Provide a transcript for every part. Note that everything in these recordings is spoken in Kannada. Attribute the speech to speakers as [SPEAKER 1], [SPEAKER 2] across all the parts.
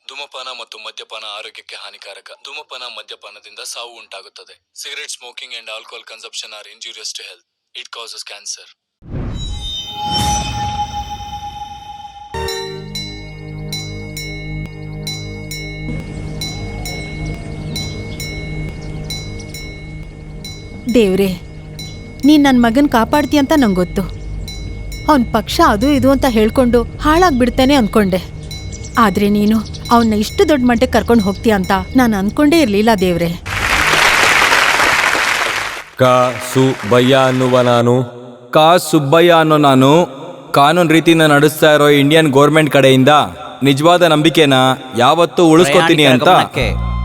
[SPEAKER 1] ಧೂಮಪಾನ ಮತ್ತು ಮದ್ಯಪಾನ ಆರೋಗ್ಯಕ್ಕೆ ಹಾನಿಕಾರಕ. ಧೂಮಪಾನ ಮದ್ಯಪಾನದಿಂದ ಸಾವು ಉಂಟಾಗುತ್ತದೆ. Cigarette smoking and alcohol consumption are injurious to health. It causes cancer.
[SPEAKER 2] ದೇವ್ರೆ, ನೀನ್ ನನ್ನ ಮಗನ್ ಕಾಪಾಡ್ತೀಯ ಅಂತ ನಂಗೆ ಗೊತ್ತು. ಅವನ್ ಪಕ್ಷ ಅದು ಇದು ಅಂತ ಹೇಳ್ಕೊಂಡು ಹಾಳಾಗ್ಬಿಡ್ತಾನೆ ಅನ್ಕೊಂಡೆ. ಆದ್ರೆ ನೀನು ಅವನ್ನ ಇಷ್ಟು ದೊಡ್ಡ ಮಟ್ಟಕ್ಕೆ ಕರ್ಕೊಂಡು ಹೋಗ್ತೀಯ ಅಂತ ನಾನು ಅನ್ಕೊಂಡೇ ಇರ್ಲಿಲ್ಲ ದೇವ್ರೆ.
[SPEAKER 3] ಸುಬ್ಬಯ್ಯ ಅನ್ನೋ ನಾನು ಕಾನೂನು ರೀತಿನ ನಡೆಸ್ತಾ ಇರೋ ಇಂಡಿಯನ್ ಗೌರ್ಮೆಂಟ್ ಕಡೆಯಿಂದ ನಿಜವಾದ ನಂಬಿಕೆನ ಯಾವತ್ತೂ ಉಳಿಸ್ಕೊತೀನಿ ಅಂತ.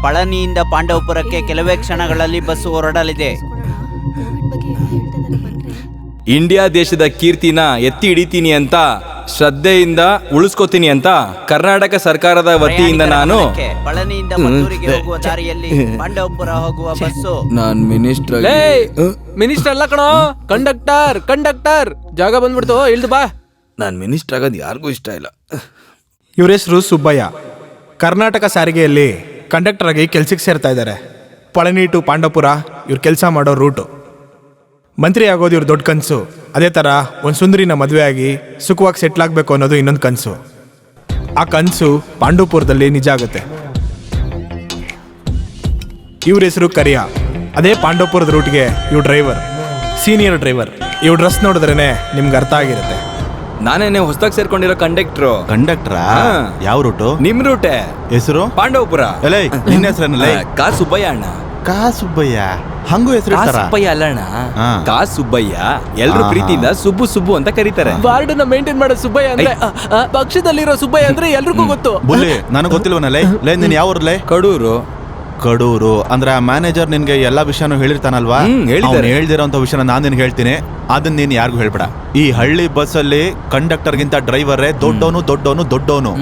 [SPEAKER 4] ಪಳನಿಯಿಂದ ಪಾಂಡವಪುರಕ್ಕೆ ಕೆಲವೇ ಕ್ಷಣಗಳಲ್ಲಿ ಬಸ್ ಹೊರಡಲಿದೆ.
[SPEAKER 3] ಇಂಡಿಯಾ ದೇಶದ ಕೀರ್ತಿನ ಎತ್ತಿ ಹಿಡಿತೀನಿ ಅಂತ, ಶ್ರದ್ಧೆಯಿಂದ ಉಳಿಸ್ಕೊತೀನಿ ಅಂತ ಕರ್ನಾಟಕ ಸರ್ಕಾರದ ವತಿಯಿಂದ ನಾನು
[SPEAKER 4] ಪಳನಿಯಿಂದ ಮದ್ದೂರಿಗೆ ಹೋಗುವ ದಾರಿಯಲ್ಲಿ ಪಾಂಡವಪುರ ಹೋಗುವ ಬಸ್ಸು.
[SPEAKER 3] ನಾನ್ ಮಿನಿಸ್ಟರ್
[SPEAKER 5] ಅಲ್ಲ ಕಣೋ, ಕಂಡಕ್ಟರ್ ಜಾಗ ಬಂದ್ಬಿಡ್ತು, ಇಳ್ದು ಬಾ.
[SPEAKER 3] ನಾನ್ ಮಿನಿಸ್ಟರ್ ಆಗೋದು ಯಾರಿಗೂ ಇಷ್ಟ ಇಲ್ಲ.
[SPEAKER 6] ಇವ್ರ ಹೆಸರು ಸುಬ್ಬಯ್ಯ. ಕರ್ನಾಟಕ ಸಾರಿಗೆಯಲ್ಲಿ ಕಂಡಕ್ಟರ್ ಆಗಿ ಕೆಲ್ಸಕ್ಕೆ ಸೇರ್ತಾ ಇದ್ದಾರೆ. ಪಳನಿ ಟು ಪಾಂಡವಪುರ ಇವ್ರು ಕೆಲಸ ಮಾಡೋ ರೂಟು. ಮಂತ್ರಿ ಆಗೋದು ಇವ್ರ ದೊಡ್ಡ ಕನಸು. ಅದೇ ಥರ ಒಂದು ಸುಂದರಿನ ಮದುವೆ ಆಗಿ ಸುಖವಾಗಿ ಸೆಟ್ಲ್ ಆಗಬೇಕು ಅನ್ನೋದು ಇನ್ನೊಂದು ಕನಸು. ಆ ಕನಸು ಪಾಂಡವಪುರದಲ್ಲಿ ನಿಜ ಆಗುತ್ತೆ. ಇವ್ರ ಹೆಸರು ಕರಿಯ. ಅದೇ ಪಾಂಡವಪುರದ ರೂಟ್ಗೆ ಇವ್ರು ಡ್ರೈವರ್, ಸೀನಿಯರ್ ಡ್ರೈವರ್. ಇವ್ರ ಡ್ರೆಸ್ ನೋಡಿದ್ರೇನೆ ನಿಮ್ಗೆ ಅರ್ಥ ಆಗಿರುತ್ತೆ.
[SPEAKER 3] ನಾನೇನೆ ಹೊಸದಾಗಿ ಸೇರ್ಕೊಂಡಿರೋ ಕಂಡಕ್ಟ್ರು.
[SPEAKER 7] ಕಂಡಕ್ಟರಾ? ಯಾವ ರೂಟು?
[SPEAKER 3] ನಿಮ್ ರೂಟೆ.
[SPEAKER 7] ಹೆಸರು
[SPEAKER 3] ಪಾಂಡವಪುರ.
[SPEAKER 7] ನಿನ್ನ ಹೆಸರೇನಲ್ಲ?
[SPEAKER 3] ಸುಬ್ಬಯ್ಯ ಅಣ್ಣ.
[SPEAKER 7] ಸುಬ್ಬಯ್ಯ ಹಂಗೂ ಹೆಸರು?
[SPEAKER 3] ಸುಬ್ಬಯ್ಯ ಅಲ್ಲಣ್ಣ, ಸುಬ್ಬಯ್ಯ. ಎಲ್ರು ಪ್ರೀತಿಯಿಂದ ಸುಬ್ಬು ಅಂತ ಕರೀತಾರೆ.
[SPEAKER 5] ವಾರ್ಡ್ ನ ಮೇಂಟೈನ್ ಮಾಡೋ ಸುಬ್ಬಯ್ಯ ಅಂದ್ರೆ ಪಕ್ಷದಲ್ಲಿರೋ ಸುಬ್ಬಯ್ಯ ಅಂದ್ರೆ ಎಲ್ರಿಗೂ ಗೊತ್ತು.
[SPEAKER 7] ಬುಲ್ಲಿ, ನನಗೆ ಗೊತ್ತಿಲ್ವನಲ್ಲೇ. ನೀನ್ ಯಾವ ಊರ್ಲೇ? ಕಡೂರು ಅಂದ್ರೆ ಆ ಮ್ಯಾನೇಜರ್ ನಿನ್ಗೆ ಎಲ್ಲಾ ವಿಷಯನೂ ಹೇಳಿರ್ತಾನಲ್ವಾ? ಹೇಳ್ದಿರೋಂಥ ವಿಷಯನ ನಾನು ನಿನ್ಗೆ ಹೇಳ್ತೀನಿ, ಅದನ್ನ ನೀನ್ ಯಾರಿಗೂ ಹೇಳ್ಬೇಡ. ಈ ಹಳ್ಳಿ ಬಸ್ ಅಲ್ಲಿ ಕಂಡಕ್ಟರ್ ಗಿಂತ ಡ್ರೈವರೇ ದೊಡ್ಡವನು.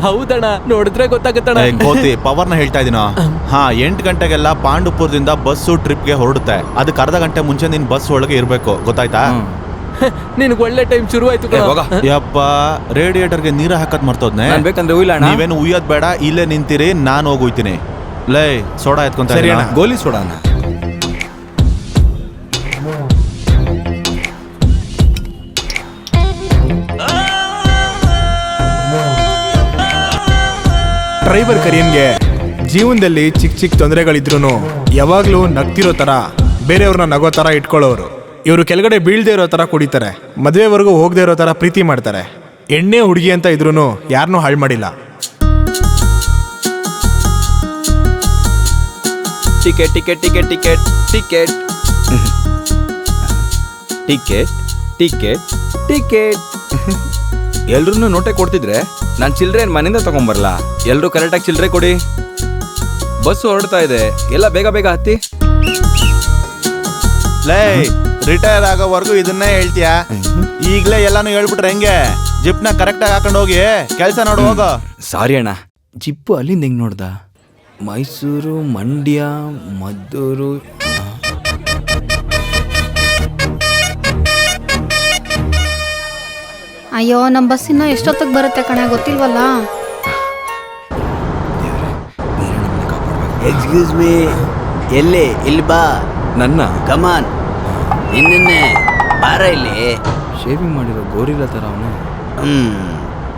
[SPEAKER 5] ಹೌದಣ್ಣ, ನೋಡಿದ್ರೆ ಗೊತ್ತಾಗತ್ತಣ್ಣ.
[SPEAKER 7] ಗೋತಿ ಪವರ್ನ ಹೇಳ್ತಾ ಇದೀನೋ. 8 ಗಂಟೆಗೆಲ್ಲ ಪಾಂಡವಪುರದಿಂದ ಬಸ್ಸು ಟ್ರಿಪ್ಗೆ ಹೊರಡುತ್ತೆ. ಅದಕ್ಕೆ ಅರ್ಧ ಗಂಟೆ ಮುಂಚೆ ನೀನ್ ಬಸ್ ಒಳಗೆ ಇರ್ಬೇಕು, ಗೊತ್ತಾಯ್ತಾ?
[SPEAKER 5] ನಿನ್ಗೆ ಒಳ್ಳೆ ಟೈಮ್ ಶುರು ಆಯ್ತು.
[SPEAKER 7] ಯಪ್ಪ, ರೇಡಿಯೇಟರ್ಗೆ ನೀರ ಹಾಕತ್ ಮರ್ತೋದ್ನೆ. ನೀವೇನು ಉಯ್ಯೋದ್ ಬೇಡ, ಇಲ್ಲೇ ನಿಂತಿರಿ, ನಾನು ಹೋಗುತ್ತೀನಿ. ಲೇ, ಸೋಡಾ ಎತ್ಕೊಂತ
[SPEAKER 3] ಗೋಲಿ ಸೋಡಾನ.
[SPEAKER 6] ಡ್ರೈವರ್ ಕರಿಯನ್ಗೆ ಜೀವನದಲ್ಲಿ ಚಿಕ್ಕ ತೊಂದರೆಗಳಿದ್ರು ಯಾವಾಗ್ಲೂ ನಗ್ತಿರೋ ತರ, ಬೇರೆಯವ್ರನ್ನ ನಗೋ ತರ ಇಟ್ಕೊಳ್ಳೋರು. ಇವರು ಕೆಳಗಡೆ ಬೀಳ್ದೇ ಇರೋ ತರ ಕುಡಿತಾರೆ, ಮದುವೆವರೆಗೂ ಹೋಗದೆ ಇರೋ ತರ ಪ್ರೀತಿ ಮಾಡ್ತಾರೆ. ಎಣ್ಣೆ ಹುಡುಗಿ ಅಂತ ಇದ್ರು ಯಾರನ್ನೂ ಹಾಳು ಮಾಡಿಲ್ಲ.
[SPEAKER 3] ಟಿಕೆಟ್ ಎಲ್ರು ನೋಟೆ ಕೊಡ್ತಿದ್ರೆ ನಾನ್ ಚಿಲ್ಡ್ರೆ ಮನೆಯಿಂದ ತಗೊಂಬರ್ಲಾ? ಎಲ್ರು ಕರೆಕ್ಟಾಗಿ ಚಿಲ್ಡ್ರೆ ಕೊಡಿ. ಬಸ್ ಹೊರಡ್ತಾ ಇದೆ, ಎಲ್ಲ ಬೇಗ ಹತ್ತಿ.
[SPEAKER 7] ಲೇ, ರಿಟೈರ್ ಆಗೋವರೆಗೂ ಇದನ್ನೇ ಹೇಳ್ತೀಯಾ? ಈಗ್ಲೇ ಎಲ್ಲಾನು ಹೇಳ್ಬಿಟ್ರೆ ಹೆಂಗೆ? ಜಿಪ್ನ ಕರೆಕ್ಟಾಗಿ ಹಾಕೊಂಡು ಹೋಗಿ ಕೆಲಸ ನೋಡು, ಹೋಗೋ.
[SPEAKER 3] ಸಾರಿ ಅಣ್ಣ, ಜಿಪ್ಪು ಅಲ್ಲಿಂದ ಹೆಂಗ್ ನೋಡ್ದ? ಮೈಸೂರು, ಮಂಡ್ಯ, ಮದ್ದೂರು.
[SPEAKER 8] ಅಯ್ಯೋ, ನಮ್ಮ ಬಸ್ ಇನ್ನ ಎಷ್ಟೊತ್ತಿಗೆ ಬರುತ್ತೆ ಕಣೆ, ಗೊತ್ತಿಲ್ವಲ್ಲ.
[SPEAKER 4] ಎಕ್ಸ್ಕ್ಯೂಸ್ ಮೀ, ಎಲ್ಲಿ? ಇಲ್ಲಿ ಬಾ.
[SPEAKER 3] ನನ್ನ
[SPEAKER 4] ಕಮಾನ್, ನಿನ್ನೆ ಬಾರ ಇಲ್ಲಿ.
[SPEAKER 3] ಶೇವಿಂಗ್ ಮಾಡಿರೋ ಗೋರಿಲ್ಲ ತರ ಅವನು.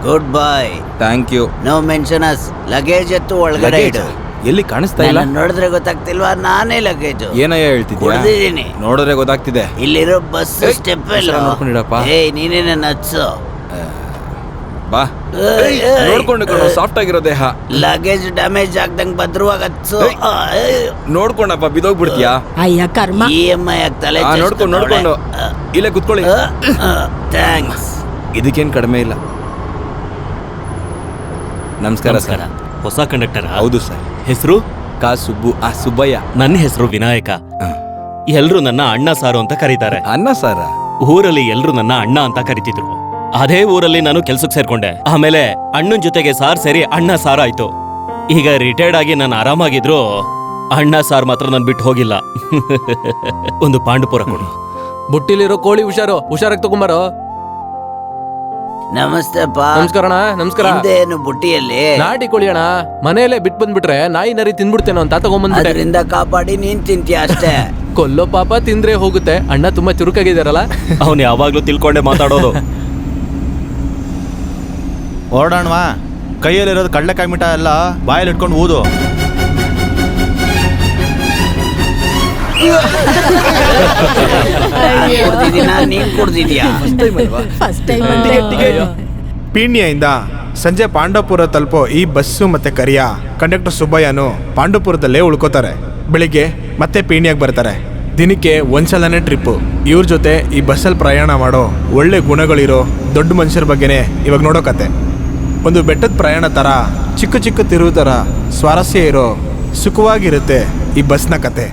[SPEAKER 4] Good boy.
[SPEAKER 3] Thank you.
[SPEAKER 4] No mention ಅಸ್. ಲಗೇಜ್ ಎತ್ತು ಒಳಗಡೆ ಇಡು.
[SPEAKER 3] ಎಲ್ಲಿ ಕಾಣಿಸ್ತಾ ಇಲ್ಲ?
[SPEAKER 4] ನೋಡಿದ್ರೆ ಗೊತ್ತಾಗ್ತಿಲ್ವಾ? ನಾನೇ ಲಗೇಜ್.
[SPEAKER 3] ಏನಯ್ಯ ಹೇಳ್ತಿದ್ಯಾ? ನೋಡಿದ್ರೆ ಗೊತ್ತಾಗ್ತಿದೆ.
[SPEAKER 4] ಇಲ್ಲಿರೋ ಬಸ್ ಸ್ಟೆಪ್ ಎಲ್ಲ
[SPEAKER 3] ನೋಡ್ಕೊಂಡಿಡಪ್ಪ.
[SPEAKER 4] ನೀನೇ ನನ್ನ ಹಚ್ಚು.
[SPEAKER 3] ಬಾ, ನೋಡ್ಕೊಂಡು ಸಾಫ್ಟ್ ಆಗಿರೋ ದೇಹ.
[SPEAKER 4] ಲಗೇಜ್ ಡ್ಯಾಮೇಜ್ ಆಗ್ದಂಗ್ ಭದ್ರವಾಗಿ ಹಚ್ಚು.
[SPEAKER 3] ನೋಡ್ಕೊಂಡಪ್ಪ ಬಿದೋಗ್ಬಿಡ್ತೀಯಾ?
[SPEAKER 2] ಅಯ್ಯ ಕರ್ಮ.
[SPEAKER 4] EMI ಆಗ್ತಲೆ.
[SPEAKER 3] ನೋಡ್ಕೊಂಡು ಇಲ್ಲೇ ಕುತ್ಕೊಳ್ಳಿ.
[SPEAKER 4] ಥ್ಯಾಂಕ್ಸ್.
[SPEAKER 3] ಇದಕ್ಕೇನು ಕಡಿಮೆ ಇಲ್ಲ. ನಮಸ್ಕಾರ ಸರ್.
[SPEAKER 9] ಹೊಸ ಕಂಡಕ್ಟರ್?
[SPEAKER 3] ಹೌದು ಸರ್.
[SPEAKER 9] ಹೆಸರು?
[SPEAKER 3] ಸುಬ್ಬಯ್ಯ.
[SPEAKER 9] ನನ್ನ ಹೆಸರು ವಿನಾಯಕ. ಎಲ್ರು ನನ್ನ ಅಣ್ಣ ಸಾರು ಅಂತ ಕರೀತಾರೆ.
[SPEAKER 3] ಅಣ್ಣ ಸಾರ?
[SPEAKER 9] ಊರಲ್ಲಿ ಎಲ್ರು ನನ್ನ ಅಣ್ಣ ಅಂತ ಕರಿತಿದ್ರು. ಅದೇ ಊರಲ್ಲಿ ನಾನು ಕೆಲ್ಸಕ್ಕೆ ಸೇರ್ಕೊಂಡೆ. ಆಮೇಲೆ ಅಣ್ಣನ ಜೊತೆಗೆ ಸಾರ್ ಸೇರಿ ಅಣ್ಣ ಸಾರ್ ಆಯ್ತು. ಈಗ ರಿಟೈರ್ಡ್ ಆಗಿ ನಾನು ಆರಾಮಾಗಿದ್ರು ಅಣ್ಣ ಸಾರ್ ಮಾತ್ರ ನನ್ ಬಿಟ್ಟು ಹೋಗಿಲ್ಲ. ಒಂದು ಪಾಂಡವಪುರ ಕೊಡು.
[SPEAKER 5] ಬುಟ್ಟಿಲಿರೋ ಕೋಳಿ ಹುಷಾರಾಗಿ ತಗೊಂಬಾರೋ.
[SPEAKER 4] ನಮಸ್ತೆ ಪಾ.
[SPEAKER 5] ನಮಸ್ಕಾರ ಅಣ್ಣ. ನಮಸ್ಕಾರ.
[SPEAKER 4] ಹಿಂದೇನು ಬುಟ್ಟಿಯಲ್ಲಿ
[SPEAKER 5] ನಾಟಿ ಕೋಳಿ ಅಣ್ಣ. ಮನೆಯಲ್ಲೇ ಬಿಟ್ಟು ಬಂದ್ಬಿಟ್ರೆ ನಾಯಿ ನರಿ ತಿನ್ಬಿಡ್ತೇನೋ ಅಂತ ತಗೊಂಬಂದ್ಬಿಟ್ಟೆ.
[SPEAKER 4] ಅದರಿಂದ ಕಾಪಾಡಿ ನೀನ್ ತಿಂತೀಯ ಅಷ್ಟೇ.
[SPEAKER 5] ಕೊಲ್ಲೋ ಪಾಪ ತಿಂದ್ರೆ ಹೋಗುತ್ತೆ. ಅಣ್ಣ ತುಂಬಾ ಚುರುಕಾಗಿದಾರಲ್ಲ.
[SPEAKER 9] ಅವನು ಯಾವಾಗ್ಲೂ ತಿಳ್ಕೊಂಡೆ ಮಾತಾಡೋದು.
[SPEAKER 7] ಹೊರಡೋಣವಾ? ಕೈಯಲ್ಲಿರೋದು ಕಡ್ಲೆಕಾಯಿ ಮಿಠಾಯಿ ಎಲ್ಲ ಬಾಯಲ್ಲಿ ಇಟ್ಕೊಂಡು ಊದು.
[SPEAKER 4] ನೀನ್ ಕುಡ್ದಿದ್ಯಾ?
[SPEAKER 2] ಫಸ್ಟ್ ಟೈಮ್
[SPEAKER 6] ಪೀಣ್ಯದಿಂದ ಸಂಜೆ ಪಾಂಡವಪುರ ತಲುಪೋ ಈ ಬಸ್ಸು ಮತ್ತೆ ಕರಿಯ ಕಂಡಕ್ಟರ್ ಸುಬ್ಬಯ್ಯನು ಪಾಂಡವಪುರದಲ್ಲೇ ಉಳ್ಕೋತಾರೆ. ಬೆಳಿಗ್ಗೆ ಮತ್ತೆ ಪೀಣ್ಯಾಗ ಬರ್ತಾರೆ. ದಿನಕ್ಕೆ ಒಂದ್ಸಲನೇ ಟ್ರಿಪ್ಪು. ಇವ್ರ ಜೊತೆ ಈ ಬಸ್ಸಲ್ಲಿ ಪ್ರಯಾಣ ಮಾಡೋ ಒಳ್ಳೆ ಗುಣಗಳಿರೋ ದೊಡ್ಡ ಮನುಷ್ಯರ ಬಗ್ಗೆನೇ ಇವಾಗ ನೋಡೋ ಕತೆ. ಒಂದು ಬೆಟ್ಟದ ಪ್ರಯಾಣ ಥರ, ಚಿಕ್ಕ ಚಿಕ್ಕ ತಿರುವು ಥರ ಸ್ವಾರಸ್ಯ ಇರೋ ಸುಖವಾಗಿರುತ್ತೆ ಈ ಬಸ್ನ ಕತೆ.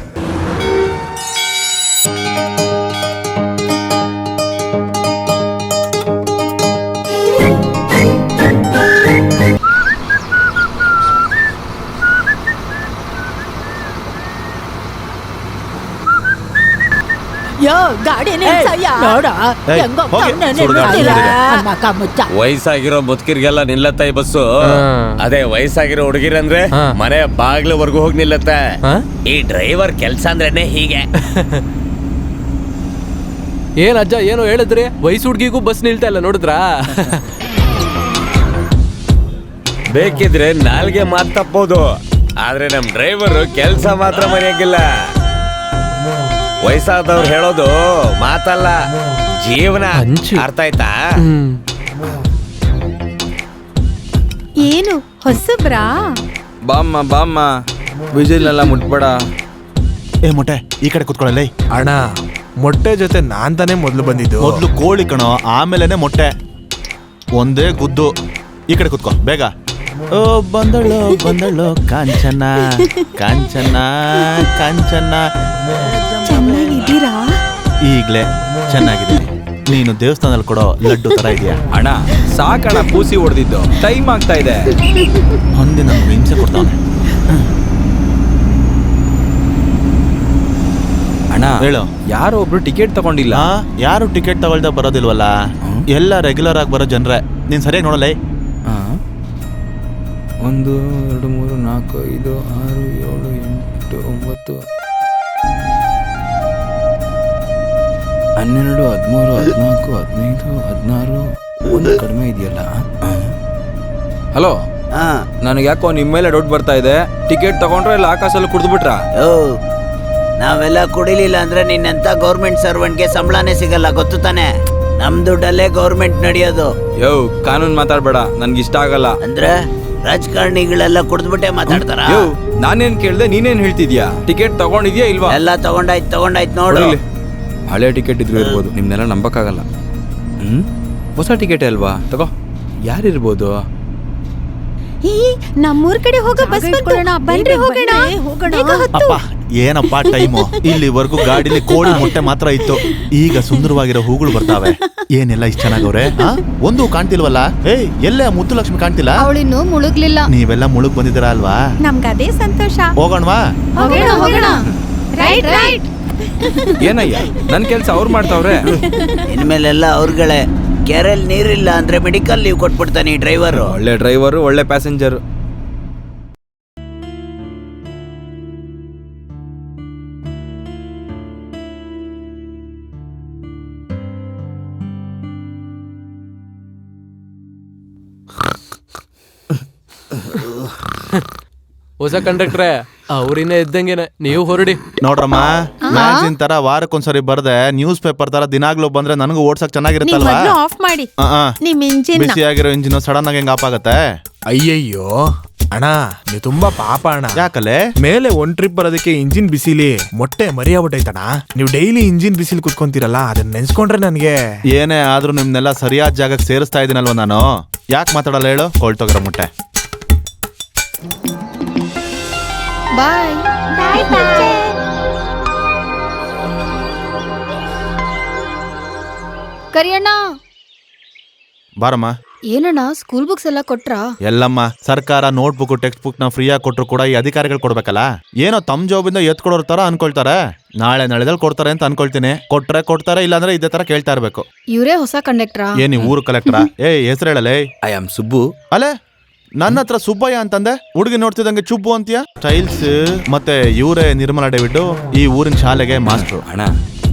[SPEAKER 2] ಯೋ ಗಾಡಿ ನಿಲ್ಸಯ್ಯ. ನೋಡ ಹೆಂಗೋ
[SPEAKER 7] ಹೋಗಿ,
[SPEAKER 2] ಅವ್ನನ್ನ
[SPEAKER 7] ಸುಡ್ಗಾಡು
[SPEAKER 2] ನೋಡ್ತಿಲ್ಲ.
[SPEAKER 7] ಸುಡ್ಗಾಡು.
[SPEAKER 2] ಮಕ ಮುಚ್ಚ.
[SPEAKER 10] ವಯಸ್ಸಾಗಿರೋ ಮುದುಕಿರ್ಗೆಲ್ಲ ನಿಲ್ಲತ್ತ ಈ ಬಸ್ಸು. ಅದೇ ವಯಸ್ಸಾಗಿರೋ ಹುಡುಗಿರಂದ್ರೆ ಮನೆ ಬಾಗ್ಲವರೆಗೂ ಹೋಗಿ ನಿಲ್ಲತ್ತೆ. ಈ ಡ್ರೈವರ್ ಕೆಲ್ಸ ಅಂದ್ರೇನೆ ಹೀಗೆ.
[SPEAKER 5] ಏನ್ ಅಜ್ಜ ಏನೋ ಹೇಳಿದ್ರಿ? ವಯಸ್ಸು ಹುಡ್ಗಿಗೂ ಬಸ್ ನಿಲ್ತಾ ಇಲ್ಲ ನೋಡಿದ್ರಾ?
[SPEAKER 10] ಬೇಕಿದ್ರೆ ನಾಲ್ಗೆ ಮಾತ್ ತಪ್ಪೋದು, ಆದ್ರೆ ನಮ್ ಡ್ರೈವರ್ ಕೆಲ್ಸ ಮಾತ್ರ ಮರೆಯಂಗಿಲ್ಲ. ವಯಸ್ಸಾದವ್ರು ಹೇಳೋದು ಮಾತಲ್ಲ, ಜೀವನ. ಅರ್ಥ ಆಯ್ತಾ?
[SPEAKER 2] ಏನು ಹೊಸಬ್ರಾ?
[SPEAKER 3] ಬಾಮ್ಮ ಬಾಮ್ಮ, ವಿಜಿಲ್ನೆಲ್ಲ ಮುಟ್ಬೇಡ.
[SPEAKER 7] ಏ ಮೊಟ್ಟೆ, ಈ ಕಡೆ ಕುತ್ಕೊಳ್ಳಲ್ಲ.
[SPEAKER 6] ಅಣ್ಣ, ಮೊಟ್ಟೆ ಜೊತೆ ನಾನ್ ತಾನೇ ಮೊದಲು ಬಂದಿದ್ದು.
[SPEAKER 7] ಮೊದ್ಲು ಕೋಳಿ ಕಣೋ, ಆಮೇಲೆನೆ ಮೊಟ್ಟೆ. ಒಂದೇ ಗುದ್ದು. ಈ ಕಡೆ ಕುತ್ಕೋ ಬೇಗ. ಓ ಬಂದಳು ಬಂದಳು ಕಾಂಚನ ಕಾಂಚನ ಕಾಂಚನ.
[SPEAKER 2] ಚೆನ್ನಾಗಿದ್ದೀರಾ?
[SPEAKER 7] ಈಗ್ಲೇ ಚೆನ್ನಾಗಿದ್ದೀನಿ. ನೀನು ದೇವಸ್ಥಾನದಲ್ಲಿ ಕೊಡೋ ಲಡ್ಡು ತರ ಇದೆಯಾ?
[SPEAKER 3] ಅಣ್ಣ ಸಾಕಣ, ಪೂಸಿ ಹೊಡೆದಿದ್ದು. ಟೈಮ್ ಆಗ್ತಾ ಇದೆ.
[SPEAKER 7] ಒಂದೇ ನಮ್ಗೆ ಹಿಂಸೆ ಕೊಡ್ತಾವನೆ.
[SPEAKER 3] ಅಣ್ಣ
[SPEAKER 7] ಹೇಳು.
[SPEAKER 3] ಯಾರೋ ಒಬ್ರು ಟಿಕೆಟ್ ತಗೊಂಡಿಲ್ಲ.
[SPEAKER 7] ಯಾರು ಟಿಕೆಟ್ ತಗೊಳ್ದ ಬರೋದಿಲ್ವಲ್ಲ, ಎಲ್ಲ ರೆಗ್ಯುಲರ್ ಆಗಿ ಬರೋ ಜನರೇ. ನೀನ್ ಸರಿಯಾಗಿ ನೋಡಲ್ಲ.
[SPEAKER 3] 1 2 3 4 5 6 7 8 9 12 13 14 15 16 ಒಂದು ಕಡಿಮೆ ಇದೆಯಲ್ಲ. ಹಲೋ, ನನಗೆ ಯಾಕೋ ನಿಮ್ಮ ಮೇಲೆ ಡೌಟ್ ಬರ್ತಾ ಇದೆ. ಟಿಕೆಟ್ ತಗೊಂಡ್ರೆ ಇಲ್ಲ ಆಕಾಶಲ್ಲಿ ಕುಡಿದ್ಬಿಟ್ರ?
[SPEAKER 4] ಓ, ನಾವೆಲ್ಲ ಕುಡಿಲಿಲ್ಲ ಅಂದ್ರೆ ನಿನ್ನಂತ ಗೌರ್ಮೆಂಟ್ ಸರ್ವೆಂಟ್ಗೆ ಸಂಬಳನೇ ಸಿಗಲ್ಲ, ಗೊತ್ತು ತಾನೆ? ನಮ್ ದುಡ್ಡಲ್ಲೇ ಗೌರ್ಮೆಂಟ್ ನಡೆಯೋದು.
[SPEAKER 3] ಯೋ, ಕಾನೂನು ಮಾತಾಡ್ಬೇಡ, ನನ್ಗೆ ಇಷ್ಟ ಆಗಲ್ಲ.
[SPEAKER 4] ಅಂದ್ರೆ ರಾಜಕಾರಣಿಗಳೆಲ್ಲ ಕುಡಿದ್ಬಿಟ್ಟೆ ಮಾತಾಡ್ತಾರ?
[SPEAKER 3] ಯೋ, ನಾನೇನ್ ಕೇಳ್ದೆ, ನೀನೇನ್ ಹೇಳ್ತಿದ್ಯಾ? ಟಿಕೆಟ್ ತಗೊಂಡಿದ್ಯಾ ಇಲ್ವಾ?
[SPEAKER 4] ಎಲ್ಲ ತಗೊಂಡಾಯ್ತು ನೋಡು.
[SPEAKER 3] ಹಳೆ ಟಿಕೆಟ್ ಇದ್ರು ಇರ್ಬೋದು, ನಿಮ್ನೆಲ್ಲ ನಂಬಕ್ಕಾಗಲ್ಲ. ಹೊಸ ಟಿಕೆಟ್ ಅಲ್ವಾ? ತಗೋ. ಯಾರಿರ್ಬೋದು?
[SPEAKER 2] ನಮ್ಮೂರ್ ಕಡೆ ಹೋಗೋ ಬಸ್ ಬಂತು. ಬನ್ರಿ ಹೋಗೋಣ.
[SPEAKER 7] ಅಪ್ಪ ಏನಪ್ಪ ಟೈಮು? ಇಲ್ಲಿವರೆಗೂ ಗಾಡಿಲಿ ಕೋಳಿ ಮೊಟ್ಟೆ ಮಾತ್ರ ಇತ್ತು. ಈಗ ಸುಂದರವಾಗಿರೋ ಹೂಗಳು ಬರ್ತಾವೆ. ಏನೆಲ್ಲ ಇಷ್ಟ ಚೆನ್ನಾಗವ್ರೆ. ಒಂದು ಕಾಣ್ತಿಲ್ವಲ್ಲ? ಏಯ್, ಎಲ್ಲೇ ಮುದ್ದು ಲಕ್ಷ್ಮಿ ಕಾಣ್ತಿಲ್ಲ?
[SPEAKER 8] ಅವಳಿನ್ನು ಮುಳುಗ್ಲಿಲ್ಲ.
[SPEAKER 7] ನೀವೆಲ್ಲ ಮುಳುಗ್ ಬಂದಿದ್ದೀರಾ ಅಲ್ವಾ?
[SPEAKER 2] ನಮ್ಗೆ ಅದೇ ಸಂತೋಷ.
[SPEAKER 7] ಹೋಗೋಣವಾ?
[SPEAKER 8] ಹೋಗೋಣ. ರೈಟ್.
[SPEAKER 3] ಏನಯ್ಯ, ನನ್ ಕೆಲ್ಸ ಅವ್ರು ಮಾಡ್ತಾವ್ರೆ.
[SPEAKER 4] ಇನ್ಮೇಲೆಲ್ಲ ಅವ್ರಗಳೇ. ಕೆರೆಲ್ ನೀರಿಲ್ಲ ಅಂದ್ರೆ ಮೆಡಿಕಲ್ ಲೀವ್ ಕೊಟ್ಬಿಡ್ತಾನೆ ಈ ಡ್ರೈವರ್.
[SPEAKER 3] ಒಳ್ಳೆ ಡ್ರೈವರು, ಒಳ್ಳೆ ಪ್ಯಾಸೆಂಜರ್.
[SPEAKER 5] ಹೊಸ ಕಂಡಕ್ಟ್ರೆ, ಅವ್ರಿನ್ನ ಇದ್ದಂಗೆನೆ, ನೀವು ಹೊರಡಿ.
[SPEAKER 7] ನೋಡ್ರಮ್ಮ, ಮ್ಯಾಗ್ಝಿನ್ ತರ ವಾರಕ್ಕೊಂದ್ಸರಿ ಬರ್ದೆ ನ್ಯೂಸ್ ಪೇಪರ್ ತರ ದಿನಾಗ್ಲೂ ಬಂದ್ರೆ ನನಗೂ ಓಡ್ಸಕ್ ಚೆನ್ನಾಗಿರುತ್ತಲ್ವಾ?
[SPEAKER 2] ಆಫ್ ಮಾಡಿ ನಿಮ್ ಇಂಜಿನ್.
[SPEAKER 7] ಬಿಸಿಯಾಗಿರೋ ಇಂಜಿನ್ ಸಡನ್ ಆಗಿ ಹೆಂಗ್ ಆಫ್ ಆಗತ್ತೆ?
[SPEAKER 6] ಅಯ್ಯಯ್ಯೋ ಅಣ್ಣ, ನೀವು ತುಂಬಾ ಪಾಪ ಅಣ್ಣ.
[SPEAKER 7] ಯಾಕಲೆ?
[SPEAKER 6] ಮೇಲೆ ಒಂದ್ ಟ್ರಿಪ್ ಬರೋದಕ್ಕೆ ಇಂಜಿನ್ ಬಿಸಿಲಿ ಮೊಟ್ಟೆ ಮರಿಯಾಗ್ಬಿಟ್ಟೈತಣ್ಣ. ನೀವು ಡೈಲಿ ಇಂಜಿನ್ ಬಿಸಿಲಿ ಕುತ್ಕೊಂತೀರಲ್ಲ, ಅದನ್ನ ನೆನ್ಸ್ಕೊಂಡ್ರೆ ನನ್ಗೆ.
[SPEAKER 7] ಏನೇ ಆದ್ರೂ ನಿಮ್ನೆಲ್ಲ ಸರಿಯಾದ ಜಾಗಕ್ಕೆ ಸೇರಿಸ್ತಾ ಇದೀನಲ್ವ ನಾನು. ಯಾಕೆ ಮಾತಾಡಲ್ಲ ಹೇಳು? ಕೊಳ್ತೋಗಿರೋ ಮೊಟ್ಟೆ.
[SPEAKER 8] ಬಾಯ್. ಕರಿಯಣ್ಣ.
[SPEAKER 7] ಬಾರಮ್ಮ.
[SPEAKER 8] ಏನಣ್ಣ ಸ್ಕೂಲ್ ಬುಕ್ಸ್ ಎಲ್ಲ ಕೊಟ್ರಾ?
[SPEAKER 7] ಎಲ್ಲಮ್ಮ ಸರ್ಕಾರ ನೋಟ್ ಬುಕ್ ಟೆಕ್ಸ್ಟ್ ಬುಕ್ ನ ಫ್ರೀಯಾಗಿ ಕೊಟ್ರು ಕೂಡ ಈ ಅಧಿಕಾರಿಗಳು ಕೊಡ್ಬೇಕಲ್ಲ. ಏನೋ ತಮ್ಮ ಜಾಬಿಂದ ಎತ್ಕೊಡೋರ್ ತರ ಅನ್ಕೊಳ್ತಾರೆ. ನಾಳೆ ನಾಳೆದಲ್ಲಿ ಕೊಡ್ತಾರೆ ಅಂತ ಅನ್ಕೊಳ್ತೀನಿ. ಕೊಟ್ರೆ ಕೊಡ್ತಾರೆ, ಇಲ್ಲಾಂದ್ರೆ ಇದೇ ತರ ಕೇಳ್ತಾ ಇರ್ಬೇಕು.
[SPEAKER 8] ಇವರೇ ಹೊಸ ಕಂಡಕ್ಟ್ರಾ?
[SPEAKER 7] ಏನಿ ಊರು ಕಲೆಕ್ಟ್ರಾ? ಹೆಸರು ಹೇಳಲೇ.
[SPEAKER 3] I am Subbu.
[SPEAKER 7] ಅಲ್ಲೇ ನನ್ನ ಹತ್ರ ಸುಬ್ಬಯ್ಯ ಅಂತಂದೆ, ಹುಡುಗಿ ನೋಡ್ತಿದಂಗೆ ಚುಬ್ಬು ಅಂತೀಯ. ಸ್ಟೈಲ್ಸ್ ಮತ್ತೆ ಇವರೇ ನಿರ್ಮಲಾ ಡೇವಿಡ್, ಈ ಊರಿನ ಶಾಲೆಗೆ ಮಾಸ್ಟ್ರು.
[SPEAKER 3] ಅಣ್ಣ,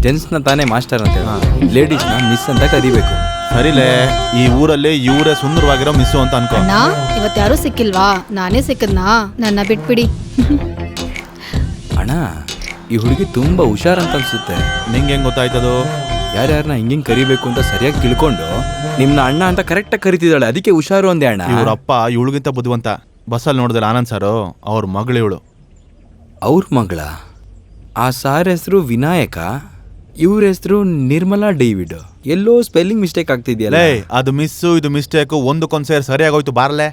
[SPEAKER 3] ಜೆಂಟ್ಸ್ ನ ತಾನೇ ಮಾಸ್ಟರ್ ಅಂತ ಹೇಳಿ, ಲೇಡೀಸ್ ನ ಮಿಸ್ ಅಂತ ಕರಿಬೇಕು.
[SPEAKER 7] ಸರಿಲೇ, ಈ ಊರಲ್ಲಿ ಇವರೇ ಸುಂದರವಾಗಿರೋ ಮಿಸ್ಸು ಅಂತ ಅನ್ಕೋ.
[SPEAKER 8] ಅಣ್ಣ ಇವತ್ ಯಾರು ಸಿಕ್ಕಿಲ್ವಾ? ನಾನೇ ಸಿಕ್ಕದ್ನಾ? ನನ್ನ ಬಿಟ್ಬಿಡಿ.
[SPEAKER 3] ಅಣ್ಣ, ಈ ಹುಡುಗಿ ತುಂಬಾ ಹುಷಾರಂತ ಅನ್ಸುತ್ತೆ.
[SPEAKER 7] ನಿಂಗೆ ಹೆಂಗ್ ಗೊತ್ತಾಯ್ತದು?
[SPEAKER 3] ಯಾರ್ಯಾರನ್ನ ಹಿಂಗಿಂಗ್ ಕರಿಬೇಕು ಅಂತ ಸರಿಯಾಗಿ ತಿಳ್ಕೊಂಡು ನಿಮ್ನ ಅಣ್ಣ ಅಂತ ಕರೆಕ್ಟ್ ಆಗಿ ಕರಿತಿದ್ದಾಳೆ, ಅದಕ್ಕೆ ಹುಷಾರು ಅಂದೆ ಅಣ್ಣ.
[SPEAKER 7] ಇವ್ರಪ್ಪ ಇವಳಿಗಿಂತ ಬುದ್ಧಿವಂತ. ಬಸ್ಸಲ್ಲಿ ನೋಡಿದ್ರೆ ಆನಂದ್ ಸಾರು, ಅವ್ರ ಮಗಳು ಇವಳು.
[SPEAKER 3] ಅವ್ರ ಮಗಳ? ಆ ಸಾರ್ ಹೆಸರು ವಿನಾಯಕ, ಇವ್ರ ಹೆಸರು ನಿರ್ಮಲಾ ಡೇವಿಡ್. ಎಲ್ಲೋ ಸ್ಪೆಲ್ಲಿಂಗ್ ಮಿಸ್ಟೇಕ್ ಆಗ್ತಿದ್ಯಲ್ಲ.
[SPEAKER 7] ಅದು ಮಿಸ್ಸು, ಇದು ಮಿಸ್ಟೇಕು, ಒಂದಕ್ಕೊಂದ್ ಸೇರಿ ಸರಿಯಾಗೋಯ್ತು. ಬಾರ್ಲೆ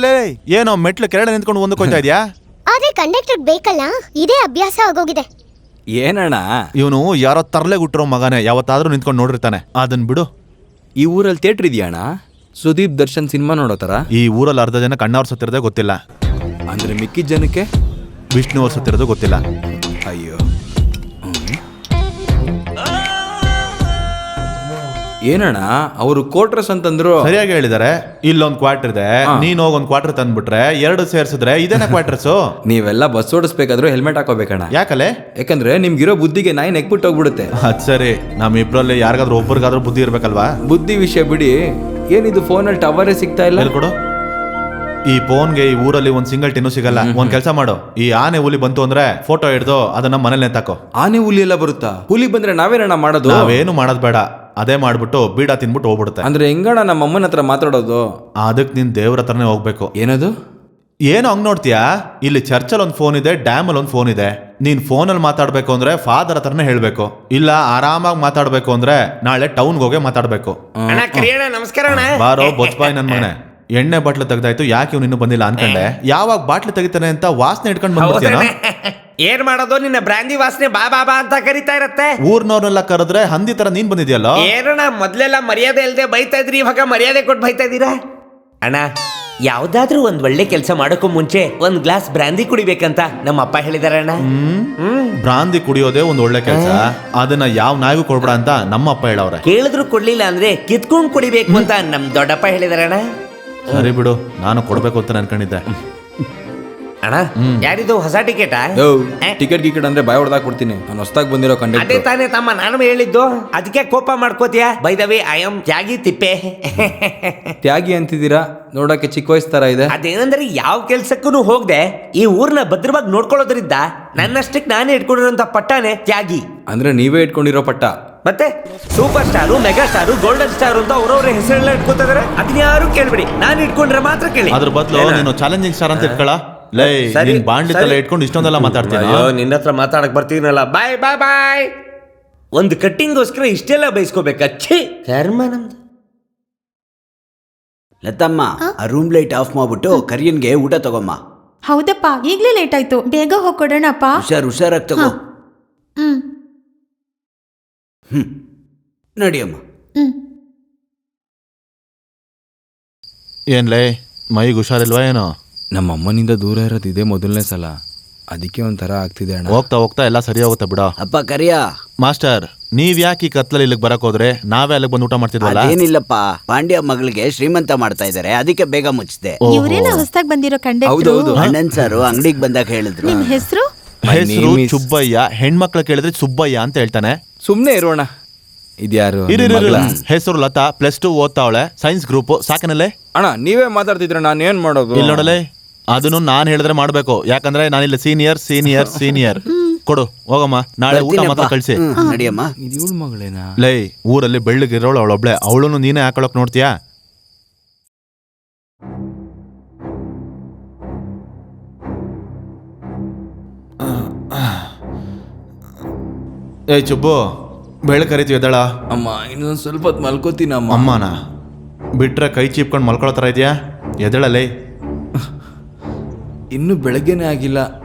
[SPEAKER 7] ಲೇ ಏನೋ ಮೆಟ್ಲು ಕೆರಡೆ ನಿಂತ್ಕೊಂಡು ಒಂದಕ್ಕೋಯ್ತಾ ಇದ್ಯಾ?
[SPEAKER 11] ಆದ್ರೆ ಕಂಡಕ್ಟರ್ ಬೇಕಲ್ಲ, ಇದೇ ಅಭ್ಯಾಸ ಆಗೋಗಿದೆ.
[SPEAKER 3] ಏನಣ್ಣ,
[SPEAKER 7] ಇವನು ಯಾರೋ ತರ್ಲೆ ಗುಟ್ಟಿರೋ ಮಗನೇ, ಯಾವತ್ತಾದ್ರೂ ನಿಂತ್ಕೊಂಡು ನೋಡಿರ್ತಾನೆ. ಅದನ್ ಬಿಡು.
[SPEAKER 3] ಈ ಊರಲ್ಲಿ ಥಿಯೇಟರ್ ಇದೆಯಣ್ಣ? ಸುದೀಪ್ ದರ್ಶನ್ ಸಿನಿಮಾ ನೋಡೋತರ?
[SPEAKER 7] ಈ ಊರಲ್ಲಿ ಅರ್ಧ ಜನ ಕಣ್ಣವ್ರು ಸತ್ತಿರೋದೇ ಗೊತ್ತಿಲ್ಲ.
[SPEAKER 3] ಅಂದ್ರೆ ಮಿಕ್ಕಿದ ಜನಕ್ಕೆ
[SPEAKER 7] ವಿಷ್ಣು ಅವ್ರು ಸತ್ತಿರೋದು ಗೊತ್ತಿಲ್ಲ.
[SPEAKER 3] ಅಯ್ಯೋ, ಏನಣ್ಣ ಅವರು ಕ್ವಾರ್ಟರ್ಸ್ ಅಂತಂದ್ರು?
[SPEAKER 7] ಸರಿಯಾಗಿ ಹೇಳಿದಾರೆ. ಇಲ್ಲೊಂದ್ ಕ್ವಾರ್ಟರ್ ಇದೆ, ನೀನ್ ಹೋಗೊಂದ್ ಕ್ವಾರ್ಟರ್ ತಂದ್ಬಿಟ್ರೆ ಎರಡು ಸೇರ್ಸಿದ್ರೆ ಇದೇನ ಕ್ವಾರ್ಟರ್ಸ್.
[SPEAKER 3] ನೀವೆಲ್ಲ ಬಸ್ ಓಡಿಸ್ಬೇಕಾದ್ರೂ ಹೆಲ್ಮೆಟ್ ಹಾಕೋಬೇಕಣ್ಣ.
[SPEAKER 7] ಯಾಕಲೆ?
[SPEAKER 3] ಯಾಕಂದ್ರೆ ನಿಮ್ಗಿರೋ ಬುದ್ಧಿಗೆ ನಾಯಿ ನೆಕ್ಬಿಟ್ಟು ಹೋಗ್ಬಿಡುತ್ತೆ.
[SPEAKER 7] ಅದ್ ಸರಿ, ನಮ್ ಇಬ್ರಲ್ಲಿ ಯಾರಿಗಾದ್ರೂ ಒಬ್ಬರಿಗಾದ್ರೂ ಬುದ್ಧಿ ಇರ್ಬೇಕಲ್ವಾ?
[SPEAKER 3] ಬುದ್ಧಿ ವಿಷಯ ಬಿಡಿ, ಏನಿದು ಫೋನಲ್ಲಿ ಟವರೇ ಸಿಗ್ತಾ ಇಲ್ಲ.
[SPEAKER 7] ಹೇಳ್ಕೊಡು. ಈ ಫೋನ್ಗೆ ಈ ಊರಲ್ಲಿ ಒಂದ್ ಸಿಂಗಲ್ ಟಿನ್ನು ಸಿಗಲ್ಲ. ಒಂದ್ ಕೆಲಸ ಮಾಡು, ಈ ಆನೆ ಹುಲಿ ಬಂತು ಅಂದ್ರೆ ಫೋಟೋ ಹಿಡ್ದು ಅದನ್ನ ಮನೇಲಿ ನೆತ್ತಾಕೋ.
[SPEAKER 3] ಆನೆ ಹುಲಿ ಎಲ್ಲ ಬರುತ್ತಾ? ಹುಲಿ ಬಂದ್ರೆ ನಾವೇನಣ್ಣ ಮಾಡೋದು?
[SPEAKER 7] ನಾವೇನು ಮಾಡೋದ್ ಬೇಡ, ಅದೇ ಮಾಡ್ಬಿಟ್ಟು ಬೀಡ ತಿನ್ಬಿಟ್ಟು ಹೋಗ್ಬಿಡುತ್ತೆ.
[SPEAKER 3] ಅಂದ್ರೆ ಹೆಂಗಣ್ಣ ನಮ್ಮ ಅಮ್ಮನ ಹತ್ರ ಮಾತಾಡೋದು?
[SPEAKER 7] ಅದಕ್ಕೆ ನೀನ್ ದೇವ್ರ ಹತ್ರನೇ ಹೋಗ್ಬೇಕು.
[SPEAKER 3] ಏನದು?
[SPEAKER 7] ಏನು ಹಂಗ್ ನೋಡ್ತೀಯಾ? ಇಲ್ಲಿ ಚರ್ಚಲ್ಲಿ ಒಂದು ಫೋನ್ ಇದೆ, ಡ್ಯಾಮ್ ಅಲ್ಲಿ ಒಂದು ಫೋನ್ ಇದೆ. ನೀನ್ ಫೋನಲ್ಲಿ ಮಾತಾಡ್ಬೇಕು ಅಂದ್ರೆ ಫಾದರ್ ಹತ್ರನೇ ಹೇಳ್ಬೇಕು. ಇಲ್ಲ ಆರಾಮಾಗಿ ಮಾತಾಡ್ಬೇಕು ಅಂದ್ರೆ ನಾಳೆ ಟೌನ್ಗೆ ಹೋಗಿ ಮಾತಾಡ್ಬೇಕು.
[SPEAKER 10] ನಮಸ್ಕಾರ.
[SPEAKER 7] ಬಾರೋ ಬೊಚ್ಬಾಯ್ ನನ್ ಮನೆ. ಎಣ್ಣೆ ಬಾಟ್ಲು ತೆಗ್ದಾಯ್ತು, ಯಾಕೆ ಇವ್ನು ಇನ್ನೂ ಬಂದಿಲ್ಲ ಅನ್ಕೊಂಡೆ. ಯಾವಾಗ ಬಾಟ್ಲು ತೆಗಿತಾನೆ ಅಂತ ವಾಸನೆ ಇಟ್ಕೊಂಡು ಬಂದ್ಬಿಡ್ತೀನ.
[SPEAKER 10] ಏನ್ ಮಾಡೋದು, ನಿನ್ನ ಬ್ರಾಂದಿ ವಾಸನೆ ಬಾ ಬಾ ಬಾ ಅಂತ ಕರಿತಾ ಇರತ್ತೆ.
[SPEAKER 7] ಊರ್ನವ್ರನ್ನೆಲ್ಲ ಕರೆದ್ರೆ ಹಂದಿ ತರ ನೀನ್ ಬಂದಿದ್ಯಲ್ಲ.
[SPEAKER 10] ಏನಣ್ಣ, ಮೊದ್ಲೆಲ್ಲ ಮರ್ಯಾದೆ ಇಲ್ದೆ ಬೈತಾ ಇದ್ರಿ, ಇವಾಗ ಮರ್ಯಾದೆ ಕೊಟ್ಟು ಬೈತಾ ಇದ್ದೀರಾ? ಅಣ್ಣ, ಯಾವ್ದಾದ್ರೂ ಒಂದ್ ಒಳ್ಳೆ ಕೆಲಸ ಮಾಡೋಕ್ಕೂ ಮುಂಚೆ ಒಂದ್ ಗ್ಲಾಸ್ ಬ್ರಾಂದಿ ಕುಡಿಬೇಕಂತ ನಮ್ಮ ಅಪ್ಪ ಹೇಳಿದಾರೆ ಅಣ್ಣ.
[SPEAKER 7] ಬ್ರಾಂದಿ ಕುಡಿಯೋದೇ ಒಂದ್ ಒಳ್ಳೆ ಕೆಲಸ, ಅದನ್ನ ಯಾವ ನಾಯಿಗೂ ಕೊಡ್ಬೇಡ ಅಂತ ನಮ್ಮ ಅಪ್ಪ ಹೇಳವ್ರೆ.
[SPEAKER 10] ಕೇಳಿದ್ರು ಕೊಡ್ಲಿಲ್ಲ ಅಂದ್ರೆ ಕಿತ್ಕೊಂಡ್ ಕುಡಿಬೇಕು ಅಂತ ನಮ್ ದೊಡ್ಡಪ್ಪ ಹೇಳಿದಾರೆ ಅಣ್ಣ.
[SPEAKER 7] ಸರಿ ಬಿಡು, ನಾನು ಕೊಡ್ಬೇಕು ಅಂತ ಅನ್ಕೊಂಡಿದ್ದೆ.
[SPEAKER 10] ಅಣ್ಣ, ಯಾರಿದು ಹೊಸ ಟಿಕೆಟಾ?
[SPEAKER 3] ಟಿಕೆಟ್ ಗಿಕೆಟ್ ಅಂದ್ರೆ ಬಾಯ್ ಹೊಡೆದಾಕ್ ಕೊಡ್ತೀನಿ. ನಾನು ಹೊಸದಾಗಿ ಬಂದಿರೋ
[SPEAKER 10] ಅದೇ
[SPEAKER 3] ಕಂಡಕ್ಟರ್.
[SPEAKER 10] ತಾನೇ ತಮ್ಮ ನಾನು ಹೇಳಿದ್ದು, ಅದಕ್ಕೆ ಕೋಪ ಮಾಡ್ಕೋತೀಯ? By the way, I am Tyagi Tippe.
[SPEAKER 3] Tyagi ಅಂತಿದ್ದೀರಾ, ನೋಡಕ್ಕೆ ಚಿಕ್ಕ ವಯಸ್ಸು ತರ ಇದೆ.
[SPEAKER 10] ಅದೇನಂದ್ರೆ ಯಾವ ಕೆಲ್ಸಕ್ಕೂ ಹೋಗದೆ ಈ ಊರ್ನ ಭದ್ರವಾಗಿ ನೋಡ್ಕೊಳ್ಳೋದ್ರಿಂದ ನನ್ನಷ್ಟಕ್ಕೆ ನಾನೇ ಇಟ್ಕೊಂಡಿರೋಂತ ಪಟ್ಟಾನೆ ತ್ಯಾಗಿ.
[SPEAKER 3] ಅಂದ್ರೆ ನೀವೇ ಇಟ್ಕೊಂಡಿರೋ ಪಟ್ಟ?
[SPEAKER 10] ಮತ್ತೆ super star, mega star, golden star ಅಂತ ಅವ್ರವ್ರ ಹೆಸರೆಲ್ಲ ಇಟ್ಕೋತಿದಾರೆ. ಅದನ್ನ ಯಾರು ಕೇಳ್ಬಿಡಿ, ನಾನು ಇಟ್ಕೊಂಡ್ರೆ ಮಾತ್ರ ಕೇಳಿ.
[SPEAKER 7] ಅದ್ರ ಬದಲು ನೀನು ಚಾಲೆಂಜಿಂಗ್ ಸ್ಟಾರ್ ಅಂತ ಇಟ್ಕೊಳ್ಳ. ಲೈ, ನೀನ್ ಬಾಂಡ್ಲಿ ತಲೆ ಇಟ್ಕೊಂಡು ಇಷ್ಟೊಂದೆಲ್ಲ ಮಾತಾಡ್ತೀನಿ.
[SPEAKER 10] ನಿನ್ನ ಹತ್ರ ಮಾತಾಡಕ್ ಬರ್ತೀನಲ್ಲ. ಬಾಯ್ ಬಾಯ್ ಬಾಯ್. ಒಂದು ಕಟ್ಟಿಂಗೋಸ್ಕರ ಇಷ್ಟೆಲ್ಲ ಬಯಸ್ಕೋಬೇಕು? ಅಚ್ಚಿ ಕರ್ಮ ನಮ್ದು.
[SPEAKER 4] ಲತಮ್ಮ, ಆ ರೂಮ್ ಲೈಟ್ ಆಫ್ ಮಾಡ್ಬಿಟ್ಟು ಕರಿಯನ್ಗೆ ಊಟ ತಗೊಮ್ಮ.
[SPEAKER 2] ಹೌದಪ್ಪ, ಈಗ್ಲೇ ಲೇಟ್ ಆಯ್ತು, ಬೇಗ ಹೋಗ್ಕೊಡೋಣಪ್ಪ.
[SPEAKER 4] ಹುಷಾರಾಗಿ ತಗೋ. ನಡಿಯಮ್ಮ.
[SPEAKER 7] ಏನ್ಲೇ, ಮೈಗೆ ಹುಷಾರಿಲ್ವಾ ಏನೋ?
[SPEAKER 3] ನಮ್ಮ ಅಮ್ಮನಿಂದ ದೂರ ಇರೋದು ಇದೇ ಮೊದಲನೇ ಸಲ, ಅದಕ್ಕೆ ಒಂಥರ ಆಗ್ತಿದೆ ಅಣ್ಣ.
[SPEAKER 7] ಹೋಗ್ತಾ ಹೋಗ್ತಾ ಎಲ್ಲ ಸರಿ ಹೋಗುತ್ತೆ ಬಿಡ.
[SPEAKER 4] ಅಪ್ಪ ಕರಿಯ.
[SPEAKER 7] ಮಾಸ್ಟರ್, ನೀವ್ ಯಾಕೆ ಈ ಕತ್ಲಲ್ಲಿ ಇಲ್ಲಿಗೆ ಬರಕ್ ಹೋದ್ರೆ? ನಾವೇ ಅಲ್ಲಿಗೆ ಬಂದು ಊಟ ಮಾಡ್ತಿದ್ವಲ್ಲ.
[SPEAKER 4] ಏನಿಲ್ಲಪ್ಪ, ಪಾಂಡ್ಯ ಮಗಳಿಗೆ ಶ್ರೀಮಂತ ಮಾಡ್ತಾ ಇದಾರೆ, ಅದಕ್ಕೆ ಬೇಗ ಮುಚ್ಚಿದೆ.
[SPEAKER 2] ಇವರೇನ ಹೊಸದಾಗಿ ಬಂದಿರೋ ಕಂಡಕ್ಟರ್?
[SPEAKER 4] ಅಣ್ಣನ್ ಸಾರು ಅಂಗಡಿಗೆ ಬಂದಾಗ ಹೇಳಿದ್ರು.
[SPEAKER 2] ನಿಮ್ ಹೆಸರು?
[SPEAKER 7] ಹೆಸರು ಚುಬ್ಬಯ್ಯ. ಹೆಣ್ಮಕ್ಳು ಕೇಳಿದ್ರೆ ಸುಬ್ಬಯ್ಯ ಅಂತ ಹೇಳ್ತಾನೆ.
[SPEAKER 3] ಸುಮ್ನೆ ಇರೋಣ. ಇದ್ಯಾರು?
[SPEAKER 7] ಹೆಸರು ಲತಾ, +2 ಓದ್ತಾವಳೆ, ಸೈನ್ಸ್ ಗ್ರೂಪ್. ಸಾಕನಲ್ಲೇ
[SPEAKER 3] ಅಣ್ಣ, ನೀವೇ ಮಾತಾಡ್ತಿದ್ರೆ ನಾನು ಏನ್ ಮಾಡೋದು?
[SPEAKER 7] ಇಲ್ಲಿ ನೋಡಲೇ, ಅದನ್ನು ನಾನ್ ಹೇಳಿದ್ರೆ ಮಾಡ್ಬೇಕು. ಯಾಕಂದ್ರೆ ನಾನಿಲ್ಲಿ ಸೀನಿಯರ್. ಕೊಡು, ಹೋಗಮ್ಮ. ನಾಳೆ ಊಟ ಮಾತ್ರ ಕಳ್ಸಿ.
[SPEAKER 4] ನಡಿಯಮ್ಮ.
[SPEAKER 3] ಇವಳು ಮಗಳೇನಾ?
[SPEAKER 7] ಲೈ, ಊರಲ್ಲಿ ಬೆಳ್ಳಗಿರೋಳು ಅವಳೊಬ್ಳೆ, ಅವಳನ್ನು ನೀನೇ ಹಾಕೊಳಕ್ ನೋಡ್ತೀಯಾ? ಏಯ್ ಚುಬ್ಬು, ಬೆಳ್ಳ ಕರಿತೀವಿ ಎದ್ದಳ.
[SPEAKER 3] ಅಮ್ಮ, ಇನ್ನೊಂದು ಸ್ವಲ್ಪ ಹೊತ್ತು ಮಲ್ಕೋತೀನಮ್ಮ.
[SPEAKER 7] ಅಮ್ಮನ ಬಿಟ್ರೆ ಕೈ ಚೀಪ್ಕೊಂಡು ಮಲ್ಕೊಳ್ಳೋ ಥರ ಇದೆಯಾ? ಎದ್ದಳಲೇ.
[SPEAKER 3] ಇನ್ನು ಬೆಳಗ್ಗೆನೇ ಆಗಿಲ್ಲ.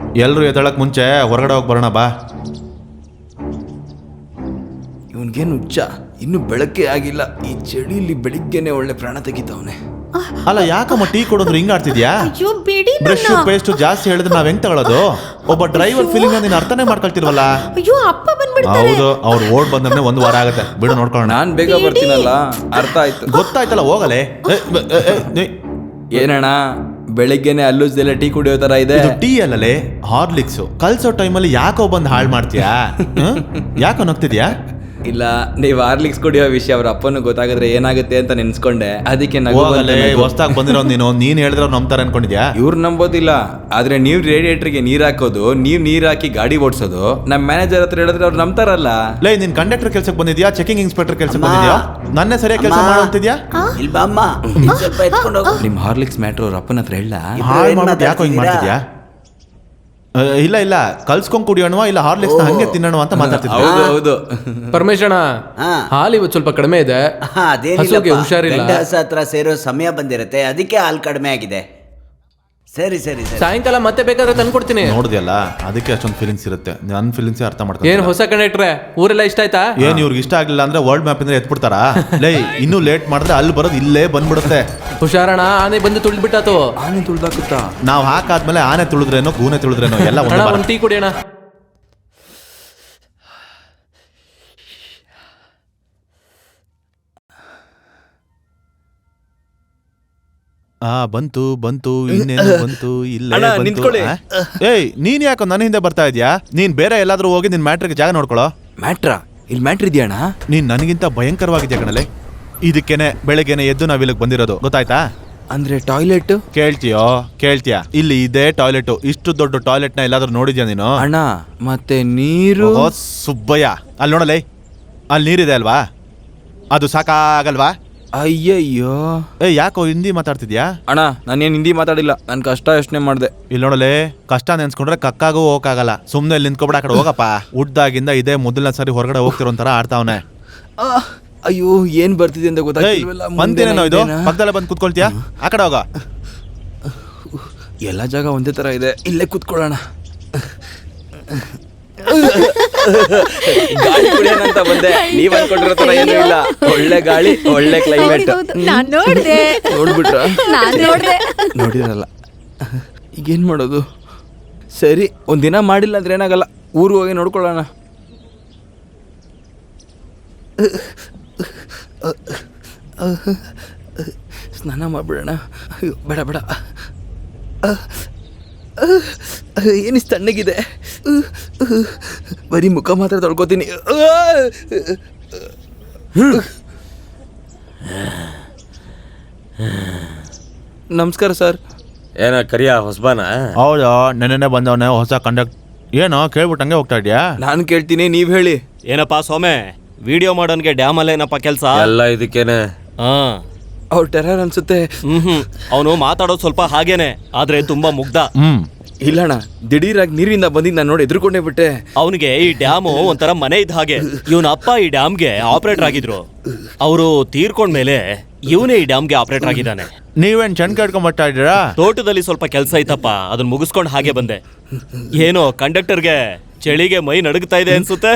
[SPEAKER 7] ಎಲ್ರು ಎದ್ದಳಕ್ ಮುಂಚೆ ಹೊರಗಡೆ ಹೋಗಿ ಬರೋಣ ಬಾ.
[SPEAKER 3] ಇವನ್ಗೇನು ಹುಚ್ಚ, ಇನ್ನು ಬೆಳಕೆ ಆಗಿಲ್ಲ, ಈ ಚಳಿಲಿ ಬೆಳಿಗ್ಗೆನೆ ಒಳ್ಳೆ ಪ್ರಾಣ ತೆಗಿತಾವನೆ.
[SPEAKER 7] ಅಲ್ಲ ಯಾಕಮ್ಮ ಟೀ ಕೊಡೋದ್ರು ಹಿಂಗ್ ಆಡ್ತಿದ್ಯಾ?
[SPEAKER 2] ಅಯ್ಯೋ ಬಿಡಿ
[SPEAKER 7] ಬ್ರಷ್ ಪೇಸ್ಟ್ ಜಾಸ್ತಿ ಹೇಳಿದ್ರೆ ನಾವ್ ಹೆಂಗ್ ತಗೊಳ್ಳೋದು? ಒಬ್ಬ ಡ್ರೈವರ್ ಫೀಲಿಂಗ್ ನೀನ್ ಅರ್ಥನೇ ಮಾಡ್ಕೊಳ್ತಿಲ್ವಲ್ಲ.
[SPEAKER 2] ಅಯ್ಯೋ ಅಪ್ಪ ಬಂದ್ಬಿಡ್ತಾರೆ.
[SPEAKER 7] ಹೌದು, ಅವ್ರು ಓಡ್ ಬಂದ್ರೆ 1 ವಾರ ಆಗತ್ತೆ. ಬಿಡು ನೋಡ್ಕೊಳ್ಳೋಣ.
[SPEAKER 3] ನಾನ್ ಬೇಗ ಬರ್ತೀನಲ್ಲ, ಅರ್ಥ ಆಯ್ತು.
[SPEAKER 7] ಗೊತ್ತಾಯ್ತಲ್ಲ, ಹೋಗಲೇ.
[SPEAKER 3] ಏನಣ್ಣ ಬೆಳಿಗ್ಗೆನೆ ಅಲ್ಲೂಸ್ದೆಲ್ಲ ಟೀ ಕುಡಿಯೋ ತರ ಇದೆ?
[SPEAKER 7] ಇದು ಟೀ ಅಲ್ಲಲೇ, ಹಾರ್ಲಿಕ್ಸ್. ಕಲ್ಸೋ ಟೈಮಲ್ಲಿ ಯಾಕೋ ಬಂದು ಹಾಳು ಮಾಡ್ತೀಯಾ? ಯಾಕೋ ನಗ್ತಿದ್ಯಾ?
[SPEAKER 3] ಇಲ್ಲ, ನೀವ್ ಹಾರ್ಲಿಕ್ಸ್ ಕುಡಿಯೋ ವಿಷಯ ಅವ್ರ ಅಪ್ಪನ ಗೊತ್ತಾಗಿದ್ರೆ ಏನಾಗುತ್ತೆ ಅಂತ ನೆನ್ಸ್ಕೊಂಡೆ, ಅದಕ್ಕೆ
[SPEAKER 7] ಹೊಸ್ದಾಗ್ ಬಂದಿರೋ ನೀನ್ ಹೇಳಿದ್ರೆ ಅವ್ರು ನಂಬ್ತಾರೆ ಅನ್ಕೊಂಡಿದ್ಯಾ?
[SPEAKER 3] ಇವ್ರು ನಂಬೋದಿಲ್ಲ, ಆದ್ರೆ ನೀವ್ ರೇಡಿಯೇಟರ್ಗೆ ನೀರ್ ಹಾಕೋದು, ನೀರ್ ಹಾಕಿ ಗಾಡಿ ಓಡಿಸೋದು ನಮ್ ಮ್ಯಾನೇಜರ್ ಹತ್ರ ಹೇಳಿದ್ರೆ ಅವ್ರು ನಂಬ್ತಾರಲ್ಲ.
[SPEAKER 7] ಲೇ, ನೀನ್ ಕಂಡಕ್ಟರ್ ಕೆಲ್ಸಕ್ಕೆ ಬಂದಿದ್ಯಾ, ಚೆಕಿಂಗ್ ಇನ್ಸ್ಪೆಕ್ಟರ್ ಕೆಲ್ಸಕ್ಕೆ ಬಂದಿದ್ಯಾ? ನನ್ನೇ ಸರಿಯಾಗಿ ಕೆಲಸ ಮಾಡುವಂತಿದ್ಯಾ?
[SPEAKER 4] ಇಲ್ಬಮ್ಮ, ಸ್ವಲ್ಪ ಎತ್ಕೊಂಡು ಹೋಗು.
[SPEAKER 3] ನಿಮ್ ಹಾರ್ಲಿಕ್ಸ್ ಮ್ಯಾಟ್ರ್ ಅವ್ರ ಅಪ್ಪನ ಹತ್ರ ಹೇಳ.
[SPEAKER 7] ಹಾಳು ಮಾಡ್ಬಿಟ್ಟು ಯಾಕೋ ಹಿಂಗ್ ಮಾಡ್ತಿದ್ಯಾ? ಇಲ್ಲ ಕಲ್ಸ್ಕೊಂಡ್ ಕುಡಿಯೋಣ, ಇಲ್ಲ ಹಾರ್ಲಿಕ್ಸ್ ಹಂಗೆ ತಿನ್ನೋಣ ಅಂತ ಮಾತಾಡ್ತಿದ್ದೆ.
[SPEAKER 3] ಹೌದು
[SPEAKER 5] ಪರಮೇಶಣ್ಣ, ಹಾಲು ಇವತ್ತು ಸ್ವಲ್ಪ ಕಡಿಮೆ ಇದೆ. ಹಸುಗೆ ಹುಷಾರಿಲ್ಲ.
[SPEAKER 4] ಗಂಡ ಹಸು ಹತ್ರ ಸೇರೋ ಸಮಯ ಬಂದಿರುತ್ತೆ, ಅದಕ್ಕೆ ಹಾಲು ಕಡಿಮೆ ಆಗಿದೆ. ಸರಿ ಸರಿ ಸರಿ,
[SPEAKER 5] ಸಾಯಂಕಾಲ ಮತ್ತೆ ಬೇಕಾದ್ರೆ ತಂದ್ಕೊಡ್ತೀನಿ.
[SPEAKER 7] ನೋಡಿದ್ಯಲ್ಲ, ಅದಕ್ಕೆ ಅಷ್ಟೊಂದು ಫೀಲಿಂಗ್ಸ್ ಇರುತ್ತೆ. ನನ್ನ ಫೀಲಿಂಗ್ಸ್ ಅರ್ಥ ಮಾಡ್ಕೊಂಡು.
[SPEAKER 5] ಏನ್ ಹೊಸ ಕಂಡಕ್ಟ್ರೆ, ಊರೆಲ್ಲ ಇಷ್ಟ ಆಯ್ತಾ?
[SPEAKER 7] ಏನ್ ಇವ್ರಿಗೆ ಇಷ್ಟ ಆಗ್ಲಿಲ್ಲ ಅಂದ್ರೆ ವರ್ಲ್ಡ್ ಮ್ಯಾಪ್ ಇಂದ ಎತ್ಬಿಡ್ತಾರಾ? ಲೇ, ಇನ್ನೂ ಲೇಟ್ ಮಾಡಿದ್ರೆ ಅಲ್ಲಿ ಬರೋದು ಇಲ್ಲೇ ಬಂದ್ಬಿಡುತ್ತೆ.
[SPEAKER 5] ಹುಷಾರಣ, ಆನೆ ಬಂದು ತುಳಿದ್ಬಿಟ್ಟಾತು.
[SPEAKER 3] ಆನೆ ತುಳ್ದಾಕುತ್ತಾ?
[SPEAKER 7] ನಾವ್ ಹಾಕಾದ್ಮೇಲೆ ಆನೆ ತುಳಿದ್ರೇನೋ ಗೂನೆ ತುಳಿದ್ರೇನೋ ಎಲ್ಲ
[SPEAKER 5] ಒಂದ್ ಟೀ ಕುಡಿಯೋಣ.
[SPEAKER 7] ಬಂತು ಇನ್ನೇನು ಬಂತು, ಇಲ್ಲೇ ಬಂತು. ಏಯ್, ನೀನ್ ಯಾಕೋ ನನ್ನ ಹಿಂದೆ ಬರ್ತಾ ಇದ್ಯಾ? ನೀನ್ ಬೇರೆ ಎಲ್ಲಾದ್ರೂ ಹೋಗಿ ನಿನ್ ಮ್ಯಾಟ್ರಿಗೆ ಜಾಗ ನೋಡ್ಕೊಳ್ಳೋ.
[SPEAKER 3] ಮ್ಯಾಟ್ರಾ? ಇಲ್ಲಿ ಮ್ಯಾಟ್ರ್ ಇದೆಯಣ್ಣ?
[SPEAKER 7] ನೀನ್ ನನಗಿಂತ ಭಯಂಕರವಾಗಿದ್ಯಾ ಕಣಲೆ. ಇದಕ್ಕೇನೆ ಬೆಳಗ್ಗೆನೆ ಎದ್ದು ನಾವಿಲ್ಲಿಗೆ ಬಂದಿರೋದು, ಗೊತ್ತಾಯ್ತಾ?
[SPEAKER 3] ಅಂದ್ರೆ ಟಾಯ್ಲೆಟ್
[SPEAKER 7] ಕೇಳ್ತೀಯಾ? ಇಲ್ಲಿ ಇದೇ ಟಾಯ್ಲೆಟ್. ಇಷ್ಟು ದೊಡ್ಡ ಟಾಯ್ಲೆಟ್ ನ ಎಲ್ಲಾದ್ರೂ ನೋಡಿದ್ಯಾ ನೀನು?
[SPEAKER 3] ಅಣ್ಣ, ಮತ್ತೆ ನೀರು?
[SPEAKER 7] ಸುಬ್ಬಯ್ಯ, ಅಲ್ಲಿ ನೋಡಲೇ, ಅಲ್ಲಿ ನೀರಿದೆ ಅಲ್ವಾ? ಅದು ಸಾಕಾಗಲ್ವಾ?
[SPEAKER 3] ಅಯ್ಯಯ್ಯೋ,
[SPEAKER 7] ಯಾಕೋ ಹಿಂದಿ ಮಾತಾಡ್ತಿದ್ಯಾ?
[SPEAKER 3] ಅಣ್ಣ, ನಾನೇನ್ ಹಿಂದಿ ಮಾತಾಡಿಲ್ಲ, ನನ್ ಕಷ್ಟ ಯೋಚನೆ ಮಾಡ್ದೆ.
[SPEAKER 7] ಇಲ್ಲಿ ನೋಡಲೇ, ಕಷ್ಟ ನೆನ್ಸ್ಕೊಂಡ್ರೆ ಕಕ್ಕಾಗೂ ಹೋಗಕ್ಕಾಗಲ್ಲ. ಸುಮ್ನೆ ಇಲ್ಲಿ ನಿಂತ್ಕೊಬಿಡ, ಆ ಕಡೆ ಹೋಗಪ್ಪ. ಉಡ್ದಾಗಿಂದ ಇದೇ ಮೊದಲನೇ ಸರಿ ಹೊರಗಡೆ ಹೋಗ್ತಿರೋ ಒಂಥರ ಆಡ್ತಾವನೆ.
[SPEAKER 3] ಅಯ್ಯೋ, ಏನ್ ಬರ್ತಿದೆ ಅಂತ ಗೊತ್ತಾಗ್ತಿಲ್ವಲ್ಲ.
[SPEAKER 7] ಬಂತೇನೋ ಇದು, ಪಕ್ಕದಲ್ಲೇ ಬಂದು ಕುತ್ಕೊಳ್ತೀಯಾ? ಆ ಕಡೆ ಹೋಗ.
[SPEAKER 3] ಎಲ್ಲ ಜಾಗ ಒಂದೇ ತರ ಇದೆ, ಇಲ್ಲೇ ಕುತ್ಕೊಳ್ಳೋಣ. ಗಾಳಿ ಕುಡಿಯೋಣಂತ ಬಂದೆ, ನೀವ್ ಅನ್ಕೊಂಡಿರೋ ತರ ಏನೂ ಇಲ್ಲ. ಒಳ್ಳೆ ಗಾಳಿ, ಒಳ್ಳೆ ಕ್ಲೈಮೇಟ್.
[SPEAKER 2] ನಾನ್ ನೋಡ್ದೆ.
[SPEAKER 3] ನೋಡ್ಬಿಟ್ರ?
[SPEAKER 2] ನಾನ್ ನೋಡ್ದೆ.
[SPEAKER 3] ನೋಡಿರಲ್ಲ. ಈಗೇನ್ ಮಾಡೋದು? ಸರಿ, ಒಂದಿನ ಮಾಡಿಲ್ಲ ಅಂದ್ರೆ ಏನಾಗಲ್ಲ, ಊರು ಹೋಗಿ ನೋಡ್ಕೊಳ್ಳೋಣ. ಸ್ನಾನ ಮಾಡ್ಬಿಡೋಣ. ಬೇಡ ಬೇಡ, ಏನಿಸ್ ತಣ್ಣಗಿದೆ, ಬರೀ ಮುಖ ಮಾತ್ರ ತೊಳ್ಕೊತೀನಿ. ನಮಸ್ಕಾರ ಸರ್.
[SPEAKER 10] ಏನ ಕರಿಯ ಹೊಸಬಾನ?
[SPEAKER 7] ಹೌದಾ, ನೆನ್ನೆ ಬಂದವನೇ ಹೊಸ ಕಂಡಕ್ಟ್. ಏನೋ ಕೇಳ್ಬಿಟ್ಟಂಗೆ ಹೋಗ್ತಾ ಇದ್ಯಾ?
[SPEAKER 3] ನಾನು ಕೇಳ್ತೀನಿ, ನೀವ್ ಹೇಳಿ.
[SPEAKER 9] ಏನಪ್ಪಾ ಸೋಮೆ, ವಿಡಿಯೋ ಮಾಡೋನ್ಗೆ ಡ್ಯಾಮ್ ಅಲ್ಲೇನಪ್ಪ ಕೆಲ್ಸ?
[SPEAKER 10] ಎಲ್ಲ ಇದಕ್ಕೇನೆ.
[SPEAKER 3] ಅವ್ರು ಟೆರರ್ ಅನ್ಸುತ್ತೆ.
[SPEAKER 9] ಅವನು ಮಾತಾಡೋದು ಸ್ವಲ್ಪ ಹಾಗೇನೆ, ಆದ್ರೆ ತುಂಬಾ ಮುಗ್ಧ.
[SPEAKER 3] ಇಲ್ಲಣ್ಣ, ದಿಢೀರಾಗಿ ನೀರಿಂದ ಬಂದಿದ್ದು ನಾನು ನೋಡಿ ಎದುರುಕೊಂಡೇ ಬಿಟ್ಟೆ.
[SPEAKER 9] ಅವನಿಗೆ ಈ ಡ್ಯಾಮು ಒಂಥರ ಮನೆ ಇದ್ದ ಹಾಗೆ. ಇವನ ಅಪ್ಪ ಈ ಡ್ಯಾಮ್ಗೆ ಆಪರೇಟರ್ ಆಗಿದ್ರು. ಅವರು ತೀರ್ಕೊಂಡ್ಮೇಲೆ ಇವನೇ ಈ ಡ್ಯಾಮ್ಗೆ ಆಪರೇಟರ್ ಆಗಿದ್ದಾನೆ.
[SPEAKER 7] ನೀವೇನ್ ಚಂಡ್ ಕೇಳ್ಕೊಂಡ್ ಬರ್ತಾ ಇದ್ದೀರಾ?
[SPEAKER 9] ತೋಟದಲ್ಲಿ ಸ್ವಲ್ಪ ಕೆಲಸ ಐತಪ್ಪ, ಅದನ್ನ ಮುಗಿಸ್ಕೊಂಡು ಹಾಗೆ ಬಂದೆ. ಏನೋ ಕಂಡಕ್ಟರ್ಗೆ ಚಳಿಗೆ ಮೈ ನಡುಗ್ತಾ ಇದೆ ಅನ್ಸುತ್ತೆ.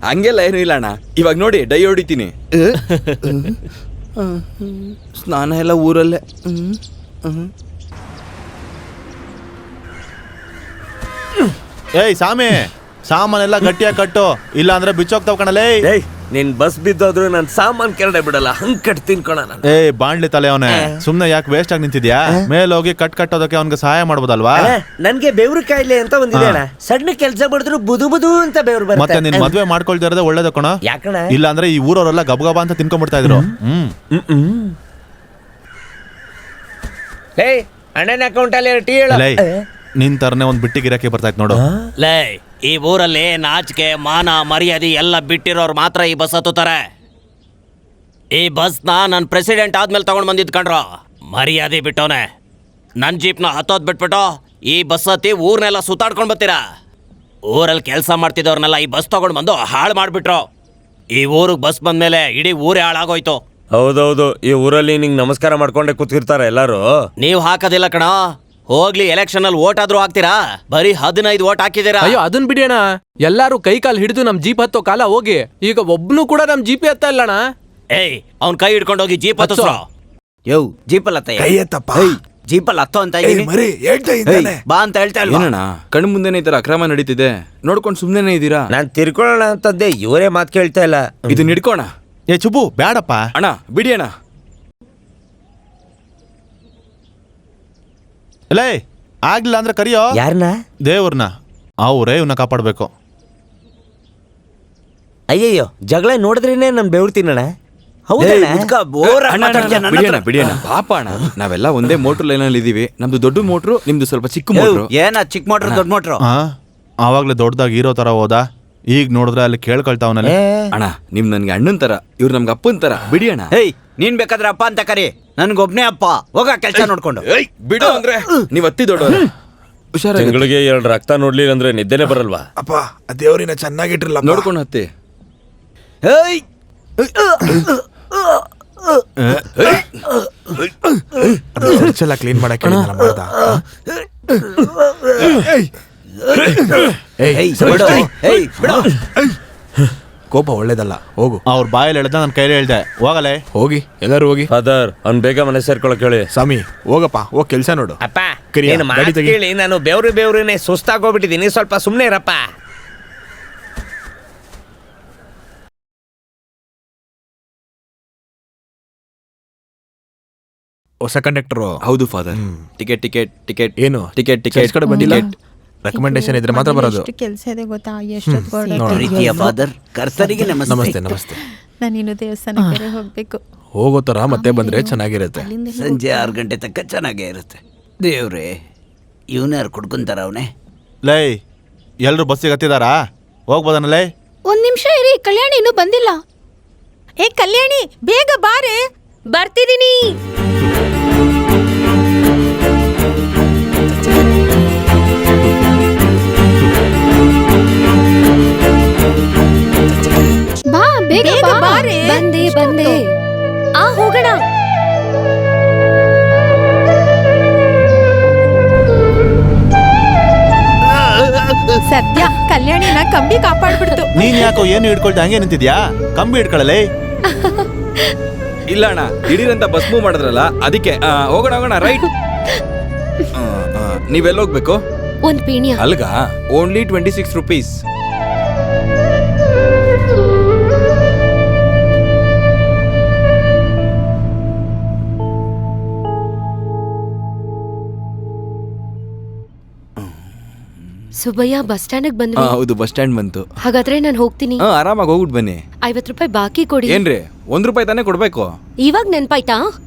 [SPEAKER 3] ಹಂಗೆಲ್ಲ ಏನು ಇಲ್ಲ ಅಣ್ಣ, ಇವಾಗ ನೋಡಿ ಡೈ ಹೊಡಿತೀನಿ. ಸ್ನಾನ ಎಲ್ಲ ಊರಲ್ಲೇ.
[SPEAKER 7] ಏಯ್ ಸಾಮಿ, ಸಾಮಾನೆಲ್ಲ ಗಟ್ಟಿಯಾಗಿ ಕಟ್ಟು, ಇಲ್ಲ ಅಂದ್ರೆ ಬಿಚ್ಚೋಗ್ತಾವ್ ಕಣಲೇ.
[SPEAKER 10] ನಿನ್ ಬಸ್ ಬಿದ್ದೋದ್ರು ನನ್ ಸಾಮಾನ್ ಕೆರಡೆ ಬಿಡಲ್ಲ, ಹಂಗ್ ಕಟ್ ತಿನ್ಕೊಳ.
[SPEAKER 7] ಬಾಣ್ಲಿ ತಲೆ ಅವನೇ, ಸುಮ್ನೆ ಯಾಕೆ ವೇಸ್ಟ್ ಆಗಿ ನಿಂತಿದ್ಯಾ? ಮೇಲೋಗಿ ಕಟ್ಟೋದಕ್ಕೆ ಅವ್ನಿಗೆ ಸಹಾಯ ಮಾಡ್ಬೋದಲ್ವಾ?
[SPEAKER 10] ನನ್ಗೆ ಬೆವ್ರು ಕಾಯಿಲೆ ಅಂತ ಒಂದಿದೆ ಅಣ್ಣ. ಸಣ್ಣ ಕೆಲ್ಸ ಮಾಡಿದ್ರು ಬುದು ಬುದು ಅಂತ ಬೆವ್ರು ಬರುತ್ತೆ.
[SPEAKER 7] ಮತ್ತೆ ನಿನ್ ಮದ್ವೆ ಮಾಡ್ಕೊಳ್ತಾ ಇರೋದೇ ಒಳ್ಳೇದ ಕಣ.
[SPEAKER 10] ಯಾಕಣ?
[SPEAKER 7] ಇಲ್ಲ ಅಂದ್ರೆ ಈ ಊರವರೆಲ್ಲ ಗಬಗಬ ಅಂತ ತಿನ್ಕೊಂಡ್ಬಿಡ್ತಾ ಇದ್ರು.
[SPEAKER 10] ಅಣ್ಣನ ಅಕೌಂಟ್ ಅಲ್ಲಿ ಟೀ ಹೇಳ.
[SPEAKER 7] ನಿನ್ ತರನೇ ಒಂದ್ ಬಿಟ್ಟಿ ಗಿರಾಕಿ ಬರ್ತಾ ಇತ್ತು ನೋಡು.
[SPEAKER 9] ಲೇ, ಈ ಊರಲ್ಲಿ ನಾಚಿಕೆ ಮಾನ ಮರ್ಯಾದೆ ಎಲ್ಲ ಬಿಟ್ಟಿರೋರು ಮಾತ್ರ ಈ ಬಸ್ ಹತ್ತುತ್ತಾರೆ. ಈ ಬಸ್ನ ನನ್ ಪ್ರೆಸಿಡೆಂಟ್ ಆದ್ಮೇಲೆ ತಗೊಂಡ್ ಬಂದಿದ್ ಕಂಡ್ರು. ಮರ್ಯಾದೆ ಬಿಟ್ಟವನೆ. ನನ್ ಜೀಪ್ನ ಹತ್ತೋದ್ ಬಿಟ್ಬಿಟ್ಟು ಈ ಬಸ್ ಹತ್ತಿ ಊರ್ನೆಲ್ಲ ಸುತ್ತಾಡ್ಕೊಂಡ್ ಬರ್ತೀರಾ? ಊರಲ್ಲಿ ಕೆಲಸ ಮಾಡ್ತಿದ್ದವ್ರನ್ನೆಲ್ಲ ಈ ಬಸ್ ತಗೊಂಡ್ ಬಂದು ಹಾಳು ಮಾಡ್ಬಿಟ್ರು. ಈ ಊರಿಗೆ ಬಸ್ ಬಂದ್ಮೇಲೆ ಇಡೀ ಊರೇ ಹಾಳಾಗೋಯ್ತು.
[SPEAKER 10] ಹೌದೌದು, ಈ ಊರಲ್ಲಿ ನಿಂಗೆ ನಮಸ್ಕಾರ ಮಾಡ್ಕೊಂಡೆ ಕೂತಿರ್ತಾರೆ ಎಲ್ಲಾರು.
[SPEAKER 9] ನೀವು ಹಾಕೋದಿಲ್ಲ ಕಣ, ಹೋಗ್ಲಿ ಎಲೆಕ್ಷನ್ ಅಲ್ಲಿ ಓಟ್ ಆದ್ರೂ ಹಾಕ್ತೀರಾ? ಬರೀ 15 ಓಟ್ ಹಾಕಿದೀರಾ.
[SPEAKER 5] ಅಯ್ಯೋ ಅದನ್ ಬಿಡಿ ಅಣ್ಣ, ಎಲ್ಲಾರು ಕೈ ಕಾಲ್ ಹಿಡಿದು ನಮ್ ಜೀಪ್ ಹತ್ತೋ ಕಾಲ ಹೋಗಿ, ಈಗ ಒಬ್ನು ಕೂಡ ನಮ್ ಜೀಪಿ ಹತ್ತ ಇಲ್ಲ ಅಣ್ಣ.
[SPEAKER 9] ಏಯ್ ಅವ್ನ್ ಕೈ ಹಿಡ್ಕೊಂಡು ಹೋಗಿ ಜೀಪ್ ಹತ್ತಿಸ್ರೋ.
[SPEAKER 4] ಯೋ ಜೀಪಲ್ ಹತ್ತ
[SPEAKER 6] ಕೈ ಎತ್ತಪ್ಪ.
[SPEAKER 4] ಜೀಪಲ್ ಹತ್ತೋ ಅಂತ ಇದೀನಿ.
[SPEAKER 6] ಮರಿ ಹೇಳ್ತಾ ಇದ್ದಾನೆ.
[SPEAKER 4] ಬಾ ಅಂತ ಹೇಳ್ತಾ ಇಲ್ವಾ?
[SPEAKER 3] ಏನಣ್ಣ ಕಣ್ಣು ಮುಂದೆನೆ ಈ ತರ ಅಕ್ರಮ ನಡೀತಿದೆ, ನೋಡ್ಕೊಂಡು ಸುಮ್ನೆನೇ ಇದ್ದೀರಾ?
[SPEAKER 10] ನಾನ್ ತಿರ್ಕೊಳ್ಳೋಣ ಅಂತದ್ದೆ, ಇವರೇ ಮಾತು ಕೇಳ್ತಾ ಇಲ್ಲ.
[SPEAKER 3] ಇದನ್ನ ಹಿಡ್ಕೋಣ.
[SPEAKER 7] ಏ ಚುಬು ಬ್ಯಾಡಪ್ಪ.
[SPEAKER 3] ಅಣ್ಣ ಬಿಡಿ ಅಣ್ಣ.
[SPEAKER 7] ಲೇ ಆಗ್ಲಿಲ್ಲ ಅಂದ್ರೆ ಕರಿಯೋ.
[SPEAKER 10] ಯಾರನ್ನ?
[SPEAKER 7] ದೇವ್ರನ್ನ. ಅವರೇ ಇವನ್ನ ಕಾಪಾಡ್ಬೇಕು.
[SPEAKER 10] ಅಯ್ಯಯ್ಯೋ, ಜಗಳ ನೋಡಿದ್ರೇನೆ ನನ್ ಬೆವ್ರ್ತೀನಣ್ಣ.
[SPEAKER 3] ಬಿಡಿ ಅಣ್ಣ ಪಾಪ ಅಣ್ಣ, ನಾವೆಲ್ಲ ಒಂದೇ ಮೋಟ್ರ್ ಲೈನ್ ಅಲ್ಲಿ ಇದೀವಿ. ನಮ್ದು ದೊಡ್ಡ ಮೋಟ್ರು, ನಿಮ್ದು ಸ್ವಲ್ಪ ಚಿಕ್ಕ ಮೋಟ್ರು.
[SPEAKER 4] ಏನ ಚಿಕ್ಕ ಮೋಟ್ರು ದೊಡ್ಡ ಮೋಟ್ರು?
[SPEAKER 7] ಆವಾಗ್ಲೇ ದೊಡ್ಡದಾಗಿ ಇರೋ ತರ ಹೋದ, ಈಗ ನೋಡಿದ್ರೆ ಅಲ್ಲಿ ಕೇಳ್ಕೊಳ್ತಾವನಲ್ಲಿ.
[SPEAKER 3] ಅಣ್ಣ ನಿಮ್ ನನ್ಗೆ ಅಣ್ಣನ್ ತರ, ಇವ್ರು ನಮ್ಗೆ ಅಪ್ಪನ್ ತರ. ಬಿಡಿ ಅಣ್ಣ.
[SPEAKER 4] ಹೇಯ್ ನೀನ್ ಬೇಕಾದ್ರೆ ಅಪ್ಪ ಅಂತ ಕರಿ, ನನ್ಗೊಬ್ನೇ ಅಪ್ಪ. ಹೋಗ ಕೆಲ್ಸ ನೋಡ್ಕೊಂಡು.
[SPEAKER 3] ಬಿಡು ಅಂದ್ರೆ ನೀವ್ ಅತ್ತಿ ದೊಡ್ಡವರು. ಹುಷಾರ.
[SPEAKER 1] ತಿಂಗಳಿಗೆ 2 ರಕ್ತ ನೋಡ್ಲಿಲ್ಲ ಅಂದ್ರೆ ನಿದ್ದೆನೆ ಬರಲ್ವಾ?
[SPEAKER 6] ಅಪ್ಪ ಆ ದೇವ್ರಿನ ಚೆನ್ನಾಗಿಟ್ರಲ್ಲ,
[SPEAKER 3] ನೋಡ್ಕೊಂಡು ಹತ್ತಿ.
[SPEAKER 4] ಹೇಯ್
[SPEAKER 6] ಚರ್ಚೆಲ್ಲ ಕ್ಲೀನ್ ಮಾಡಕ್ಕೆ ಮಾಡ್ದ. ಕೋಪ ಒಳ್ಳೇದಲ್ಲ, ಹೋಗು.
[SPEAKER 7] ಅವ್ರ ಬಾಯಲ್ಲಿ ಹೇಳ್ದ, ನನ್ನ ಕೈಲಿ ಹೇಳ್ದೆ. ಹೋಗಲೇ
[SPEAKER 6] ಹೋಗಿ, ಎಲ್ಲರೂ ಹೋಗಿ.
[SPEAKER 1] ಫಾದರ್ ಅವ್ನ್ ಬೇಗ ಮನೆ ಸೇರ್ಕೊಳಕ್ ಹೇಳಿ.
[SPEAKER 6] ಸ್ವಾಮಿ ಹೋಗಪ್ಪ, ಹೋಗ್ ಕೆಲ್ಸ ನೋಡು.
[SPEAKER 10] ಅಪ್ಪ
[SPEAKER 6] ಕರಿಯ,
[SPEAKER 10] ಏನ್
[SPEAKER 6] ಗಾಡಿ ತೆಗಿ.
[SPEAKER 10] ಕೇಳಿ, ನಾನು ಬೆವ್ರನೇ ಸುಸ್ತಾಗೋಗ್ಬಿಟ್ಟಿದೀನಿ, ಸ್ವಲ್ಪ ಸುಮ್ನೆ ಇರಪ್ಪ.
[SPEAKER 6] ಹೊಸ ಕಂಡಕ್ಟರ್.
[SPEAKER 3] ಹೌದು ಫಾದರ್. ಟಿಕೆಟ್ ಟಿಕೆಟ್ ಟಿಕೆಟ್
[SPEAKER 6] ಏನು
[SPEAKER 3] ಟಿಕೆಟ್
[SPEAKER 6] ಚರ್ಚ್
[SPEAKER 3] ಟಿಕೆಟ್
[SPEAKER 6] ಕಡೆ ಬಂದಿಲ್ಲ. ರೆಕಮೆಂಡೇಶನ್ ಇದ್ರೆ ಮಾತ್ರ ಬರೋದು.
[SPEAKER 2] ಕೆಲಸ ಇದೆ ಗೊತ್ತಾ?
[SPEAKER 4] ಪ್ರೀತಿಯ ಫಾದರ್, ಕರ್ತರಿಗೆ
[SPEAKER 6] ನಮಸ್ತೆ. ನಮಸ್ತೆ.
[SPEAKER 2] ನಾನಿನ್ನು ದೇವಸ್ಥಾನಕ್ಕೆ ಹೋಗ್ಬೇಕು.
[SPEAKER 6] ಹೋಗೋ ತರ ಮತ್ತೆ ಬಂದ್ರೆ ಚೆನ್ನಾಗಿರುತ್ತೆ.
[SPEAKER 4] ಸಂಜೆ 6 ಗಂಟೆ ತನಕ ಚೆನ್ನಾಗೇ ಇರುತ್ತೆ. ದೇವ್ರೇ, ಇವನ್ಯಾರು ಕುಡ್ಕೊಂತಾರ ಅವನೇ?
[SPEAKER 7] ಲೈ ಎಲ್ರು ಬಸ್ಸಿಗೆ ಹತ್ತಿದಾರಾ? ಹೋಗ್ಬೋದನಲ್ಲೇ?
[SPEAKER 8] ಒಂದ್ ನಿಮಿಷ ಇರಿ, ಕಲ್ಯಾಣಿ ಇನ್ನೂ ಬಂದಿಲ್ಲ.
[SPEAKER 2] ಏ ಕಲ್ಯಾಣಿ, ಬೇಗ ಬಾರೆ.
[SPEAKER 8] ಬರ್ತಿದೀನಿ. ಬಾ ಬೇಗ
[SPEAKER 2] ಬೇಗ
[SPEAKER 8] ಬಾ.
[SPEAKER 2] ಬಾರೆ.
[SPEAKER 8] ಬಂದೆ. ಹೋಗೋಣ.
[SPEAKER 2] ಸದ್ಯ ಕಲ್ಯಾಣಿನ ಕಂಬಿ ಕಾಪಾಡ್ಬಿಡ್ತು.
[SPEAKER 7] ನೀನ್ ಯಾಕೋ ಏನು ಹಿಡ್ಕೊಳ್ತಾ ಹಂಗೆ ನಿಂತಿದ್ಯಾ? ಕಂಬಿ ಹಿಡ್ಕೊಳ್ಳಲೇ.
[SPEAKER 3] ಇಲ್ಲ ಅಣ್ಣ, ದಿಢೀರಂತ ಬಸ್ ಮೂವ್ ಮಾಡಿದ್ರಲ್ಲ ಅದಕ್ಕೆ. ಹೋಗೋಣ ರೈಟ್. ನೀವೆಲ್ಲ ಹೋಗ್ಬೇಕು?
[SPEAKER 8] ಒಂದ್ ಪೀಣ್ಯ.
[SPEAKER 3] ಅಲ್ಗ only 26 rupees.
[SPEAKER 8] Subbaiah bus stand ಬಂದ್ವಿ.
[SPEAKER 3] ಹೌದು, ಬಸ್ ಸ್ಟ್ಯಾಂಡ್ ಬಂತು.
[SPEAKER 8] ಹಾಗಾದ್ರೆ ನಾನು ಹೋಗ್ತೀನಿ.
[SPEAKER 3] ಆರಾಮಾಗಿ ಹೋಗ್ಬಿಟ್ಟು ಬನ್ನಿ.
[SPEAKER 8] 50 ರೂಪಾಯಿ ಬಾಕಿ ಕೊಡಿ.
[SPEAKER 3] ಏನ್ರಿ, 1 ರೂಪಾಯಿ ತಾನೇ ಕೊಡ್ಬೇಕು?
[SPEAKER 8] ಇವಾಗ ನೆನ್ಪಾಯ್ತಾ?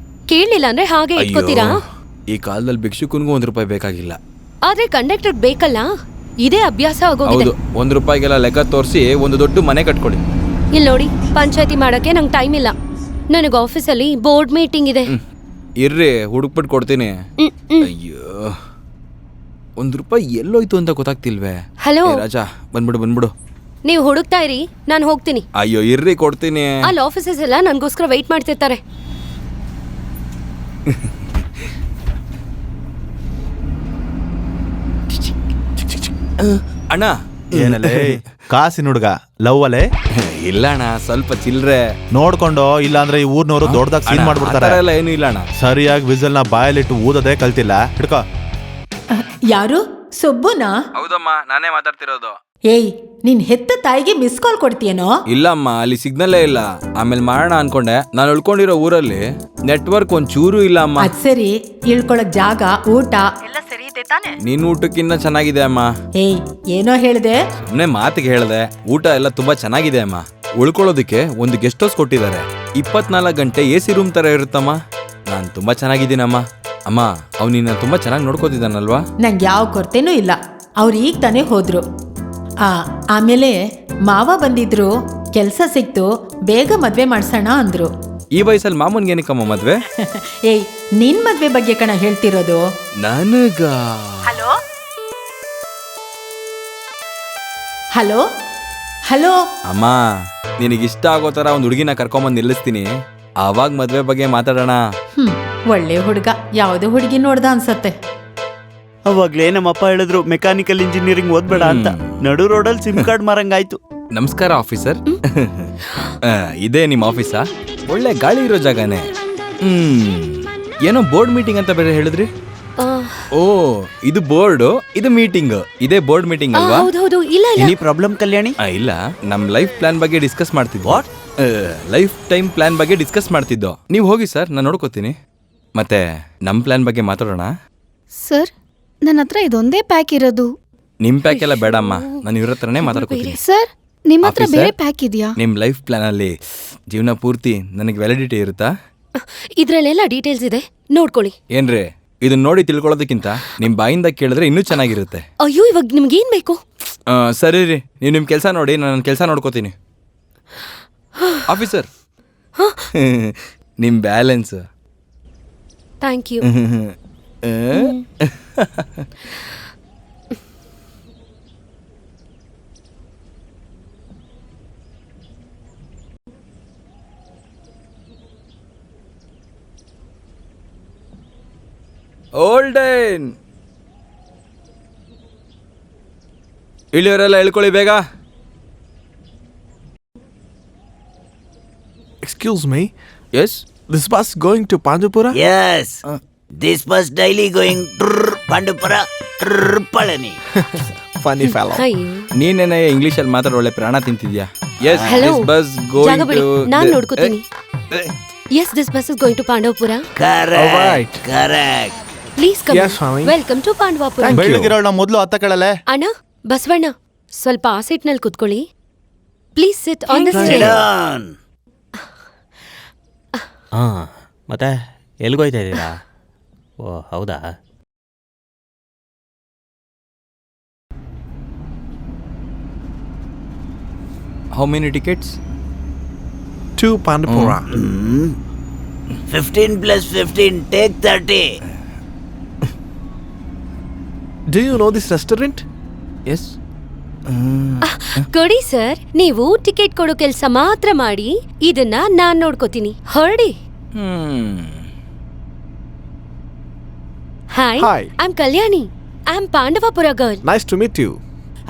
[SPEAKER 8] ಕೇಳಲಿಲ್ಲ ಅಂದ್ರೆ ಹಾಗೆ ಇಟ್ಕೋತೀರಾ?
[SPEAKER 3] ಈ ಕಾಲದಲ್ಲಿ ಭಿಕ್ಷುಕನ್ಗೂ 1 ರೂಪಾಯಿ ಬೇಕಾಗಿಲ್ಲ.
[SPEAKER 8] ಆದ್ರೆ ಕಂಡಕ್ಟರ್ ಬೇಕಲ್ಲ, ಇದೇ ಅಭ್ಯಾಸ ಆಗೋಗಿದೆ.
[SPEAKER 3] ಹೌದು, 1 ರೂಪಾಯಿಗೆಲ್ಲ ಲೆಕ್ಕ ತೋರಿಸಿ ಒಂದು ದೊಡ್ಡ ಮನೆ ಕಟ್ಕೊಡಿ.
[SPEAKER 8] ಇಲ್ಲಿ ನೋಡಿ, ಪಂಚಾಯತಿ ಮಾಡಕ್ಕೆ ನಂಗೆ ಟೈಮ್ ಇಲ್ಲ. ನನಗೆ ಆಫೀಸಲ್ಲಿ ಬೋರ್ಡ್ ಮೀಟಿಂಗ್ ಇದೆ.
[SPEAKER 3] ಇರ್ರಿ, ಹುಡುಕ್ಬಿಟ್ಟು ಕೊಡ್ತೀನಿ. ಅಯ್ಯೋ, 1 ರೂಪಾಯಿ ಎಲ್ಲೋಯ್ತು ಅಂತ ಗೊತ್ತಾಗ್ತಿಲ್ವೇ?
[SPEAKER 8] ಹಲೋ
[SPEAKER 3] ರಾಜಾ, ಬಂದ್ಬಿಡು.
[SPEAKER 8] ನೀವು ಹುಡುಕ್ತಾ ಇರಿ, ನಾನು ಹೋಗ್ತೀನಿ.
[SPEAKER 3] ಅಯ್ಯೋ ಇರ್ರಿ, ಕೊಡ್ತೀನಿ.
[SPEAKER 8] ಅಲ್ಲಿ ಆಫೀಸರ್ಸ್ ಎಲ್ಲ ನನಗೋಸ್ಕರ ವೆಯ್ಟ್ ಮಾಡ್ತಿರ್ತಾರೆ.
[SPEAKER 3] ಅಣ್ಣ.
[SPEAKER 7] ಏನಲ್ಲೇ ಕಾಸಿನ ಹುಡುಗ ಲವ್ ಅಲ್ಲೇ?
[SPEAKER 3] ಇಲ್ಲ ಅಣ್ಣ, ಸ್ವಲ್ಪ ಚಿಲ್ರೆ
[SPEAKER 7] ನೋಡ್ಕೊಂಡು, ಇಲ್ಲ ಅಂದ್ರೆ ಈ ಊರ್ನವರು ದೊಡ್ಡದಾಗಿ ಸೀನ್ ಮಾಡ್ಬಿಡ್ತಾರೆ.
[SPEAKER 3] ಎಲ್ಲ ಏನು ಇಲ್ಲ ಅಣ್ಣ.
[SPEAKER 7] ಸರಿಯಾಗಿ ವಿಸಲ್ ನ ಬಾಯಲ್ಲಿಟ್ಟು ಊದೋದೇ ಕಲ್ತಿಲ್ಲ. ಹಿಡ್ಕೋ.
[SPEAKER 2] ಯಾರು? ಸುಬ್ಬುನಾ?
[SPEAKER 3] ಹೌದಮ್ಮ, ನಾನೇ ಮಾತಾಡ್ತಿರೋದು.
[SPEAKER 2] ಏಯ್, ನೀನ್ ಹೆತ್ತ ತಾಯಿಗೆ ಮಿಸ್ ಕಾಲ್ ಕೊಡ್ತೀಯನೋ?
[SPEAKER 3] ಇಲ್ಲಮ್ಮ, ಅಲ್ಲಿ ಸಿಗ್ನಲ್ಲೇ ಇಲ್ಲ. ಆಮೇಲೆ ಮಾಡೋಣ ಅನ್ಕೊಂಡೆ. ನಾನು ಉಳ್ಕೊಂಡಿರೋ ಊರಲ್ಲಿ ನೆಟ್ವರ್ಕ್ ಒಂಚೂರು ಇಲ್ಲ ಅಮ್ಮ.
[SPEAKER 2] ಅದ್ ಸರಿ, ಇಳ್ಕೊಳಕ್ ಜಾಗ, ಊಟ ಎಲ್ಲ ಸರಿ ಇದೆ ತಾನೆ?
[SPEAKER 3] ನಿನ್ ಊಟಕ್ಕಿನ್ನ ಚೆನ್ನಾಗಿದೆ ಅಮ್ಮ.
[SPEAKER 2] ಏಯ್, ಏನೋ ಹೇಳ್ದೆ?
[SPEAKER 3] ಸುಮ್ನೆ ಮಾತಿಗೆ ಹೇಳ್ದೆ. ಊಟ ಎಲ್ಲ ತುಂಬಾ ಚೆನ್ನಾಗಿದೆ ಅಮ್ಮ. ಉಳ್ಕೊಳ್ಳೋದಕ್ಕೆ ಒಂದು ಗೆಸ್ಟ್ ಹೌಸ್ ಕೊಟ್ಟಿದ್ದಾರೆ. 24 ಗಂಟೆ AC ರೂಮ್ ತರ ಇರುತ್ತಮ್ಮ. ನಾನ್ ತುಂಬಾ ಚೆನ್ನಾಗಿದ್ದೀನಮ್ಮ. ಅಮ್ಮ, ಅವ್ನಿನ್ನ ತುಂಬಾ ಚೆನ್ನಾಗಿ ನೋಡ್ಕೋತಿದ್ದಾನಲ್ವಾ?
[SPEAKER 2] ನಂಗೆ ಯಾವ ಕೊರತೆನೂ ಇಲ್ಲ. ಅವ್ರು ಈಗ ತಾನೇ ಹೋದ್ರು. ಆಮೇಲೆ ಮಾವ ಬಂದಿದ್ರು, ಕೆಲ್ಸ ಸಿಕ್ತು, ಬೇಗ ಮದ್ವೆ ಮಾಡ್ಸೋಣ ಅಂದ್ರು.
[SPEAKER 3] ಈ ವಯಸ್ಸಲ್ಲಿ ಮಾಮನ್ಗೆ ಏನಕ್ಕಮ್ಮ ಮದ್ವೆ?
[SPEAKER 2] ಏಯ್, ನಿನ್ ಮದ್ವೆ ಬಗ್ಗೆ ಕಣ ಹೇಳ್ತಿರೋದು.
[SPEAKER 3] ನನಗ
[SPEAKER 2] ಹಲೋ
[SPEAKER 3] ಅಮ್ಮ, ನಿನಗಿಷ್ಟ ಆಗೋ ತರ ಒಂದು ಹುಡುಗಿನ ಕರ್ಕೊಂಬಂದು ನಿಲ್ಲಿಸ್ತೀನಿ. ಆವಾಗ ಮದ್ವೆ ಬಗ್ಗೆ ಮಾತಾಡೋಣ.
[SPEAKER 2] ಒಳ್ಳೆ ಹುಡುಗ, ಯಾವುದೋ ಹುಡುಗಿ ನೋಡ್ದ ಅನ್ಸತ್ತೆ.
[SPEAKER 4] ಅವಾಗ್ಲೇ ನಮ್ಮಪ್ಪ ಹೇಳಿದ್ರು ಮೆಕ್ಯಾನಿಕಲ್ ಇಂಜಿನಿಯರಿಂಗ್ ಓದ್ಬೇಡ ಅಂತ. ನಡು ರೋಡಲ್ಲಿ ಸಿಮ್ ಕಾರ್ಡ್ ಮಾರಂಗಾಯ್ತು.
[SPEAKER 3] ನಮಸ್ಕಾರ ಆಫೀಸರ್. ಇದೇ ನಿಮ್ಮ ಆಫೀಸಾ? ಒಳ್ಳೆ ಗಾಳಿ ಇರೋ ಜಾಗನೇ. ಏನೋ ಬೋರ್ಡ್ ಮೀಟಿಂಗ್ ಅಂತ ಬೇರೆ ಹೇಳಿದ್ರಿ. ಓ, ಇದು ಬೋರ್ಡ್, ಇದು ಮೀಟಿಂಗ್. ಇದೇ ಬೋರ್ಡ್ ಮೀಟಿಂಗ್ ಅಲ್ವಾ?
[SPEAKER 8] ಹೌದೌದು. ಇಲ್ಲ ಇಲ್ಲ.
[SPEAKER 4] ಎನಿ ಪ್ರಾಬ್ಲಮ್ ಕಲ್ಯಾಣಿ?
[SPEAKER 3] ಇಲ್ಲ, ನಮ್ ಲೈಫ್ ಪ್ಲಾನ್ ಬಗ್ಗೆ ಡಿಸ್ಕಸ್ ಮಾಡ್ತಿದ್ವಿ. ಲೈಫ್ ಟೈಮ್ ಪ್ಲಾನ್ ಬಗ್ಗೆ ಡಿಸ್ಕಸ್ ಮಾಡ್ತಿದ್ದೋ. ನೀವು ಹೋಗಿ ಸರ್, ನಾನು ನೋಡ್ಕೋತೀನಿ. ಮತ್ತೆ ನಮ್ ಪ್ಲಾನ್ ಬಗ್ಗೆ ಮಾತಾಡೋಣ.
[SPEAKER 12] ಸರ್, ನನ್ನ ಹತ್ರ ಇದೊಂದೇ ಪ್ಯಾಕ್ ಇರೋದು.
[SPEAKER 3] ನಿಮ್ ಪ್ಯಾಕ್ ಎಲ್ಲ ಬೇಡಮ್ಮ, ನಾನು ಇವ್ರ ಹತ್ರನೇ ಮಾತಾಡ್ಕೋತೀನಿ.
[SPEAKER 12] ಸರ್, ನಿಮ್ಮ ಹತ್ರ
[SPEAKER 3] ಆಫೀಸರ್,
[SPEAKER 12] ಬೇರೆ ಪ್ಯಾಕ್ ಇದೆಯಾ?
[SPEAKER 3] ನಿಮ್ ಲೈಫ್ ಪ್ಲಾನ್ ಅಲ್ಲಿ ಜೀವನ ಪೂರ್ತಿ ನನಗೆ ವ್ಯಾಲಿಡಿಟಿ ಇರುತ್ತಾ?
[SPEAKER 8] ಇದ್ರಲ್ಲೆಲ್ಲ ಡೀಟೇಲ್ಸ್ ಇದೆ, ನೋಡ್ಕೊಳ್ಳಿ.
[SPEAKER 3] ಏನ್ರಿ, ಇದನ್ನ ನೋಡಿ ತಿಳ್ಕೊಳ್ಳೋದಕ್ಕಿಂತ ನಿಮ್ ಬಾಯಿಂದ ಕೇಳಿದ್ರೆ ಇನ್ನೂ ಚೆನ್ನಾಗಿರುತ್ತೆ.
[SPEAKER 8] ಅಯ್ಯೋ, ಇವಾಗ ನಿಮ್ಗೇನ್ ಬೇಕು?
[SPEAKER 3] ಸರಿ ರೀ, ನೀವು ನಿಮ್ ಕೆಲಸ ನೋಡಿ, ನಾನು ನನ್ನ ಕೆಲಸ ನೋಡ್ಕೋತೀನಿ. ಆಫೀಸರ್, ನಿಮ್ ಬ್ಯಾಲೆನ್ಸ್.
[SPEAKER 8] Thank you.
[SPEAKER 3] ಓಲ್ಡನ್, ಇಳಿಯೋರೆಲ್ಲ ಹೇಳ್ಕೊಳ್ಳಿ ಬೇಗ.
[SPEAKER 6] Excuse me,
[SPEAKER 3] yes,
[SPEAKER 6] this bus going to Pandupura?
[SPEAKER 4] Yes. This bus daily going Pandupura, Palani.
[SPEAKER 6] Funny fellow.
[SPEAKER 8] ಅಯ್ಯೋ,
[SPEAKER 3] ನೀನೇನ ಇಂಗ್ಲಿಷಲ್ಲಿ ಮಾತಾಡೋ ಒಳ್ಳೆ ಪ್ರಾಣ ತಿಂತಿದ್ಯಾ? Yes,
[SPEAKER 8] Hello.
[SPEAKER 3] ಬಸ್
[SPEAKER 8] ಜಾಗ
[SPEAKER 3] ಗೋಯಿಂಗ್
[SPEAKER 8] ಬಿಡಿ,
[SPEAKER 3] ಟು.
[SPEAKER 8] ನಾನ್ ನೋಡ್ಕೋತೀನಿ. Yes, this bus is going to Pandavapura.
[SPEAKER 4] Correct.
[SPEAKER 6] Alright.
[SPEAKER 4] Correct.
[SPEAKER 8] Please come.
[SPEAKER 6] Yes, Swami.
[SPEAKER 8] Welcome to Pandavapura.
[SPEAKER 7] ಬೆಳ್ಳಗಿರೋಣ ಮೊದಲು ಅತ್ತ ಕೇಳಲೆ.
[SPEAKER 8] ಅಣ್ಣ, ಬಸವಣ್ಣ, ಸ್ವಲ್ಪ ಆ ಸೀಟ್ನಲ್ಲಿ ಕುತ್ಕೊಳ್ಳಿ. Please sit on this
[SPEAKER 4] Sit
[SPEAKER 8] chair.
[SPEAKER 4] down.
[SPEAKER 9] ಹಾ, ಮತ್ತೆ ಎಲ್ಗೋಯ್ತಾ ಇದ್ದೀರಾ? ಓ, ಹೌದಾ?
[SPEAKER 3] How many tickets?
[SPEAKER 6] To Pandupura.
[SPEAKER 4] 15 plus 15, take 30.
[SPEAKER 6] Do you know this restaurant?
[SPEAKER 3] Yes.
[SPEAKER 8] ಕೊಡಿ ಸರ್, ನೀವು ಟಿಕೆಟ್ ಕೊಡೋ ಕೆಲಸ ಮಾತ್ರ ಮಾಡಿ, ಇದನ್ನ ನಾನ್ ನೋಡ್ಕೋತೀನಿ. ಹೊರಡಿ. Hi,
[SPEAKER 6] Hi.
[SPEAKER 8] I am Kalyani. I am Pandavapura girl.
[SPEAKER 6] Nice to meet you.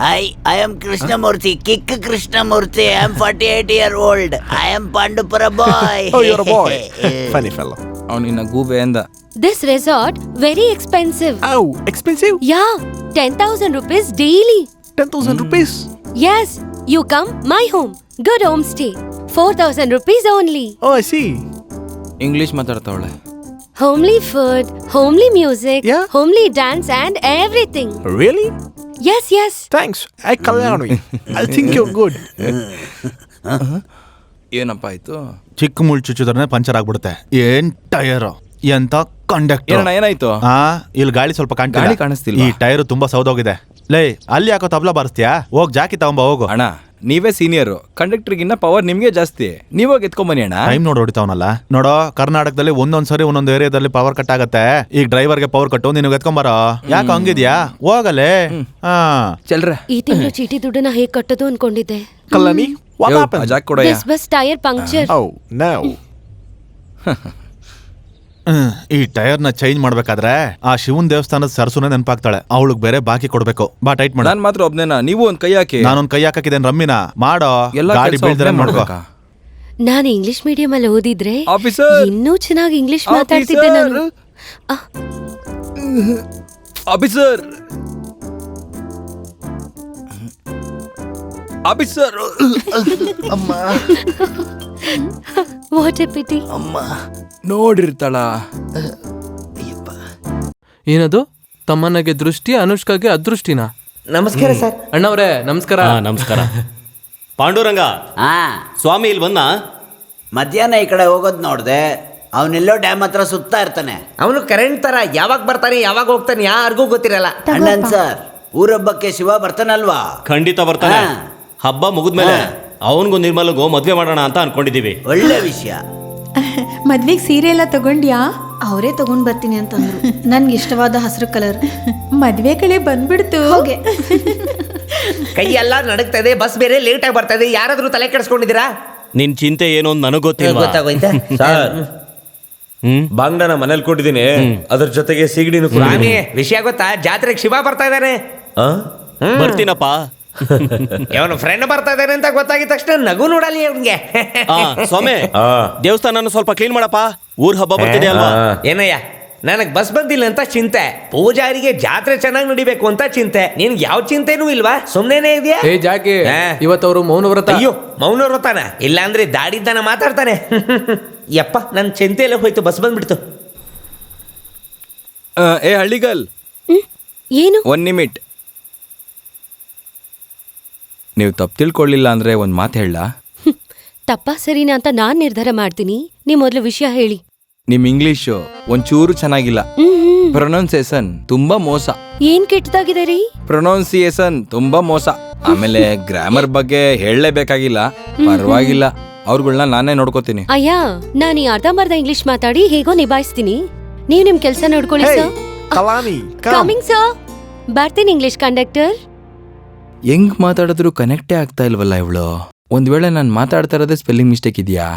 [SPEAKER 4] Hi, I am Krishnamurthy, Kick Krishnamurthy. I am 48 year old. I am Pandupura boy.
[SPEAKER 6] Oh, you're a boy. Funny fellow.
[SPEAKER 3] ಅವನಿನ್ನ ಗೂಬೆ ಅಂದ.
[SPEAKER 8] This resort very expensive.
[SPEAKER 6] Oh, expensive?
[SPEAKER 8] Yeah, 10,000 rupees daily.
[SPEAKER 6] 10,000 rupees.
[SPEAKER 8] Yes, you come my home. Good home stay. 4,000 rupees only.
[SPEAKER 6] Oh, I see.
[SPEAKER 3] English ಮಾತಾಡ್ತಾವಳೆ.
[SPEAKER 8] Homely food, homely music,
[SPEAKER 6] Yeah.
[SPEAKER 8] homely dance and everything.
[SPEAKER 6] Really?
[SPEAKER 8] Yes, yes.
[SPEAKER 6] Thanks. I Kalyani. I think you're good.
[SPEAKER 3] ಏನಪ್ಪ ಆಯ್ತು?
[SPEAKER 7] ಚಿಕ್ಕ ಮುಳ್ಳು ಚುಚ್ಚಿದ್ರೆ ಪಂಚರ್ ಆಗ್ಬಿಡುತ್ತೆ. ಏನ್ ಟೈರ್, ಎಂತ ಕಂಡಕ್ಟರ್.
[SPEAKER 3] ಏನಣ್ಣ, ಏನಾಯ್ತು?
[SPEAKER 7] ಇಲ್ಲಿ ಗಾಳಿ ಸ್ವಲ್ಪ
[SPEAKER 3] ಗಾಳಿ ಕಾಣಿಸ್ತಿಲ್ವಾ?
[SPEAKER 7] ಈ ಟೈರ್ ತುಂಬಾ ಸೌದೋಗಿದೆ. ಲೇ, ಅಲ್ಲಿ ಯಾಕೋ ತಬ್ಲಾ ಬಾರಿಸ್ತೀಯಾ? ಹೋಗ್ ಜಾಕಿ ತಗೊಂಬ ಹೋಗು.
[SPEAKER 3] ಅಣ್ಣ, ನೀವೇ ಸೀನಿಯರು, ಕಂಡಕ್ಟರ್ಗಿನ್ನ ಪವರ್ ನಿಮ್ಗೆ ಜಾಸ್ತಿ. ನೀವಾಗ ಎತ್ಕೊಂಬನ್ನಿ ಅಣ್ಣ.
[SPEAKER 7] ಟೈಮ್ ನೋಡಿ ಹೊಡಿತಾವನಲ್ಲ. ನೋಡೋ, ಕರ್ನಾಟಕದಲ್ಲಿ ಒಂದೊಂದ್ಸರಿ ಒಂದೊಂದು ಏರಿಯಾದಲ್ಲಿ ಪವರ್ ಕಟ್ ಆಗತ್ತೆ. ಈಗ ಡ್ರೈವರ್ಗೆ ಪವರ್ ಕಟ್ಟು, ನಿನಗೆ ಎತ್ಕೊಂಬಾರೋ. ಯಾಕೆ ಹಂಗಿದ್ಯಾ? ಹೋಗಲೇ. ಹಾ,
[SPEAKER 3] ಚಲ್ರ.
[SPEAKER 8] ಈ ತಿಂಗಳು ಚೀಟಿ ದುಡ್ಡನ್ನ ಹೇಗ್ ಕಟ್ಟೋದು ಅನ್ಕೊಂಡಿದ್ದೆ.
[SPEAKER 6] Kalani, what happened?
[SPEAKER 3] ಜಾಕ್ ಕೊಡಯ್ಯ.
[SPEAKER 8] This bus tyre puncture.
[SPEAKER 6] Oh, no.
[SPEAKER 7] ಈ ಟೈರ್ ನ ಚೇಂಜ್ ಮಾಡ್ಬೇಕಾದ್ರೆ ಆ ಶಿವನ್ ದೇವಸ್ಥಾನದ ಸರಸುನ ನೆನಪಾಗ್ತಾಳೆ. ಅವಳಿಗೆ ಬೇರೆ ಬಾಕಿ ಕೊಡ್ಬೇಕು. ಬಾ, ಟೈಟ್ ಮಾಡ.
[SPEAKER 3] ನಾನ್ ಮಾತ್ರ ಒಬ್ನೇನಾ? ನೀವು ಒಂದ್ ಕೈ ಹಾಕಿ.
[SPEAKER 7] ನಾನೊಂದ್ ಕೈ ಹಾಕಿದ್ದೇನೆ. ರಮ್ಮಿನ ಮಾಡೋ.
[SPEAKER 3] ಎಲ್ಲ
[SPEAKER 7] ಗಾಡಿ
[SPEAKER 3] ಕೆಲ್ಸ
[SPEAKER 7] ಬೀಳ್ದಿರ
[SPEAKER 3] ಒಬ್ನೇ
[SPEAKER 7] ನೋಡ್ಕೋ.
[SPEAKER 3] ಮಾಡ್ಬೇಕಾ?
[SPEAKER 8] ನಾನು ಇಂಗ್ಲಿಷ್ ಮೀಡಿಯಂ ಅಲ್ಲಿ ಓದಿದ್ರೆ
[SPEAKER 3] ಆಫೀಸರ್,
[SPEAKER 8] ಇನ್ನೂ ಚೆನ್ನಾಗಿ ಇಂಗ್ಲಿಷ್ ಮಾತಾಡ್ತಿದ್ದೆ ನಾನು.
[SPEAKER 3] Officer, officer. ಅಮ್ಮ,
[SPEAKER 8] ವಾಟ್ ಎ ಪಿಟಿ.
[SPEAKER 3] ಅಮ್ಮ ನೋಡಿರ್ತಾಳ.
[SPEAKER 5] ಏನದು? ತಮ್ಮನಿಗೆ ದೃಷ್ಟಿ, ಅನುಷ್ಕಾಗೆ ಅದೃಷ್ಟಿನ?
[SPEAKER 10] ನಮಸ್ಕಾರ ಸರ್.
[SPEAKER 5] ಅಣ್ಣವ್ರೆ ನಮಸ್ಕಾರ.
[SPEAKER 9] ನಮಸ್ಕಾರ. ಪಾಂಡುರಂಗ,
[SPEAKER 4] ಹಾ,
[SPEAKER 9] ಸ್ವಾಮಿ ಇಲ್ಲಿ ಬಂದ?
[SPEAKER 4] ಮಧ್ಯಾಹ್ನ ಈ ಕಡೆ ಹೋಗೋದ್ ನೋಡ್ದೆ. ಅವನೆಲ್ಲೋ ಡ್ಯಾಮ್ ಹತ್ರ ಸುತ್ತಾ ಇರ್ತಾನೆ.
[SPEAKER 10] ಅವನು ಕರೆಂಟ್ ತರ ಯಾವಾಗ ಬರ್ತಾನೆ ಯಾವಾಗ ಹೋಗ್ತಾನೆ ಯಾರಿಗೂ ಗೊತ್ತಿರಲ್ಲ.
[SPEAKER 4] ಅಣ್ಣನ್ ಸರ್, ಊರಬ್ಬಕ್ಕೆ ಶಿವ ಬರ್ತಾನಲ್ವಾ?
[SPEAKER 9] ಖಂಡಿತ ಬರ್ತಾನೆ.
[SPEAKER 4] ಹಾ.
[SPEAKER 9] ಹಬ್ಬ ಮುಗಿದ್ಮೇಲೆ ಅವನಿಗೂ ನಿರ್ಮಲ್ಗೂ ಮದ್ವೆ ಮಾಡೋಣ ಅಂತ ಅನ್ಕೊಂಡಿದೀವಿ.
[SPEAKER 4] ಒಳ್ಳೆ ವಿಷಯ.
[SPEAKER 2] ಮದ್ವೆಗೆ ಸೀರೆ ಎಲ್ಲ ತಗೊಂಡ್ಯಾ?
[SPEAKER 12] ಅವರೇ ತಗೊಂಡ್ ಬರ್ತೀನಿ ಅಂತಂದ್ರು. ನನ್ಗೆ ಇಷ್ಟವಾದ ಹಸಿರು ಕಲರ್.
[SPEAKER 2] ಮದ್ವೆ ಕಡೆ ಬಂದ್ಬಿಡ್ತು.
[SPEAKER 12] ಹೋಗೆ.
[SPEAKER 10] ಕೈ ಎಲ್ಲ ನಡಕ್ತಾ ಇದೆ, ಬಸ್ ಬೇರೆ ಲೇಟ್ ಆಗಿ ಬರ್ತಾ ಇದೆ. ಯಾರಾದ್ರೂ ತಲೆ ಕೆಡಿಸ್ಕೊಂಡಿದ್ದೀರಾ?
[SPEAKER 9] ನಿನ್ ಚಿಂತೆ ಏನು ಅಂತ ನನಗ್ ಗೊತ್ತಿಲ್ಲ.
[SPEAKER 10] ಗೊತ್ತಾಗೋಯ್ತಾ ಸರ್?
[SPEAKER 13] ಬಾಂಗ್ಡನ ಮನೇಲಿ ಕೊಟ್ಟಿದ್ದೀನಿ, ಅದ್ರ ಜೊತೆಗೆ ಸಿಗಡಿನೂ
[SPEAKER 10] ಸ್ವಾಮಿ ವಿಷಯ ಗೊತ್ತಾ? ಜಾತ್ರೆಗೆ ಶಿವ ಬರ್ತಾ ಇದ್ದಾನೆ.
[SPEAKER 9] ಬರ್ತೀನಪ್ಪ.
[SPEAKER 10] ಅವನ ಫ್ರೆಂಡ್ ಬರ್ತಾ ಇದ್ದಾನೆ ಅಂತ ಗೊತ್ತಾಗಿದ ತಕ್ಷಣ ನಗು ನೋಡಲಿ ಅವ್ನಿಗೆ.
[SPEAKER 9] ಸ್ವಾಮಿ ದೇವಸ್ಥಾನ ಸ್ವಲ್ಪ ಕ್ಲೀನ್ ಮಾಡಪ್ಪ, ಊರ್ ಹಬ್ಬ ಬರ್ತಿದೆ ಅಲ್ವಾ.
[SPEAKER 10] ಏನಯ್ಯ, ನನಗ್ ಬಸ್ ಬಂದಿಲ್ಲ ಅಂತ ಚಿಂತೆ, ಪೂಜಾರಿಗೆ ಜಾತ್ರೆ ಚೆನ್ನಾಗಿ ನಡಿಬೇಕು ಅಂತ ಚಿಂತೆ. ನಿನ್ಗೆ ಯಾವ ಚಿಂತೆನೂ ಇಲ್ವಾ? ಸುಮ್ನೆನೇ ಇದೆಯಾ?
[SPEAKER 5] ಏ ಜಾಕಿ, ಇವತ್ತವರು ಮೌನ ವ್ರತ.
[SPEAKER 10] ಅಯ್ಯೋ ಮೌನ ವ್ರತನ? ಇಲ್ಲ ಅಂದ್ರೆ ದಾಡಿದ್ದಾನ ಮಾತಾಡ್ತಾನೆ. ಯಪ್ಪ, ನನ್ ಚಿಂತೆ ಎಲ್ಲ ಹೋಯ್ತು, ಬಸ್ ಬಂದ್ಬಿಡ್ತು.
[SPEAKER 3] ಏ ಹಳ್ಳಿಗಲ್,
[SPEAKER 8] ಏನು?
[SPEAKER 3] 1 ನಿಮಿಟ್. ನೀವು ತಪ್ಪು ತಿಳ್ಕೊಳ್ಳಿಲ್ಲ ಅಂದ್ರೆ ಒಂದು ಮಾತು ಹೇಳ.
[SPEAKER 8] ತಪ್ಪ ಸರಿನಾ ಅಂತ ನಾನ್ ನಿರ್ಧಾರ ಮಾಡ್ತೀನಿ. ನೀ ಮೊದ್ಲು ವಿಷಯ ಹೇಳಿ.
[SPEAKER 3] ನಿಮ್ ಇಂಗ್ಲಿಷು ಒಂಚೂರು ಚೆನ್ನಾಗಿಲ್ಲ. ಪ್ರೊನೌನ್ಸಿಯೇಷನ್ ತುಂಬಾ ಮೋಸ.
[SPEAKER 8] ಏನ್ ಕೆಟ್ಟದಾಗಿದೆ ರೀ?
[SPEAKER 3] ಪ್ರೊನೌನ್ಸಿಯೇಷನ್ ತುಂಬಾ ಮೋಸ. ಆಮೇಲೆ ಗ್ರಾಮರ್ ಬಗ್ಗೆ ಹೇಳಲೇಬೇಕಾಗಿಲ್ಲ. ಪರವಾಗಿಲ್ಲ, ಅವ್ರುಗಳ್ನ ನಾನೇ ನೋಡ್ಕೋತೀನಿ.
[SPEAKER 8] ಅಯ್ಯ, ನಾನು ಈ ಅರ್ಧಂಬರ್ಧ ಇಂಗ್ಲಿಷ್ ಮಾತಾಡಿ ಹೇಗೋ ನಿಭಾಯಿಸ್ತೀನಿ. ನೀವ್ ನಿಮ್ ಕೆಲ್ಸ ನೋಡ್ಕೊಳ್ಳಿ ಸರ್. Coming sir. ಬರ್ತೀನಿ ಇಂಗ್ಲಿಷ್ ಕಂಡಕ್ಟರ್.
[SPEAKER 3] ಹೆಂಗ್ ಮಾತಾಡಿದ್ರು ಕನೆಕ್ಟೇ ಆಗ್ತಾ ಇಲ್ವಲ್ಲ ಇವಳು. ಒಂದ್ ವೇಳೆ ನಾನು ಮಾತಾಡ್ತಾ ಇರೋದೇ ಸ್ಪೆಲ್ಲಿಂಗ್ ಮಿಸ್ಟೇಕ್ ಇದೆಯಾ?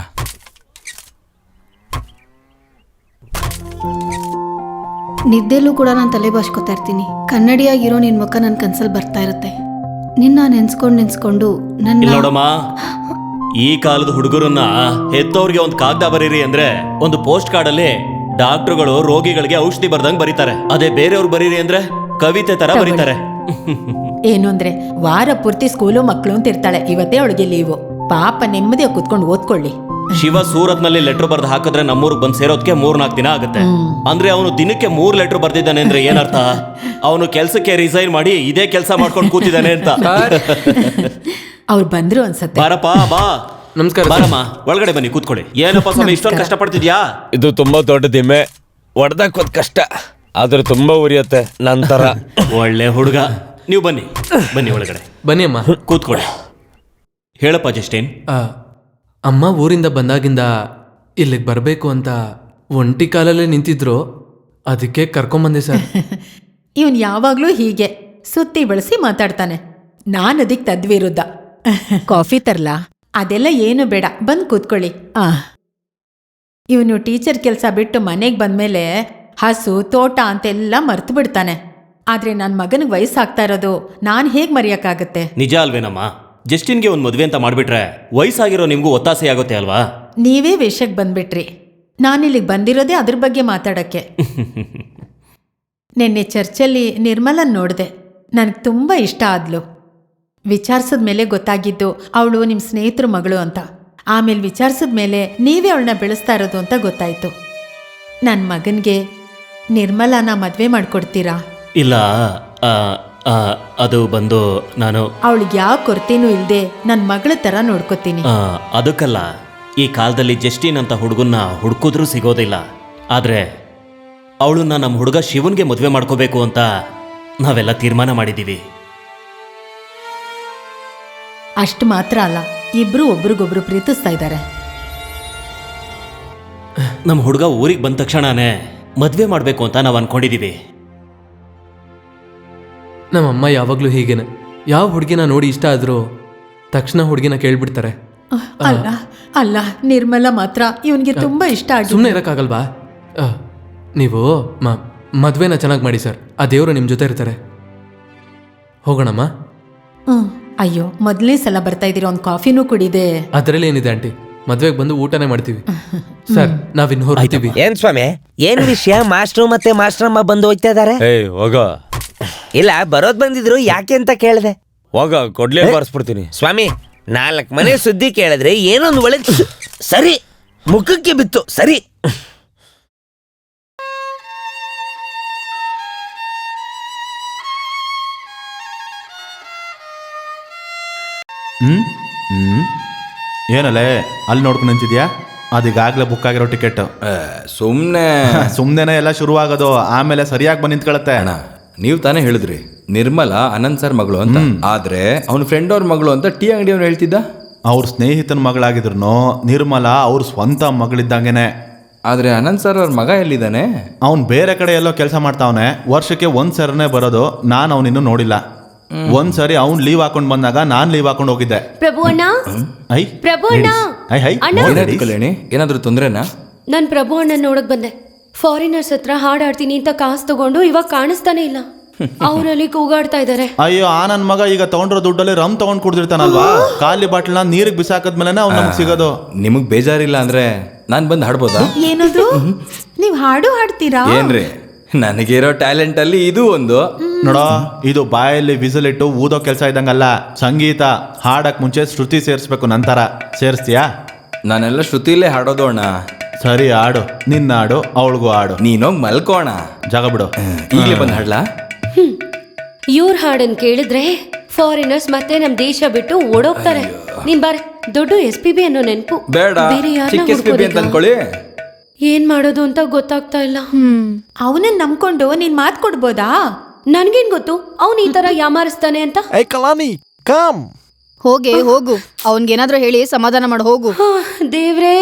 [SPEAKER 12] ನಿದ್ದೆಲ್ಲೂ ಕೂಡ ನಾನು ತಲೆ ಬಾಚ್ಕೋತಾ ಇರ್ತೀನಿ. ಕನ್ನಡಿಯಾಗಿರೋ ನಿನ್ ಮುಖ ನನ್ನ ಕನ್ಸಲ್ಲಿ ಬರ್ತಾ ಇರುತ್ತೆ. ನಿನ್ನ ನೆನ್ಸ್ಕೊಂಡು ನನ್ನ
[SPEAKER 9] ನೋಡಮ್ಮ, ಈ ಕಾಲದ ಹುಡುಗರನ್ನ ಹೆತ್ತವ್ರಿಗೆ ಒಂದು ಕಾಗದ ಬರೀರಿ ಅಂದ್ರೆ ಒಂದು ಪೋಸ್ಟ್ ಕಾರ್ಡ್ ಅಲ್ಲಿ ಡಾಕ್ಟರ್ಗಳು ರೋಗಿಗಳಿಗೆ ಔಷಧಿ ಬರ್ದಂಗ್ ಬರೀತಾರೆ. ಅದೇ ಬೇರೆಯವ್ರು ಬರೀರಿ ಅಂದ್ರೆ ಕವಿತೆ ತರ ಬರೀತಾರೆ.
[SPEAKER 2] ಏನು ಅಂದ್ರೆ ವಾರ ಪೂರ್ತಿ ಸ್ಕೂಲು ಮಕ್ಕಳು ಅಂತ ಇರ್ತಾಳೆ, ಇವತ್ತೇ ಅವಳಿಗೆ ಲೀವು. ಪಾಪ ನೆಮ್ಮದಿಯಾಗಿ ಕುತ್ಕೊಂಡು ಓದ್ಕೊಳ್ಳಿ.
[SPEAKER 9] ಶಿವ ಸೂರತ್ ನಲ್ಲಿ ಲೆಟರ್ ಬರ್ದು ಹಾಕಿದ್ರೆ ನಮ್ಮೂರಿಗೆ ಬಂದ್ ಸೇರೋದಕ್ಕೆ 3-4 ದಿನ ಆಗುತ್ತೆ. ಅಂದ್ರೆ ಅವನು ದಿನಕ್ಕೆ 3 ಲೆಟರ್ ಬರ್ದಿದ್ದಾನೆ ಅಂದ್ರೆ ಏನರ್ಥ? ಅವನು ಕೆಲ್ಸಕ್ಕೆ ರಿಸೈನ್ ಮಾಡಿ ಇದೇ ಕೆಲಸ ಮಾಡ್ಕೊಂಡು ಕೂತಿದ್ದಾನೆ ಅಂತ.
[SPEAKER 2] ಅವ್ರು ಬಂದ್ರು ಅನ್ಸತ್ತೆ.
[SPEAKER 9] ಬಾರಪ್ಪ ಬಾ.
[SPEAKER 5] ನಮಸ್ಕಾರ.
[SPEAKER 9] ಬಾರಮ್ಮ, ಒಳಗಡೆ ಬನ್ನಿ ಕೂತ್ಕೊಳ್ಳಿ. ಏನಪ್ಪ ಸ್ವಾಮಿ ಇಷ್ಟೊಂದು ಕಷ್ಟ ಪಡ್ತಿದ್ಯಾ?
[SPEAKER 13] ಇದು ತುಂಬಾ ದೊಡ್ಡ ದಿಮ್ಮೆ, ಒಡ್ದಾಕ್ ಒಂದ್ ಕಷ್ಟ, ಆದ್ರೆ ತುಂಬಾ ಉರಿಯತ್ತೆ ನಂತರ.
[SPEAKER 9] ಒಳ್ಳೆ ಹುಡುಗ. ನೀವು ಬನ್ನಿ ಬನ್ನಿ ಒಳಗಡೆ
[SPEAKER 5] ಬನ್ನಿ ಅಮ್ಮ,
[SPEAKER 9] ಕೂತ್ಕೊಳ್ಳಿ. ಹೇಳಪ್ಪ ಜಸ್ಟಿನ್.
[SPEAKER 5] ಅಮ್ಮ ಊರಿಂದ ಬಂದಾಗಿಂದ ಇಲ್ಲಿಗೆ ಬರಬೇಕು ಅಂತ ಒಂಟಿ ಕಾಲಲ್ಲೇ ನಿಂತಿದ್ರು, ಅದಕ್ಕೆ ಕರ್ಕೊಂಬಂದೆ ಸರ್.
[SPEAKER 2] ಇವನ್ ಯಾವಾಗ್ಲೂ ಹೀಗೆ ಸುತ್ತಿ ಬಳಸಿ ಮಾತಾಡ್ತಾನೆ. ನಾನು ಅದಕ್ಕೆ ತದ್ವಿರುದ್ಧ. ಕಾಫಿ ತರ್ಲಾ? ಅದೆಲ್ಲ ಏನು ಬೇಡ, ಬಂದ್ ಕೂತ್ಕೊಳ್ಳಿ. ಇವನು ಟೀಚರ್ ಕೆಲಸ ಬಿಟ್ಟು ಮನೆಗೆ ಬಂದ್ಮೇಲೆ ಹಸು ತೋಟ ಅಂತೆಲ್ಲ ಮರ್ತು ಬಿಡ್ತಾನೆ. ಆದ್ರೆ ನನ್ನ ಮಗನಿಗೆ ವಯಸ್ಸಾಗ್ತಾ ಇರೋದು ನಾನು ಹೇಗ್ ಮರೆಯಕ್ಕಾಗತ್ತೆ?
[SPEAKER 9] ನಿಜ ಅಲ್ವೇನಮ್ಮ? ಜಸ್ಟಿನ್ಗೆ ಒಂದು ಮದುವೆ ಅಂತ ಮಾಡ್ಬಿಟ್ರೆ ವಯಸ್ಸಾಗಿರೋ ನಿಮ್ಗೂ ಒತ್ತಾಸೆ ಆಗುತ್ತೆ ಅಲ್ವಾ?
[SPEAKER 2] ನೀವೇ ವೇಷಕ್ಕೆ ಬಂದ್ಬಿಟ್ರಿ. ನಾನಿಲ್ಲಿಗೆ ಬಂದಿರೋದೇ ಅದ್ರ ಬಗ್ಗೆ ಮಾತಾಡಕ್ಕೆ. ನಿನ್ನೆ ಚರ್ಚಲ್ಲಿ ನಿರ್ಮಲನ್ ನೋಡಿದೆ, ನನಗೆ ತುಂಬ ಇಷ್ಟ ಆದ್ಲು. ವಿಚಾರಿಸಿದ ಮೇಲೆ ಗೊತ್ತಾಗಿದ್ದು ಅವಳು ನಿಮ್ಮ ಸ್ನೇಹಿತರ ಮಗಳು ಅಂತ. ಆಮೇಲೆ ವಿಚಾರಿಸಿದ ಮೇಲೆ ನೀವೇ ಅವಳನ್ನ ಬೆಳೆಸ್ತಾ ಇರೋದು ಅಂತ ಗೊತ್ತಾಯ್ತು. ನನ್ನ ಮಗನಿಗೆ ನಿರ್ಮಲಾನ ಮದುವೆ ಮಾಡ್ಕೊಡ್ತೀರಾ?
[SPEAKER 9] ಇಲ್ಲ, ಅದು ಬಂದು ನಾನು
[SPEAKER 2] ಅವಳಿಗೆ ಯಾವ ಕೊರತೆನೂ ಇಲ್ಲದೆ ನನ್ನ ಮಗಳ ಥರ ನೋಡ್ಕೋತೀನಿ.
[SPEAKER 9] ಅದಕ್ಕಲ್ಲ, ಈ ಕಾಲದಲ್ಲಿ ಜಸ್ಟಿನ್ ಅಂತ ಹುಡುಗನ್ನ ಹುಡುಕಿದ್ರೂ ಸಿಗೋದಿಲ್ಲ. ಆದ್ರೆ ಅವಳನ್ನ ನಮ್ಮ ಹುಡುಗ ಶಿವನ್ಗೆ ಮದುವೆ ಮಾಡ್ಕೋಬೇಕು ಅಂತ ನಾವೆಲ್ಲ ತೀರ್ಮಾನ ಮಾಡಿದ್ದೀವಿ.
[SPEAKER 2] ಅಷ್ಟು ಮಾತ್ರ ಅಲ್ಲ, ಇಬ್ರು ಒಬ್ರಿಗೊಬ್ರು ಪ್ರೀತಿಸ್ತಾ ಇದ್ದಾರೆ.
[SPEAKER 9] ನಮ್ಮ ಹುಡುಗ ಊರಿಗೆ ಬಂದ ತಕ್ಷಣನೇ ಮದುವೆ ಮಾಡಬೇಕು ಅಂತ ನಾವು ಅನ್ಕೊಂಡಿದೀವಿ.
[SPEAKER 5] ನಮ್ಮಮ್ಮ ಯಾವಾಗ್ಲೂ ಹೀಗೇನೆ, ಯಾವ ಹುಡುಗಿನ ನೋಡಿ ಇಷ್ಟ ಆದ್ರೂ ತಕ್ಷಣ ಹುಡುಗಿನ ಕೇಳ್ಬಿಡ್ತಾರೆ.
[SPEAKER 2] ಅಲ್ಲ ಅಲ್ಲ, ನಿರ್ಮಲ ಮಾತ್ರ ಇವನಿಗೆ ತುಂಬಾ ಇಷ್ಟ ಆಗಿ.
[SPEAKER 5] ಸುಮ್ಮನೆ ಇರಕ್ಕಾಗಲ್ವಾ? ನೀವು ಮದ್ವೆನ ಚೆನ್ನಾಗಿ ಮಾಡಿ ಸರ್, ಆ ದೇವರು ನಿಮ್ಮ ಜೊತೆ ಇರ್ತಾರೆ. ಹೋಗೋಣಮ್ಮ.
[SPEAKER 2] ಅಯ್ಯೋ, ಮೊದಲನೇ ಸಲ ಬರ್ತಾ ಇದ್ದೀರಾ, ಒಂದು ಕಾಫಿನೂ ಕುಡಿದೆ.
[SPEAKER 5] ಅದರಲ್ಲಿ ಏನಿದೆ ಆಂಟಿ, ಮದ್ವೆಗೆ ಬಂದು ಊಟನೇ ಮಾಡ್ತೀವಿ ಸರ್. ನಾವಿನ್ನು ಹೊರಡ್ತೀವಿ.
[SPEAKER 10] ಏನ್ ಸ್ವಾಮಿ, ಏನ್ ವಿಷಯ? ಮಾಸ್ಟ್ರು ಮತ್ತೆ ಮಾಸ್ಟ್ರಮ್ಮ ಬಂದು ಹೋಗ್ತಾ ಇದಾರೆ?
[SPEAKER 13] ಹೋಗ.
[SPEAKER 10] ಇಲ್ಲ, ಬರೋದ್ ಬಂದಿದ್ರು, ಯಾಕೆ ಅಂತ ಕೇಳಿದೆ.
[SPEAKER 13] ಹೋಗ, ಕೊಡ್ಲೇ ಬಾರಿಸ್ಬಿಡ್ತೀನಿ.
[SPEAKER 10] ಸ್ವಾಮಿ, 4 ಮನೆ ಸುದ್ದಿ ಕೇಳಿದ್ರೆ ಏನೊಂದು ಒಳ್ಳೆ ಸರಿ ಮುಖಕ್ಕೆ ಬಿತ್ತು. ಸರಿ,
[SPEAKER 7] ಏನಲ್ಲೇ ಅಲ್ಲಿ ನೋಡ್ಕೊಂಡು ನಿಂತಿದ್ಯಾ? ಅದೀಗಾಗ್ಲೇ ಬುಕ್ ಆಗಿರೋ ಟಿಕೆಟ್. ಸುಮ್ನೆ ಎಲ್ಲ ಶುರುವಾಗೋದು, ಆಮೇಲೆ ಸರಿಯಾಗಿ ಬಂದು ನಿಂತ್ಕೊಳತ್ತೆ.
[SPEAKER 3] ಅಣ್ಣ, ನೀವು ತಾನೇ ಹೇಳಿದ್ರಿ ನಿರ್ಮಲಾ ಅನಂತ್ ಸರ್ ಮಗಳು ಅಂತ. ಆದ್ರೆ ಅವನ ಫ್ರೆಂಡ್ ಅವ್ರ ಮಗಳು ಅಂತ ಟೀ ಅಂಗಡಿಯವ್ನು ಹೇಳ್ತಿದ್ದ.
[SPEAKER 7] ಅವ್ರ ಸ್ನೇಹಿತನ ಮಗಳಾಗಿದ್ರು ನಿರ್ಮಲಾ ಅವ್ರ ಸ್ವಂತ ಮಗಳಿದ್ದಂಗೆನೆ.
[SPEAKER 3] ಆದ್ರೆ ಅನಂತ್ ಸರ್ ಅವ್ರ ಮಗ ಎಲ್ಲಿದ್ದಾನೆ?
[SPEAKER 7] ಅವ್ನು ಬೇರೆ ಕಡೆ ಎಲ್ಲೋ ಕೆಲಸ ಮಾಡ್ತಾವನೆ. ವರ್ಷಕ್ಕೆ 1 ಸರನೇ ಬರೋದು. ನಾನು ಅವನಿನ್ನೂ ನೋಡಿಲ್ಲ. ಒಂದ್ಸರಿ ಅವ್ನ್ ಲೀವ್ ಹಾಕೊಂಡ್ ಬಂದಾಗ ನಾನ್ ಲೀವ್ ಹಾಕೊಂಡ್ ಹೋಗಿದ್ದೆ.
[SPEAKER 8] ಪ್ರಭು ಅಣ್ಣ,
[SPEAKER 7] ಐ
[SPEAKER 8] ಪ್ರಭು ಅಣ್ಣ,
[SPEAKER 7] ಐ ಹೈ
[SPEAKER 3] ಕಲ್ಯಾಣಿ, ಏನಾದ್ರೂ ತೊಂದ್ರೆನಾ?
[SPEAKER 8] ನಾನು ಪ್ರಭು ಅಣ್ಣ ನೋಡಕ್ ಬಂದೆ. ಫಾರಿನರ್ಸ್ ಹತ್ರ ಹಾಡಾಡ್ತೀನಿ ಅಂತ ಕಾಸು ತಗೊಂಡು ಇವಾಗ ಕಾಣಿಸ್ತಾನೆ ಇಲ್ಲ. ಅವರಲ್ಲಿ ಕೂಗಾಡ್ತಾ ಇದ್ದಾರೆ.
[SPEAKER 7] ಅಯ್ಯೋ ಆ ನನ್ ಮಗ ಈಗ ತಗೊಂಡಿರೋ ದುಡ್ಡಲ್ಲಿ ರಮ್ ತಗೊಂಡ್ ಕುಡ್ದಿರ್ತಾನಲ್ವಾ, ಖಾಲಿ ಬಾಟ್ಲನ್ನ ನೀರಿಗೆ ಬಿಸಾಕದ್ಮೇಲೆ ಅವ್ನು ನಮ್ಗೆ ಸಿಗೋದು.
[SPEAKER 3] ನಿಮಗ್ ಬೇಜಾರಿಲ್ಲ ಅಂದ್ರೆ ನಾನ್ ಬಂದು ಹಾಡ್ಬೋದಾ?
[SPEAKER 2] ಏನದು ನೀವ್ ಹಾಡು ಹಾಡ್ತೀರಾ?
[SPEAKER 3] ಏನ್ರಿ, ನನಗಿರೋ ಟ್ಯಾಲೆಂಟ್ ಅಲ್ಲಿ ಇದು ಒಂದು.
[SPEAKER 7] ನೋಡೋ, ಇದು ಬಾಯಲ್ಲಿ ವಿಸಲ್ ಇಟ್ಟು ಊದೋ ಕೆಲಸ ಇದ್ದಂಗಲ್ಲ. ಸಂಗೀತ ಹಾಡಕ್ ಮುಂಚೆ ಶ್ರುತಿ ಸೇರಿಸ್ಬೇಕು, ನಂತರ ಸೇರಿಸ್ತೀಯಾ?
[SPEAKER 3] ನಾನೆಲ್ಲ ಶ್ರುತಿಲೇ ಹಾಡೋದು ಅಣ್ಣ.
[SPEAKER 7] ಸರಿ, ಆಡು, ನಿನ್ನ ಹಾಡು ಅವಳಿಗೂ ಆಡು.
[SPEAKER 3] ನೀನೋಗ್ ಮಲ್ಕೋಣ,
[SPEAKER 7] ಜಾಗ ಬಿಡು.
[SPEAKER 3] ಈಗಲೇ ಬಂದು ಹಾಡ್ಲಾ?
[SPEAKER 8] ಇವ್ರ ಹಾಡನ್ ಕೇಳಿದ್ರೆ ಫಾರಿನರ್ಸ್ ಮತ್ತೆ ನಮ್ ದೇಶ ಬಿಟ್ಟು ಓಡೋಗ್ತಾರೆ. ನೀನ್ ಬಾರೆ, ದೊಡ್ಡ SPB ಅನ್ನೋ ನೆನ್ಪು.
[SPEAKER 3] ಬೇಡ,
[SPEAKER 8] ಬೇರೆ ಯಾರ್ನ
[SPEAKER 3] ಚಿಕ್ಕ SPB ಅಂತ ಅನ್ಕೊಳ್ಳಿ.
[SPEAKER 8] ಏನ್ ಮಾಡೋದು ಅಂತ ಗೊತ್ತಾಗ್ತಾ ಇಲ್ಲ.
[SPEAKER 2] ಅವನನ್ನ ನಂಬ್ಕೊಂಡು ನೀನ್ ಮಾತ್ ಕೊಡ್ಬೋದಾ?
[SPEAKER 8] ನನ್ಗೇನ್ ಗೊತ್ತು ಅವನ್ ಈ ತರ ಯಾಮಾರಿಸ್ತಾನೆ ಅಂತ.
[SPEAKER 12] ಹೋಗು, ಅವನ್ಗೇನಾದ್ರೂ ಹೇಳಿ ಸಮಾಧಾನ ಮಾಡಿ ಹೋಗು.
[SPEAKER 8] ದೇವ್ರೇ,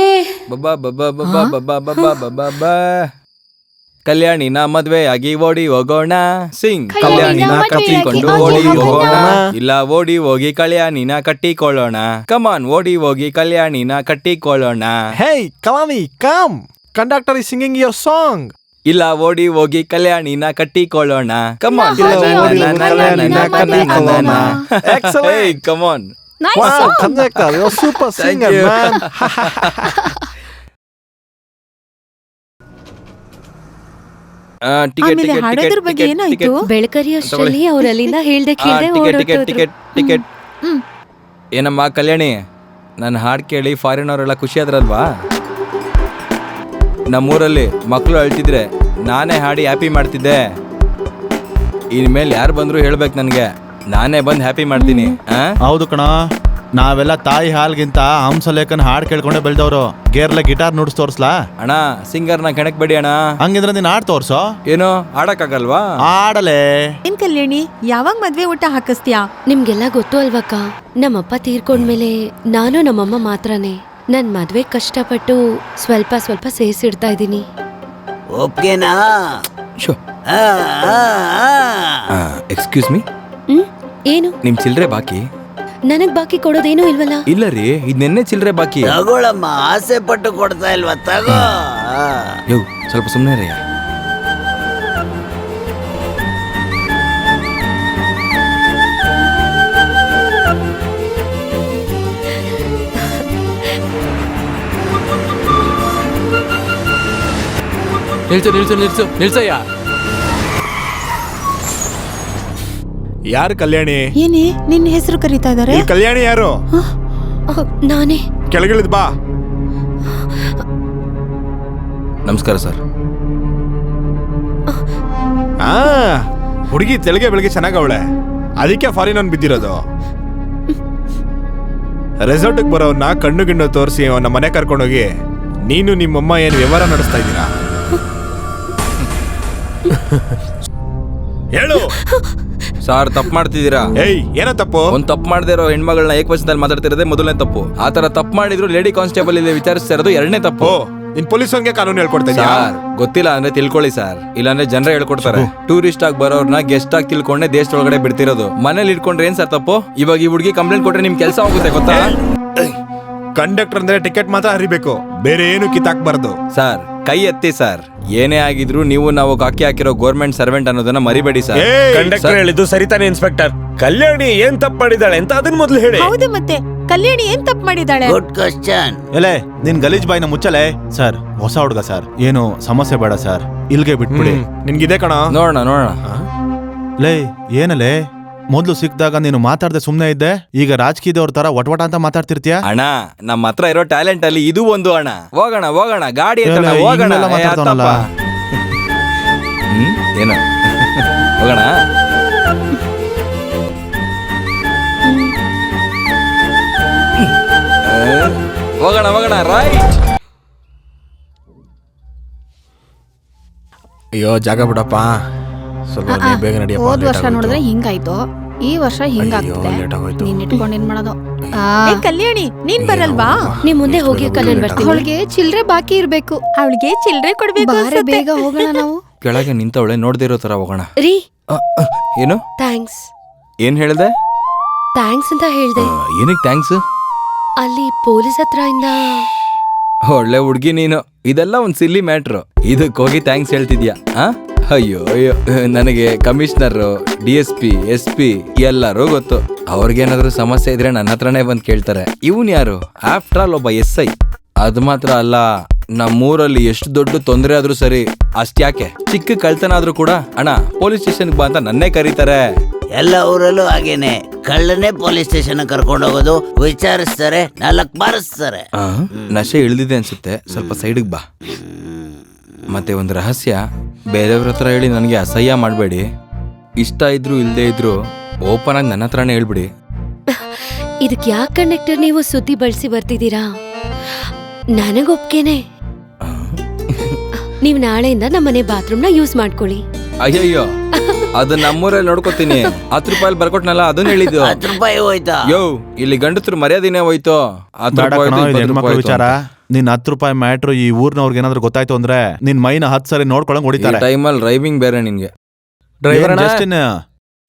[SPEAKER 3] ಕಲ್ಯಾಣಿನ ಮದ್ವೆ ಆಗಿ ಓಡಿ ಹೋಗೋಣ, ಸಿಂಗ್.
[SPEAKER 11] ಕಲ್ಯಾಣಿನ
[SPEAKER 3] ಕಟ್ಟಿಕೊಂಡು ಓಡಿ ಹೋಗೋಣ, ಇಲ್ಲ ಓಡಿ ಹೋಗಿ ಕಲ್ಯಾಣಿನ ಕಟ್ಟಿಕೊಳ್ಳೋಣ. ಕಮಾನ್, ಓಡಿ ಹೋಗಿ ಕಲ್ಯಾಣಿನ ಕಟ್ಟಿಕೊಳ್ಳೋಣ.
[SPEAKER 6] Hey, Kalani, come. Conductor is singing your song.
[SPEAKER 3] ಇಲ್ಲ ಓಡಿ ಹೋಗಿ ಕಲ್ಯಾಣಿನ ಕಟ್ಟಿಕೊಳ್ಳೋಣ. ಕಮಾನ್,
[SPEAKER 6] Excellent.
[SPEAKER 3] Come on.
[SPEAKER 6] Wow, conductor, you're super singer,
[SPEAKER 3] you.
[SPEAKER 6] man.
[SPEAKER 2] ಆಮೇಲೆ ಹಾಡೋದ್ರ ಬಗ್ಗೆ ಏನಾಯ್ತು?
[SPEAKER 8] ಬೆಳಕರಿ ಅಷ್ಟರಲ್ಲಿ ಅವ್ರಲ್ಲಿಂದ ಹೇಳ್ದೆ ಕೇಳ್ದೆ ಓಡೋಗ್ತಿದ್ರು.
[SPEAKER 3] ಟಿಕೆಟ್. ಏನಮ್ಮ ಕಲ್ಯಾಣಿ, ನನ್ನ ಹಾಡು ಕೇಳಿ ಫಾರಿನ್ ಅವರೆಲ್ಲ ಖುಷಿ ಆದ್ರಲ್ವಾ? ನಮ್ಮೂರಲ್ಲಿ ಮಕ್ಕಳು ಅಳ್ತಿದ್ರೆ ನಾನೇ ಹಾಡಿ ಹ್ಯಾಪಿ ಮಾಡ್ತಿದ್ದೆ. ಇನ್ಮೇಲೆ ಯಾರು ಬಂದ್ರು ಹೇಳ್ಬೇಕು ನನಗೆ, ನಾನೇ ಬಂದು ಹ್ಯಾಪಿ ಮಾಡ್ತೀನಿ.
[SPEAKER 7] ಹೌದು ಕಣ, ನಾವೆಲ್ಲ ತಾಯಿ ಹಾಲ್ಗಿಂತ ಹಂಸಲೇಖನ್ ಹಾಡ್ ಕೇಳ್ಕೊಂಡೆ ಬೆಳ್ದವ್ರು. ಗೇರ್ಲೆ ಗಿಟಾರ್ ನುಡ್ಸ್ ತೋರ್ಸ್ಲಾ?
[SPEAKER 3] ಅಣ್ಣ, ಸಿಂಗರ್ನ ಕೆಣಕ್ಬೇಡಿ ಅಣ್ಣ.
[SPEAKER 7] ಹಂಗಿದ್ರೆ ನೀನ್ ಹಾಡ್ ತೋರ್ಸೋ.
[SPEAKER 3] ಏನು ಆಡಕ್ಕಾಗಲ್ವಾ?
[SPEAKER 7] ಆಡಲೇ.
[SPEAKER 2] ಏನ್ ಕಲ್ಯಾಣಿ, ಯಾವಾಗ ಮದ್ವೆ ಊಟ ಹಾಕಿಸ್ತೀಯಾ?
[SPEAKER 8] ನಿಮ್ಗೆಲ್ಲ ಗೊತ್ತು ಅಲ್ವಕ್ಕ, ನಮ್ಮಪ್ಪ ತೀರ್ಕೊಂಡ್ಮೇಲೆ ನಾನು ನಮ್ಮಮ್ಮ ಮಾತ್ರನೇ ನನ್ ಮದ್ವೆ ಕಷ್ಟಪಟ್ಟು ಸ್ವಲ್ಪ ಸ್ವಲ್ಪ ಸೇರಿಸಿಡ್ತಾ ಇದ್ದೀನಿ.
[SPEAKER 4] ಒಪ್ಗೆನಾ?
[SPEAKER 3] ಎಕ್ಸ್ಕ್ಯೂಸ್ ಮೀ,
[SPEAKER 8] ಏನು
[SPEAKER 3] ನಿಮ್ ಚಿಲ್ರೆ ಬಾಕಿ?
[SPEAKER 8] ನನಗ್ ಬಾಕಿ ಕೊಡೋದೇನೂ ಇಲ್ವಲ್ಲ.
[SPEAKER 3] ಇಲ್ಲ ರೀ, ಇದು ನೆನ್ನೆ ಚಿಲ್ರೆ ಬಾಕಿ.
[SPEAKER 4] ತಗೊಳಮ್ಮ, ಆಸೆ ಪಟ್ಟು ಕೊಡ್ತಾ ಇಲ್ವಾ? ತಗೋ.
[SPEAKER 3] ಯೋ, ಸ್ವಲ್ಪ ಸುಮ್ಮನೆ ರೀ.
[SPEAKER 5] ನಿಲ್ಸಯ್ಯ.
[SPEAKER 6] ಯಾರು ಕಲ್ಯಾಣಿ?
[SPEAKER 2] ಏನೇ ನಿನ್ನ ಹೆಸರು ಕರೀತಾ ಇದಾರೆ?
[SPEAKER 6] ಈ ಕಲ್ಯಾಣಿ ಯಾರು?
[SPEAKER 8] ನಾನೇ.
[SPEAKER 6] ಕೆಳಗಿಳಿದ್ ಬಾ.
[SPEAKER 3] ನಮಸ್ಕಾರ ಸರ್.
[SPEAKER 6] ಹುಡುಗಿ ತೆಳಗೆ ಬೆಳಗ್ಗೆ ಚೆನ್ನಾಗವಳೆ, ಅದಕ್ಕೆ ಫಾರಿನ್ ಅವ್ನು ಬಿದ್ದಿರೋದು. ರೆಸಾರ್ಟ್ಗೆ ಬರೋನ್ನ ಕಣ್ಣು ಗಿಣ್ಣು ತೋರಿಸಿ ಅವನ ಮನೆ ಕರ್ಕೊಂಡೋಗಿ ನೀನು ನಿಮ್ಮಮ್ಮ ಏನು ವ್ಯವಹಾರ ನಡೆಸ್ತಾ ಇದ್ದೀರಾ? ಹೇಳು.
[SPEAKER 3] ಸಾರ್, ತಪ್ಪು ಮಾಡ್ತಿದ್ದೀರಾ.
[SPEAKER 6] ಏಯ್, ಏನೋ ತಪ್ಪು?
[SPEAKER 3] ಒಂದ್ ತಪ್ಪು ಮಾಡದೇ ಇರೋ ಹೆಣ್ಮಗಳನ್ನ ಏಕವಚನದಲ್ಲಿ ಮಾತಾಡ್ತಿರೋದೇ ಮೊದಲನೇ ತಪ್ಪು. ಆತರ ತಪ್ಪು ಮಾಡಿದ್ರು ಲೇಡಿ ಕಾನ್ಸ್ಟೇಬಲ್ ಇಲ್ಲಿ ವಿಚಾರಿಸ್ತಾ ಇರೋದು ಎರಡನೇ ತಪ್ಪು.
[SPEAKER 6] ನಿನ್ ಪೊಲೀಸ್ ಅವ್ನಿಗೆ ಕಾನೂನು ಹೇಳ್ಕೊಡ್ತಾ ಇದ್ದೀಯಾ?
[SPEAKER 3] ಸರ್, ಗೊತ್ತಿಲ್ಲ ಅಂದ್ರೆ ತಿಳ್ಕೊಳ್ಳಿ ಸರ್, ಇಲ್ಲಾಂದ್ರೆ ಜನರೇ ಹೇಳ್ಕೊಡ್ತಾರೆ. ಟೂರಿಸ್ಟ್ ಆಗಿ ಬರೋರ್ನ ಗೆಸ್ಟ್ ಆಗಿ ತಿಳ್ಕೊಂಡೆ ದೇಶದೊಳಗಡೆ ಬಿಡ್ತಿರೋದು. ಮನೇಲಿ ಇಟ್ಕೊಂಡ್ರೆ ಏನ್ ಸರ್ ತಪ್ಪು? ಇವಾಗ ಈ ಹುಡುಗಿ ಕಂಪ್ಲೇಂಟ್ ಕೊಟ್ರೆ ನಿಮ್ ಕೆಲಸ ಹೋಗುತ್ತೆ ಗೊತ್ತಾ?
[SPEAKER 6] ಕಂಡಕ್ಟರ್ ಅಂದ್ರೆ ಟಿಕೆಟ್ ಮಾತ್ರ ಹರಿಬೇಕು, ಬೇರೆ ಏನು ಕಿತ್ತಾಕ್ಬಾರ್ದು.
[SPEAKER 3] ಸರ್, ಕೈ ಎತ್ತಿ ಸರ್. ಏನೇ ಆಗಿದ್ರು ನೀವು ನಾವು ಕಾಕಿ ಹಾಕಿರೋ ಗೌರ್ಮೆಂಟ್ ಸರ್ವೆಂಟ್ ಅನ್ನೋದನ್ನ ಮರಿಬೇಡಿ ಸರ್.
[SPEAKER 13] ಕಂಡಕ್ಟರ್ ಹೇಳಿದ್ದು ಸರಿ ತಾನೆ ಇನ್ಸ್ಪೆಕ್ಟರ್? ಕಲ್ಯಾಣಿ ಏನ್ ತಪ್ಪು ಮಾಡಿದಾಳೆ ಅಂತ ಅದನ್ನ ಮೊದಲು ಹೇಳಿ.
[SPEAKER 2] ಹೌದು, ಮತ್ತೆ ಕಲ್ಯಾಣಿ ಏನ್ ತಪ್ಪು ಮಾಡಿದಾಳೆ?
[SPEAKER 4] Good question.
[SPEAKER 7] ಎಲೆ, ನಿನ್ ಗಲೀಜ್ ಬಾಯಿನ ಮುಚ್ಚಲೆ. ಸರ್, ಹೊಸ ಹುಡುಗ ಸರ್, ಏನು ಸಮಸ್ಯೆ ಬೇಡ ಸರ್, ಇಲ್ಗೆ ಬಿಟ್ಬಿಡಿ.
[SPEAKER 6] ನಿನ್ಗಿದೆ ಕಣ.
[SPEAKER 3] ನೋಡೋಣ.
[SPEAKER 7] ಲೇ, ಏನಲೇ, ಮೊದ್ಲು ಸಿಕ್ಕಿದಾಗ ನೀನು ಮಾತಾಡದೆ ಸುಮ್ನೆ ಇದ್ದೆ, ಈಗ ರಾಜಕೀಯದವ್ರ ತರ ಒಟವಟ ಅಂತ ಮಾತಾಡ್ತಿರ್ತೀಯ.
[SPEAKER 3] ಅಣ್ಣ, ನಮ್ಮ ಹತ್ರ ಇರೋ ಟ್ಯಾಲೆಂಟ್ ಅಲ್ಲಿ ಇದು ಒಂದು ಅಣ್ಣ. ಹೋಗೋಣ ಗಾಡಿ ಹೋಗೋಣ.
[SPEAKER 7] ಏನು
[SPEAKER 3] ಹೋಗೋಣ ಹೋಗೋಣ ರೈಟ್.
[SPEAKER 6] ಅಯ್ಯೋ, ಜಾಗ ಬಿಡಪ್ಪ, ಸ್ವಲ್ಪ ಬೇಗ ನಡಿಯಪ್ಪ.
[SPEAKER 12] ಹೋದ್ ವರ್ಷ ನೋಡಿದ್ರೆ ಹಿಂಗಾಯ್ತು, ಈ ವರ್ಷ ಹಿಂಗಾಗ್ತದೆ. ನೀನ್ ಇಟ್ಕೊಂಡು ಏನ್ ಮಾಡೋದು?
[SPEAKER 2] ಕಲ್ಯಾಣಿ, ನೀನ್ ಬರಲ್ವಾ?
[SPEAKER 8] ನೀವ್ ಮುಂದೆ ಹೋಗಿ ಕಲ್ಯಾಣ್ ಬರ್ತೀನಿ.
[SPEAKER 12] ಅವಳಿಗೆ ಚಿಲ್ರೆ ಬಾಕಿ ಇರ್ಬೇಕು.
[SPEAKER 2] ಅವಳಿಗೆ ಚಿಲ್ರೆ ಕೊಡ್ಬೇಕು.
[SPEAKER 12] ಬೇಗ ಹೋಗೋಣ ನಾವು.
[SPEAKER 3] ಕೆಳಗೆ ನಿಂತವಳೆ ನೋಡ್ದಿರೋ ತರ ಹೋಗೋಣ.
[SPEAKER 8] ರೀ,
[SPEAKER 3] ಏನು
[SPEAKER 8] ಥ್ಯಾಂಕ್ಸ್.
[SPEAKER 3] ಏನ್ ಹೇಳ್ದೆ?
[SPEAKER 8] ಥ್ಯಾಂಕ್ಸ್ ಅಂತ ಹೇಳ್ದೆ.
[SPEAKER 3] ಏನಕ್ಕೆ ಥ್ಯಾಂಕ್ಸ್?
[SPEAKER 8] ಅಲ್ಲಿ ಪೊಲೀಸ್ ಹತ್ರ ಇಂದ
[SPEAKER 3] ಒಳ್ಳೆ ಹುಡ್ಗಿ ನೀನು. ಇದೆಲ್ಲ ಒಂದ್ ಸಿಲ್ಲಿ ಮ್ಯಾಟ್ರು. ಇದಕ್ಕೆ ಹೋಗಿ ಥ್ಯಾಂಕ್ಸ್ ಹೇಳ್ತಿದ್ಯಾ? ಅಯ್ಯೋ ಅಯ್ಯೋ, ನನಗೆ ಕಮಿಷನರ್, DSP, SP ಎಲ್ಲರೂ ಗೊತ್ತು. ಅವ್ರಿಗೇನಾದ್ರೂ ಸಮಸ್ಯೆ ಇದ್ರೆ ನನ್ನ ಹತ್ರನೇ ಬಂದು ಕೇಳ್ತಾರೆ. ಇವನ್ ಯಾರು? ಆಫ್ಟರ್ ಆಲ್ ಒಬ್ಬ SI. ಅದು ಮಾತ್ರ ಅಲ್ಲ, ನಮ್ಮೂರಲ್ಲಿ ಎಷ್ಟು ದೊಡ್ಡ ತೊಂದರೆ ಆದ್ರೂ ಸರಿ, ಅಷ್ಟ್ಯಾಕೆ ಚಿಕ್ಕ ಕಳ್ತನ ಆದ್ರೂ ಕೂಡ ಅಣ್ಣ ಪೊಲೀಸ್ ಸ್ಟೇಷನ್ಗೆ ಬಾ ಅಂತ ನನ್ನೇ ಕರೀತಾರೆ.
[SPEAKER 4] ಎಲ್ಲ ಊರಲ್ಲೂ ಹಾಗೇನೆ, ಕಳ್ಳನೇ ಪೊಲೀಸ್ ಸ್ಟೇಷನ್ ಕರ್ಕೊಂಡು ಹೋಗೋದು, ವಿಚಾರಿಸ್ತಾರೆ, 4 ಬಾರಿಸ್ತಾರೆ.
[SPEAKER 3] ನಶೆ ಇಳಿದಿದೆ ಅನ್ಸುತ್ತೆ, ಸ್ವಲ್ಪ ಸೈಡಿಗೆ ಬಾ. ಮತ್ತೆ ಒಂದು ರಹಸ್ಯ, ಬೇರೆಯವ್ರ ಹತ್ರ ಹೇಳಿ ನನಗೆ ಅಸಹ್ಯ ಮಾಡಬೇಡಿ. ಇಷ್ಟ ಇದ್ರು ಇಲ್ಲದೆ ಇದ್ರು ಓಪನ್ ಆಗಿ ನನ್ನ ಹತ್ರನೇ ಹೇಳ್ಬಿಡಿ.
[SPEAKER 8] ಇದಕ್ಕೆ ಯಾಕೆ ಕಂಡಕ್ಟರ್ ನೀವು ಸುದ್ದಿ ಬಳಸಿ ಬರ್ತಿದ್ದೀರಾ? ನನಗೊಪ್ಕೇನೆ. ನೀವು ನಾಳೆಯಿಂದ ನಮ್ಮನೆ ಬಾತ್ರೂಮ್ನ ಯೂಸ್ ಮಾಡ್ಕೊಳ್ಳಿ.
[SPEAKER 3] ಅಯ್ಯಯ್ಯೋ, ಅದು ನಮ್ಮೂರಲ್ಲಿ ನೋಡ್ಕೋತೀನಿ. 10 ರೂಪಾಯಿ ಬರ್ಕೊಟ್ನಲ್ಲ, ಅದನ್ನ ಹೇಳಿದ್ದು.
[SPEAKER 4] 10 ರೂಪಾಯಿ ಹೋಯ್ತಾ?
[SPEAKER 3] ಯೋ, ಇಲ್ಲಿ ಗಂಡಸ್ರು ಮರ್ಯಾದಿನೇ ಹೋಯ್ತು. 10 ರೂಪಾಯಿ ಆಯ್ತು, 20 ರೂಪಾಯಿ ಆಯ್ತು
[SPEAKER 7] ವಿಚಾರ
[SPEAKER 3] ಅಂತ.
[SPEAKER 7] ನಿನ್ 10 ರೂಪಾಯಿ ಮ್ಯಾಟ್ರು ಈ ಊರ್ನವ್ರಿಗೆ ಏನಾದ್ರು ಗೊತ್ತಾಯ್ತು ಅಂದ್ರೆ ನಿನ್ ಮೈನ 10 ಸರಿ ನೋಡ್ಕೊಳಂಗ್
[SPEAKER 3] ಈ
[SPEAKER 7] ಹೊಡಿತಾರೆ.
[SPEAKER 3] ಟೈಮಲ್ಲಿ ಡ್ರೈವಿಂಗ್ ಬೇರೆ ನಿನ್ಗೆ.
[SPEAKER 5] ಡ್ರೈವರ್ ಅಣ್ಣ?
[SPEAKER 7] ಜಸ್ಟಿನ್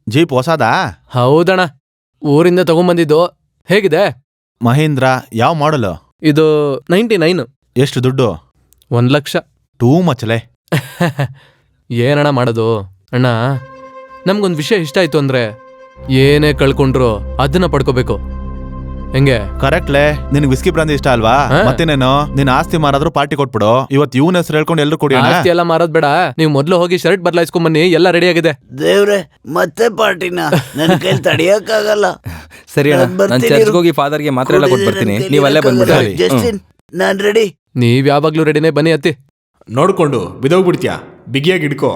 [SPEAKER 7] ಜೀಪ್ ಹೊಸದಾ?
[SPEAKER 5] ಹೌದಣ್ಣ, ಊರಿಂದ ತಗೊಂಬಂದಿದ್ದು. ಹೇಗಿದೆ?
[SPEAKER 7] ಮಹೀಂದ್ರ. ಯಾವ ಮಾಡಲ್?
[SPEAKER 5] ಇದು 99.
[SPEAKER 7] ಎಷ್ಟು ದುಡ್ಡು?
[SPEAKER 5] 1 ಲಕ್ಷ.
[SPEAKER 7] ಟೂ ಮಚ್ಲೆ.
[SPEAKER 5] ಏನಣ್ಣ ಮಾಡೋದು ಅಣ್ಣ? ನಮ್ಗೊಂದು ವಿಷಯ ಇಷ್ಟ ಆಯ್ತು ಅಂದ್ರೆ ಏನೇ ಕಳ್ಕೊಂಡ್ರು ಅದನ್ನ ಪಡ್ಕೋಬೇಕು. ಹೆಂಗೆ?
[SPEAKER 7] ಕರೆಕ್ಟ್ಲೇ. ನಿನ್ಗೆ ವಿಸ್ಕಿ ಬ್ರಾಂದಿ ಇಷ್ಟ ಅಲ್ವಾ? ಮತ್ತೇನೇನು, ನಿನ್ ಆಸ್ತಿ ಮಾರಾದ್ರೂ ಪಾರ್ಟಿ ಕೊಟ್ಬಿಡು. ಇವತ್ತು ಇವನ ಹೆಸರು ಹೇಳ್ಕೊಂಡು ಎಲ್ರು ಕೊಡಿ.
[SPEAKER 5] ಆಸ್ತಿ ಎಲ್ಲ ಮಾರೋದ್ ಬೇಡ, ನೀವು ಮೊದ್ಲು ಹೋಗಿ ಶರ್ಟ್ ಬದಲಾಯಿಸ್ಕೊಂಡ್ ಬನ್ನಿ, ಎಲ್ಲ ರೆಡಿ ಆಗಿದೆ.
[SPEAKER 4] ದೇವ್ರೆ, ಮತ್ತೆ ಪಾರ್ಟಿನ ನನ್ನ ಕೈಲಿ ತಡಿಯಕ್ಕಾಗಲ್ಲ.
[SPEAKER 3] ಸರಿ ಅಣ್ಣ, ನಾನು ಚರ್ಚ್ಗೆ ಹೋಗಿ ಫಾದರ್ಗೆ ಮಾತ್ರ ಎಲ್ಲ ಕೊಟ್ಟು ಬರ್ತೀನಿ. ನೀವು ಅಲ್ಲೇ ಬಂದ್ಬಿಡಿ.
[SPEAKER 4] ಜಸ್ಟಿನ್, ನಾನ್ ರೆಡಿ.
[SPEAKER 5] ನೀವ್ ಯಾವಾಗ್ಲೂ ರೆಡಿನೇ, ಬನ್ನಿ ಅತ್ತಿ.
[SPEAKER 6] ನೋಡ್ಕೊಂಡು ಬಿದೋಗ್ಬಿಡ್ತೀಯಾ? ಬಿಗಿಯಾಗಿ ಹಿಡ್ಕೋ.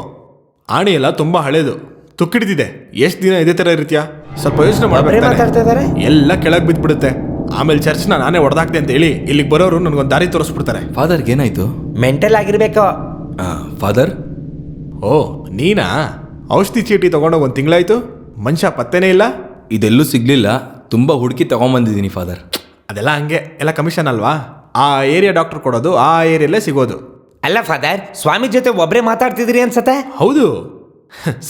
[SPEAKER 6] ಆಣಿ ಎಲ್ಲ ತುಂಬಾ ಹಳೇದು, ತುಕ್ಕಿಡ್ತಿದೆ. ಎಷ್ಟು ದಿನ ಇದೇ ತರ ಇರ್ತೀಯಾ? ಸ್ವಲ್ಪ ಯೋಚನೆ ಮಾಡ್ಬೇಕು. ಎಲ್ಲ ಕೆಳಗ್ ಬಿದ್ಬಿಡುತ್ತೆ. ಆಮೇಲೆ ಚರ್ಚ್ನ ನಾನೇ ಹೊಡೆದಾಕ್ದೆ ಅಂತ ಹೇಳಿ ಇಲ್ಲಿಗೆ ಬರೋರು ನನ್ಗೊಂದು ದಾರಿ ತೋರಿಸ್ಬಿಡ್ತಾರೆ.
[SPEAKER 3] ಫಾದರ್ಗೆ ಏನಾಯ್ತು?
[SPEAKER 10] ಮೆಂಟಲ್ ಆಗಿರ್ಬೇಕು.
[SPEAKER 3] ಫಾದರ್?
[SPEAKER 6] ಓ, ನೀನಾ? ಔಷಧಿ ಚೀಟಿ ತಗೊಂಡೋಗಿ 1 ತಿಂಗಳಾಯ್ತು, ಮನುಷ್ಯ ಪತ್ತೆನೇ ಇಲ್ಲ.
[SPEAKER 3] ಇದೆಲ್ಲೂ ಸಿಗ್ಲಿಲ್ಲ, ತುಂಬಾ ಹುಡುಕಿ ತಗೊಂಬಂದಿದ್ದೀನಿ ಫಾದರ್.
[SPEAKER 6] ಅದೆಲ್ಲ ಹಂಗೆ, ಎಲ್ಲ ಕಮಿಷನ್ ಅಲ್ವಾ? ಆ ಏರಿಯಾ ಡಾಕ್ಟರ್ ಕೊಡೋದು, ಆ ಏರಿಯಲ್ಲೇ ಸಿಗೋದು.
[SPEAKER 10] ಅಲ್ಲ ಫಾದರ್, ಸ್ವಾಮಿ ಜೊತೆ ಒಬ್ರೇ ಮಾತಾಡ್ತಿದ್ರಿ ಅನ್ಸತ್ತೆ.
[SPEAKER 6] ಹೌದು,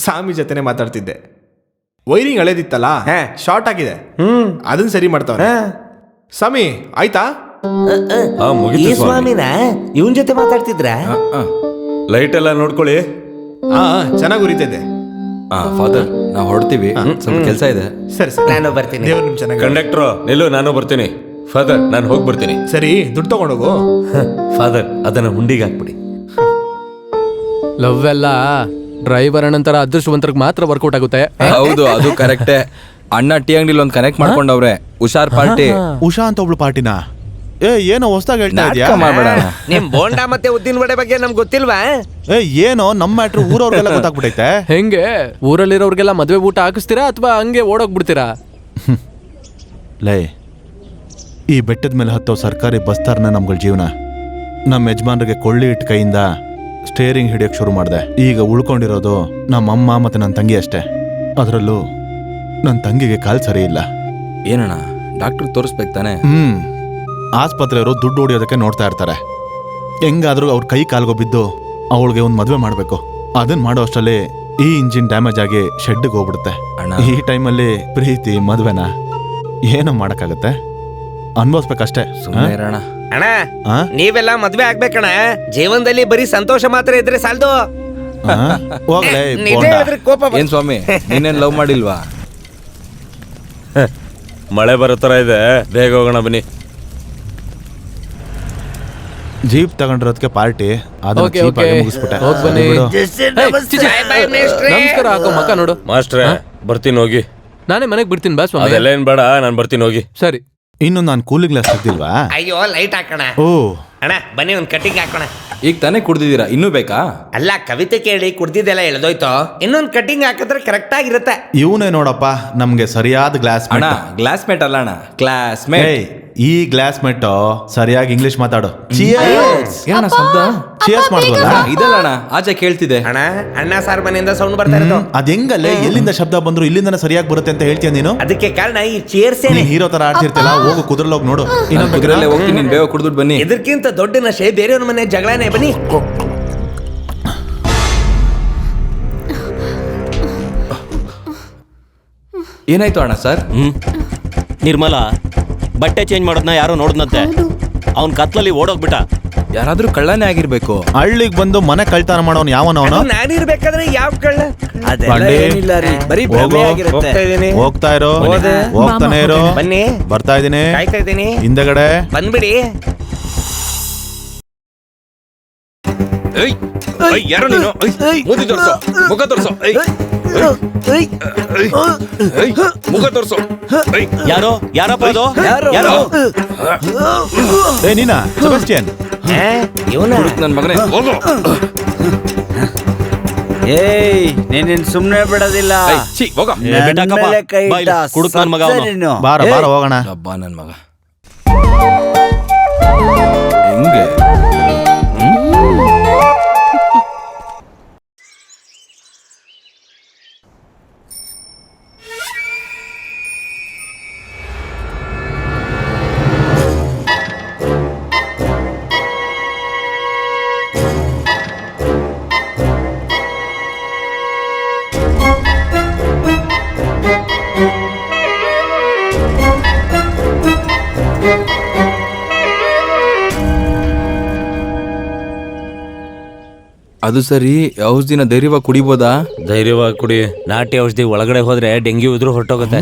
[SPEAKER 6] ಸ್ವಾಮಿ ಜೊತೆನೆ ಮಾತಾಡ್ತಿದ್ದೆ. ವೈರಿಂಗ್ ಹಳೇದಿತ್ತಲ್ಲ, ಶಾರ್ಟ್ ಆಗಿದೆ, ಅದನ್ನ ಸರಿ ಮಾಡ್ತಾವ. ಸ್ವಾಮಿ ಆಯ್ತಾ?
[SPEAKER 10] ಈ ಸ್ವಾಮಿನ ಇವನ್ ಜೊತೆ ಮಾತಾಡ್ತಿದ್ರ?
[SPEAKER 13] ಲೈಟ್ ಎಲ್ಲ ನೋಡ್ಕೊಳ್ಳಿ.
[SPEAKER 6] ಚೆನ್ನಾಗಿ ಉರಿತಿದೆ.
[SPEAKER 3] ಫಾದರ್, ನಾವು ಹೊರಡ್ತೀವಿ, ಸ್ವಲ್ಪ ಕೆಲಸ ಇದೆ.
[SPEAKER 6] ಸರಿ ಸರಿ,
[SPEAKER 10] ನಾನು ಬರ್ತೀನಿ.
[SPEAKER 6] ದೇವ್ರು ನಿಮ್ ಚೆನ್ನಾಗಿ.
[SPEAKER 13] ಕಂಡಕ್ಟ್ರು ನಿಲ್ಲು, ನಾನು ಬರ್ತೀನಿ. ಫಾದರ್, ನಾನು ಹೋಗಿ ಬರ್ತೀನಿ.
[SPEAKER 6] ಸರಿ, ದುಡ್ಡು ತಗೊಂಡೋಗು.
[SPEAKER 13] ಫಾದರ್, ಅದನ್ನ ಹುಂಡಿಗೆ ಹಾಕ್ಬಿಡಿ.
[SPEAKER 5] ಲವ್ ಎಲ್ಲ ಡ್ರೈವರ್ ಅಣ್ಣಂತರ ಅದೃಷ್ಟವಂತರಿಗೆ ಮಾತ್ರ ವರ್ಕೌಟ್ ಆಗುತ್ತೆ.
[SPEAKER 3] ಹೌದು, ಅದು ಕರೆಕ್ಟೇ. ಅಣ್ಣ ಟೀ ಅಂಗಡಿಲಿ ಒಂದು ಕನೆಕ್ಟ್ ಮಾಡ್ಕೊಂಡವ್ರೆ. ಹುಷಾರ್ ಪಾರ್ಟಿ.
[SPEAKER 7] ಉಷಾ ಅಂತ ಒಬ್ಳು ಪಾರ್ಟಿನ? ಏನೋ ಹೊಸದಾಗಿ ಹೇಳ್ತಾ ಇದ್ಯಾ?
[SPEAKER 3] ಮಾಡ್ಬೇಡ.
[SPEAKER 10] ನಿಮ್ ಬೋಂಡಾ ಮತ್ತೆ ಉದ್ದಿನ ವಡೆ ಬಗ್ಗೆ ನಮ್ಗೆ ಗೊತ್ತಿಲ್ವಾ?
[SPEAKER 7] ಏನೋ ನಮ್ಮ ಮ್ಯಾಟ್ರು ಊರವ್ರಿಗೆಲ್ಲ ಗೊತ್ತಾಗ್ಬಿಟ್ಟೈತೆ.
[SPEAKER 5] ಹೆಂಗೆ? ಊರಲ್ಲಿರೋರ್ಗೆಲ್ಲ ಮದ್ವೆ ಊಟ ಹಾಕಿಸ್ತೀರಾ ಅಥವಾ ಹಂಗೆ ಓಡೋಗ್ಬಿಡ್ತೀರಾ?
[SPEAKER 7] ಲೇ, ಈ ಬೆಟ್ಟದ ಮೇಲೆ ಹತ್ತೋ ಸರ್ಕಾರಿ ಬಸ್ತಾರನ ನಮ್ಗಳ ಜೀವನ. ನಮ್ಮ ಯಜಮಾನ್ರಿಗೆ ಕೊಳ್ಳಿ ಇಟ್ಟು ಕೈಯಿಂದ ಸ್ಟೇರಿಂಗ್ ಹಿಡಿಯೋಕೆ ಶುರು ಮಾಡಿದೆ. ಈಗ ಉಳ್ಕೊಂಡಿರೋದು ನಮ್ಮಮ್ಮ ಮತ್ತೆ ನನ್ನ ತಂಗಿ ಅಷ್ಟೇ. ಅದರಲ್ಲೂ ನನ್ನ ತಂಗಿಗೆ ಕಾಲು ಸರಿ ಇಲ್ಲ.
[SPEAKER 3] ಏನಣ್ಣ, ಡಾಕ್ಟರ್ ತೋರಿಸ್ಬೇಕು ತಾನೆ?
[SPEAKER 7] ಆಸ್ಪತ್ರೆಯವರು ದುಡ್ಡು ಹೊಡಿಯೋದಕ್ಕೆ ನೋಡ್ತಾ ಇರ್ತಾರೆ. ಹೆಂಗಾದ್ರೂ ಅವ್ರ ಕೈ ಕಾಲ್ಗೋ ಬಿದ್ದು ಅವಳಿಗೆ ಒಂದು ಮದುವೆ ಮಾಡಬೇಕು. ಅದನ್ನ ಮಾಡೋ ಅಷ್ಟರಲ್ಲಿ ಈ ಇಂಜಿನ್ ಡ್ಯಾಮೇಜ್ ಆಗಿ ಶೆಡ್ಗೆ ಹೋಗ್ಬಿಡುತ್ತೆ. ಈ ಟೈಮಲ್ಲಿ ಪ್ರೀತಿ ಮದುವೆನ ಏನೋ ಮಾಡಕ್ಕಾಗತ್ತೆ? ಅನ್ಭವಿಸ್ಬೇಕಷ್ಟೇ.
[SPEAKER 10] ಅಣ್ಣ, ನೀವೆಲ್ಲ ಮದ್ವೆ ಆಗ್ಬೇಕಣ್ಣ. ಜೀವನದಲ್ಲಿ ಬರೀ ಸಂತೋಷ ಮಾತ್ರ ಇದ್ರೆ ಸಾಲ್ದು.
[SPEAKER 3] ಏನ್ ಸ್ವಾಮಿ, ನೀನೇನ್ ಲವ್ ಮಾಡಿಲ್ವಾ?
[SPEAKER 13] ಮಳೆ ಬರೋ ತರ ಇದೆ, ಬೇಗ ಹೋಗೋಣ ಬನ್ನಿ.
[SPEAKER 7] ಜೀಪ್ ತಗೊಂಡಿರೋದಕ್ಕೆ ಪಾರ್ಟಿ ಮುಗಿಸ್ಬಿಟ್ಟೆ.
[SPEAKER 5] ನಮಸ್ಕಾರ ಹಾಕೋ ಮಕ್ಕ ನೋಡು.
[SPEAKER 13] ಮಾಸ್ಟ್ರೇ, ಬರ್ತೀನಿ ಹೋಗಿ.
[SPEAKER 5] ನಾನೇ ಮನೆಗೆ ಬಿಡ್ತೀನಿ ಬಾ ಸ್ವಾಮಿ.
[SPEAKER 13] ಅದೆಲ್ಲ ಏನ್ ಬೇಡ, ನಾನು ಬರ್ತೀನಿ ಹೋಗಿ.
[SPEAKER 5] ಸರಿ.
[SPEAKER 7] ಇನ್ನು ನಾನು ಕೂಲಿಂಗ್ ಗ್ಲಾಸ್ ತೆಗ್ದಿಲ್ವಾ?
[SPEAKER 10] ಅಯ್ಯೋ, ಲೈಟ್ ಹಾಕೋಣ.
[SPEAKER 7] ಓ
[SPEAKER 10] ಅಣ್ಣ ಬನ್ನಿ, ಒಂದು ಕಟ್ಟಿಂಗ್ ಹಾಕೋಣ.
[SPEAKER 3] ಈಗ ತಾನೇ ಕುಡ್ದಿದ್ದೀರಾ, ಇನ್ನೂ ಬೇಕಾ?
[SPEAKER 10] ಅಲ್ಲ, ಕವಿತೆ ಕೇಳಿ ಕುಡ್ದಿದ್ದೆಲ್ಲ ಎಳ್ದೋಯ್ತು. ಇನ್ನೊಂದು ಕಟ್ಟಿಂಗ್ ಹಾಕಿದ್ರೆ ಕರೆಕ್ಟ್ ಆಗಿರುತ್ತೆ.
[SPEAKER 7] ಇವನೇ ನೋಡಪ್ಪ ನಮ್ಗೆ ಸರಿಯಾದ ಗ್ಲಾಸ್
[SPEAKER 3] ಅಣ್ಣ. ಗ್ಲಾಸ್ ಮೇಟ್ ಅಲ್ಲ ಅಣ್ಣ, ಕ್ಲಾಸ್ ಮೇಟ್.
[SPEAKER 7] ಈ ಗ್ಲಾಸ್ ಮೇಟ್ ಸರಿಯಾಗಿ ಇಂಗ್ಲಿಷ್ ಮಾತಾಡು.
[SPEAKER 3] ಏನಣ್ಣ ಶಬ್ದ?
[SPEAKER 7] ಚಿಯರ್ಸ್ ಮಾಡಿದ್ವಲ್ಲ,
[SPEAKER 3] ಇದಲ್ಲ ಅಣ್ಣ, ಆಚೆ ಕೇಳ್ತಿದೆ.
[SPEAKER 10] ಅಣ್ಣ, ಅಣ್ಣ ಸಾರ್ ಮನೆಯಿಂದ ಸೌಂಡ್ ಬರ್ತಾ ಇರೋದು.
[SPEAKER 7] ಅದ್ ಹೆಂಗಲ್ಲೇ, ಎಲ್ಲಿಂದ ಶಬ್ದ ಬಂದ್ರು ಇಲ್ಲಿಂದನೇ ಸರಿಯಾಗಿ ಬರುತ್ತೆ ಅಂತ ಹೇಳ್ತೀಯ ನೀನು?
[SPEAKER 10] ಅದಕ್ಕೆ ಕಾರಣ ಈ ಚೇರ್ಸ್.
[SPEAKER 7] ಹೀರೋ ತರ ಆಡ್ತಿರ್ತಲ್ಲ, ಹೋಗು ಕುದುರಲ್ಲೋಗಿ ನೋಡು.
[SPEAKER 3] ಇನ್ನೊಂದು ಕುದುರಲ್ಲೇ ಹೋಗ್ತೀನಿ, ನೀನ್ ಬೇಗ ಕುಡಿದ್ಬಿಟ್ಟು ಬನ್ನಿ.
[SPEAKER 10] ಇದಕ್ಕಿಂತ ದೊಡ್ಡ ನಶೆ ಬೇರೆಯವ್ರ ಮನೆ ಜಗಳನೇ. ಬನ್ನಿ.
[SPEAKER 3] ಏನಾಯ್ತು ಅಣ್ಣ ಸರ್?
[SPEAKER 9] ನಿರ್ಮಲಾ ಬಟ್ಟೆ ಚೇಂಜ್ ಮಾಡೋದನ್ನ ಯಾರೋ ನೋಡಿದ್ನಂತೆ. ಅವ್ನ್ ಕತ್ಲಲ್ಲಿ ಓಡೋಗ್ಬಿಟ್ಟ.
[SPEAKER 3] ಯಾರಾದ್ರೂ ಕಳ್ಳನೇ ಆಗಿರ್ಬೇಕು.
[SPEAKER 7] ಹಳ್ಳಿಗ್ ಬಂದು ಮನೆ ಕಳ್ತನ ಮಾಡೋನ್ ಯಾವನವನು?
[SPEAKER 10] ನಾನಿರ್ಬೇಕಾದ್ರೆ ಯಾವ ಕಳ್ಳ? ಅದೆಲ್ಲ
[SPEAKER 7] ಬಂಡಿ.
[SPEAKER 10] ಏನಿಲ್ಲ ರೀ, ಬರೀ
[SPEAKER 7] ಹೋಗು.
[SPEAKER 10] ಭ್ರಮೆ ಆಗಿರುತ್ತೆ. ಹೋಗ್ತಾ ಇದೀನಿ.
[SPEAKER 7] ಹೋಗ್ತಾ ಇರೋ,
[SPEAKER 10] ಹೋದೆ.
[SPEAKER 7] ಹೋಗ್ತಾನೆ ಇರೋ.
[SPEAKER 10] ಬನ್ನಿ,
[SPEAKER 7] ಬರ್ತಾ ಇದೀನಿ.
[SPEAKER 10] ಕಾಯ್ತಾ ಇದೀನಿ.
[SPEAKER 7] ಹಿಂದಗಡೆ
[SPEAKER 10] ಬಂದ್ಬಿಡಿ.
[SPEAKER 3] ಯಾರೋ ನೀನು? ಮುಖ ತೋರ್ಸೋ, ಮುಖ ತೋರ್ಸೋ, ಮುಖ ತೋರ್ಸೋ.
[SPEAKER 9] ಯಾರೋ ಯಾರಪ್ಪ ಅದು? ಯಾರೋ?
[SPEAKER 7] ಏ ನೀನಾ ಸೆಬಾಸ್ಟಿಯನ್?
[SPEAKER 3] ನನ್ ಮಗನೇ ಹೋಗು.
[SPEAKER 4] ಏಯ್ ನೀನ್ ಸುಮ್ನೆ ಬಿಡೋದಿಲ್ಲ.
[SPEAKER 3] ಹೋಗ.
[SPEAKER 9] ಕುಡುಕ್ ನನ್ ಮಗ ಅವನು.
[SPEAKER 7] ಬಾರ ಬಾರ ಹೋಗೋಣ.
[SPEAKER 3] ಹಬ್ಬ ನನ್ ಮಗ ಹೆಂಗೆ? ಅದು ಸರಿ, ಔಷಧಿನ ಧೈರ್ಯವಾಗಿ ಕುಡಿಬೋದಾ?
[SPEAKER 13] ಧೈರ್ಯವಾಗಿ ಕುಡಿ. ನಾಟಿ ಔಷಧಿ ಒಳಗಡೆ ಹೋದ್ರೆ ಡೆಂಗ್ಯೂ ಇದ್ರೂ ಹೊರಟೋಗುತ್ತೆ.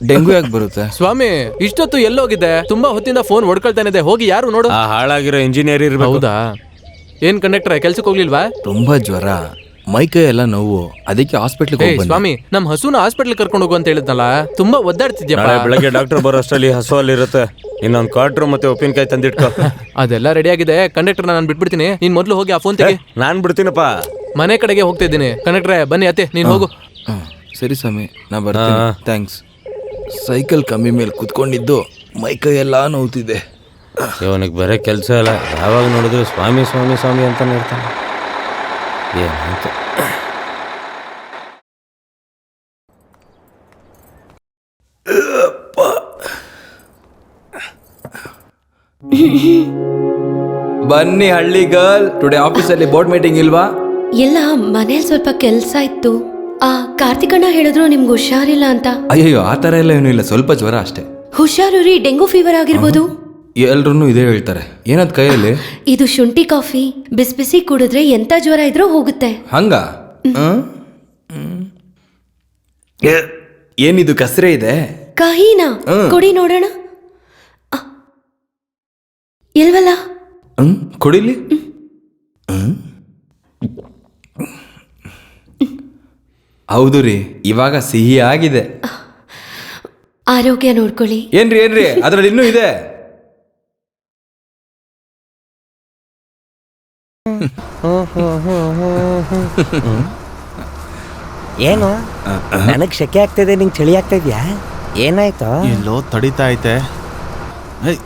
[SPEAKER 3] ಡೆಂಗು ಯಾಕೆ ಬರುತ್ತೆ?
[SPEAKER 5] ಸ್ವಾಮಿ, ಇಷ್ಟೊತ್ತು ಎಲ್ಲೋಗಿದೆ? ತುಂಬಾ ಹೊತ್ತಿಂದ ಫೋನ್ ಹೊಡ್ಕೊಳ್ತಾನಿದೆ. ಹೋಗಿ ಯಾರು ನೋಡು.
[SPEAKER 13] ಆ ಹಾಳಾಗಿರೋ ಇಂಜಿನಿಯರ್ ಇರ್ಬೇಕು.
[SPEAKER 5] ಹೌದಾ? ಏನ್ ಕಂಡಕ್ಟರ್ ಕೆಲ್ಸಕ್ಕೆ ಹೋಗ್ಲಿಲ್ವಾ?
[SPEAKER 3] ತುಂಬಾ ಜ್ವರ, ಮೈಕೈ ಎಲ್ಲ ನೋವು, ಅದಕ್ಕೆ ಹಾಸ್ಪಿಟ್ಲಿಗೆ ಹೋಗಿ ಬಂದೆ.
[SPEAKER 5] ಸ್ವಾಮಿ, ನಮ್ ಹಸುನ ಹಾಸ್ಪಿಟ್ಲ್ ಕರ್ಕೊಂಡು ಹೋಗು ಅಂತ ಹೇಳಿದ್ನಲ್ಲ, ತುಂಬಾ ಒದ್ದಾಡ್ತಿದ್ಯಪ್ಪ.
[SPEAKER 13] ನಾಳೆ ಬೆಳಗ್ಗೆ ಡಾಕ್ಟರ್ ಬರೋ ಅಷ್ಟರಲ್ಲಿ ಹಸು ಅಲ್ಲಿ ಇರುತ್ತೆ. ಇನ್ನೊಂದ್ ಕ್ವಾರ್ಟರ್ ಮತ್ತೆ ಉಪ್ಪಿನಕಾಯಿ ತಂದಿಟ್ಕೋ.
[SPEAKER 5] ಅದೆಲ್ಲ ರೆಡಿ ಆಗಿದೆ. ಕಂಡಕ್ಟರ್ ನಾನು ಬಿಟ್ಬಿಡ್ತೀನಿ. ನೀನ್ ಮೊದ್ಲು ಹೋಗಿ ಆ ಫೋನ್ ತೆಗಿ.
[SPEAKER 13] ನಾನ್ ಬಿಡ್ತೀನಪ್ಪ.
[SPEAKER 5] ಮನೆ ಕಡೆಗೆ ಹೋಗ್ತಾ ಇದ್ದೀನಿ. ಕಂಡಕ್ಟ್ರೆ ಬನ್ನಿ ಅತ್ತೆ, ನೀನ್ ಹೋಗು.
[SPEAKER 3] ಸರಿ ಸ್ವಾಮಿ, ನಾ ಬರ್ತೀನಿ. ಥ್ಯಾಂಕ್ಸ್. ಸೈಕಲ್ ಕಮ್ಮಿ ಮೇಲೆ ಕುತ್ಕೊಂಡಿದ್ದು ಮೈಕೈ ಎಲ್ಲ ನೋವ್ತಿದೆ.
[SPEAKER 13] ಇವನಿಗೆ ಬರೀ ಕೆಲಸ ಇಲ್ಲ. ಯಾವಾಗ ನೋಡಿದ್ರು ಸ್ವಾಮಿ ಸ್ವಾಮಿ ಸ್ವಾಮಿ ಅಂತಾನೆ ಇರ್ತಾನೆ. ಏನಂತ
[SPEAKER 3] ಬನ್ನಿ ಹಳ್ಳಿ ಗರ್ಲ್. ಟುಡೇ ಆಫೀಸಲ್ಲಿ ಬೋರ್ಡ್ ಮೀಟಿಂಗ್ ಇಲ್ವಾ?
[SPEAKER 8] ಎಲ್ಲ ಮನೇಲಿ ಸ್ವಲ್ಪ ಕೆಲ್ಸ ಇತ್ತು. ಆ ಕಾರ್ತಿಕಣ್ಣ ಹೇಳಿದ್ರು ನಿಮ್ಗೆ ಹುಷಾರಿಲ್ಲ ಅಂತ.
[SPEAKER 3] ಅಯ್ಯೋ, ಆ ಥರ ಎಲ್ಲ ಏನೂ ಇಲ್ಲ, ಸ್ವಲ್ಪ ಜ್ವರ ಅಷ್ಟೇ.
[SPEAKER 8] ಹುಷಾರು ರೀ, ಡೆಂಗು ಫೀವರ್ ಆಗಿರ್ಬೋದು.
[SPEAKER 3] ಎಲ್ರೂ ಇದೇ ಹೇಳ್ತಾರೆ. ಏನದ್ ಕೈಯಲ್ಲಿ?
[SPEAKER 8] ಇದು ಶುಂಠಿ ಕಾಫಿ ಬಿಸಿ ಬಿಸಿ ಕುಡಿದ್ರೆ ಎಂತ ಜ್ವರ ಇದ್ರೂ ಹೋಗುತ್ತೆ.
[SPEAKER 3] ಹಂಗ? ಏನಿದು ಕಸರೆ ಇದೆ?
[SPEAKER 8] ಕಹಿನಾ? ಕೊಡಿ ನೋಡೋಣ. ಇಲ್ವಲ್ಲ?
[SPEAKER 3] ಕೊಡಿಲಿ. ಹೌದು ರೀ, ಇವಾಗ ಸಿಹಿ ಆಗಿದೆ.
[SPEAKER 8] ಆರೋಗ್ಯ ನೋಡ್ಕೊಳ್ಳಿ.
[SPEAKER 3] ಏನ್ರಿ ಅದ್ರಲ್ಲಿ ಇನ್ನೂ ಇದೆ.
[SPEAKER 10] ಏನು ನನಗ್ ಶೆಕೆ ಆಗ್ತಿದೆ, ನಿಂಗೆ ಚಳಿ ಆಗ್ತಾ ಇದ್ಯಾ? ಏನಾಯ್ತು?
[SPEAKER 7] ಎಲ್ಲೋ ತಡಿತಾ ಐತೆ.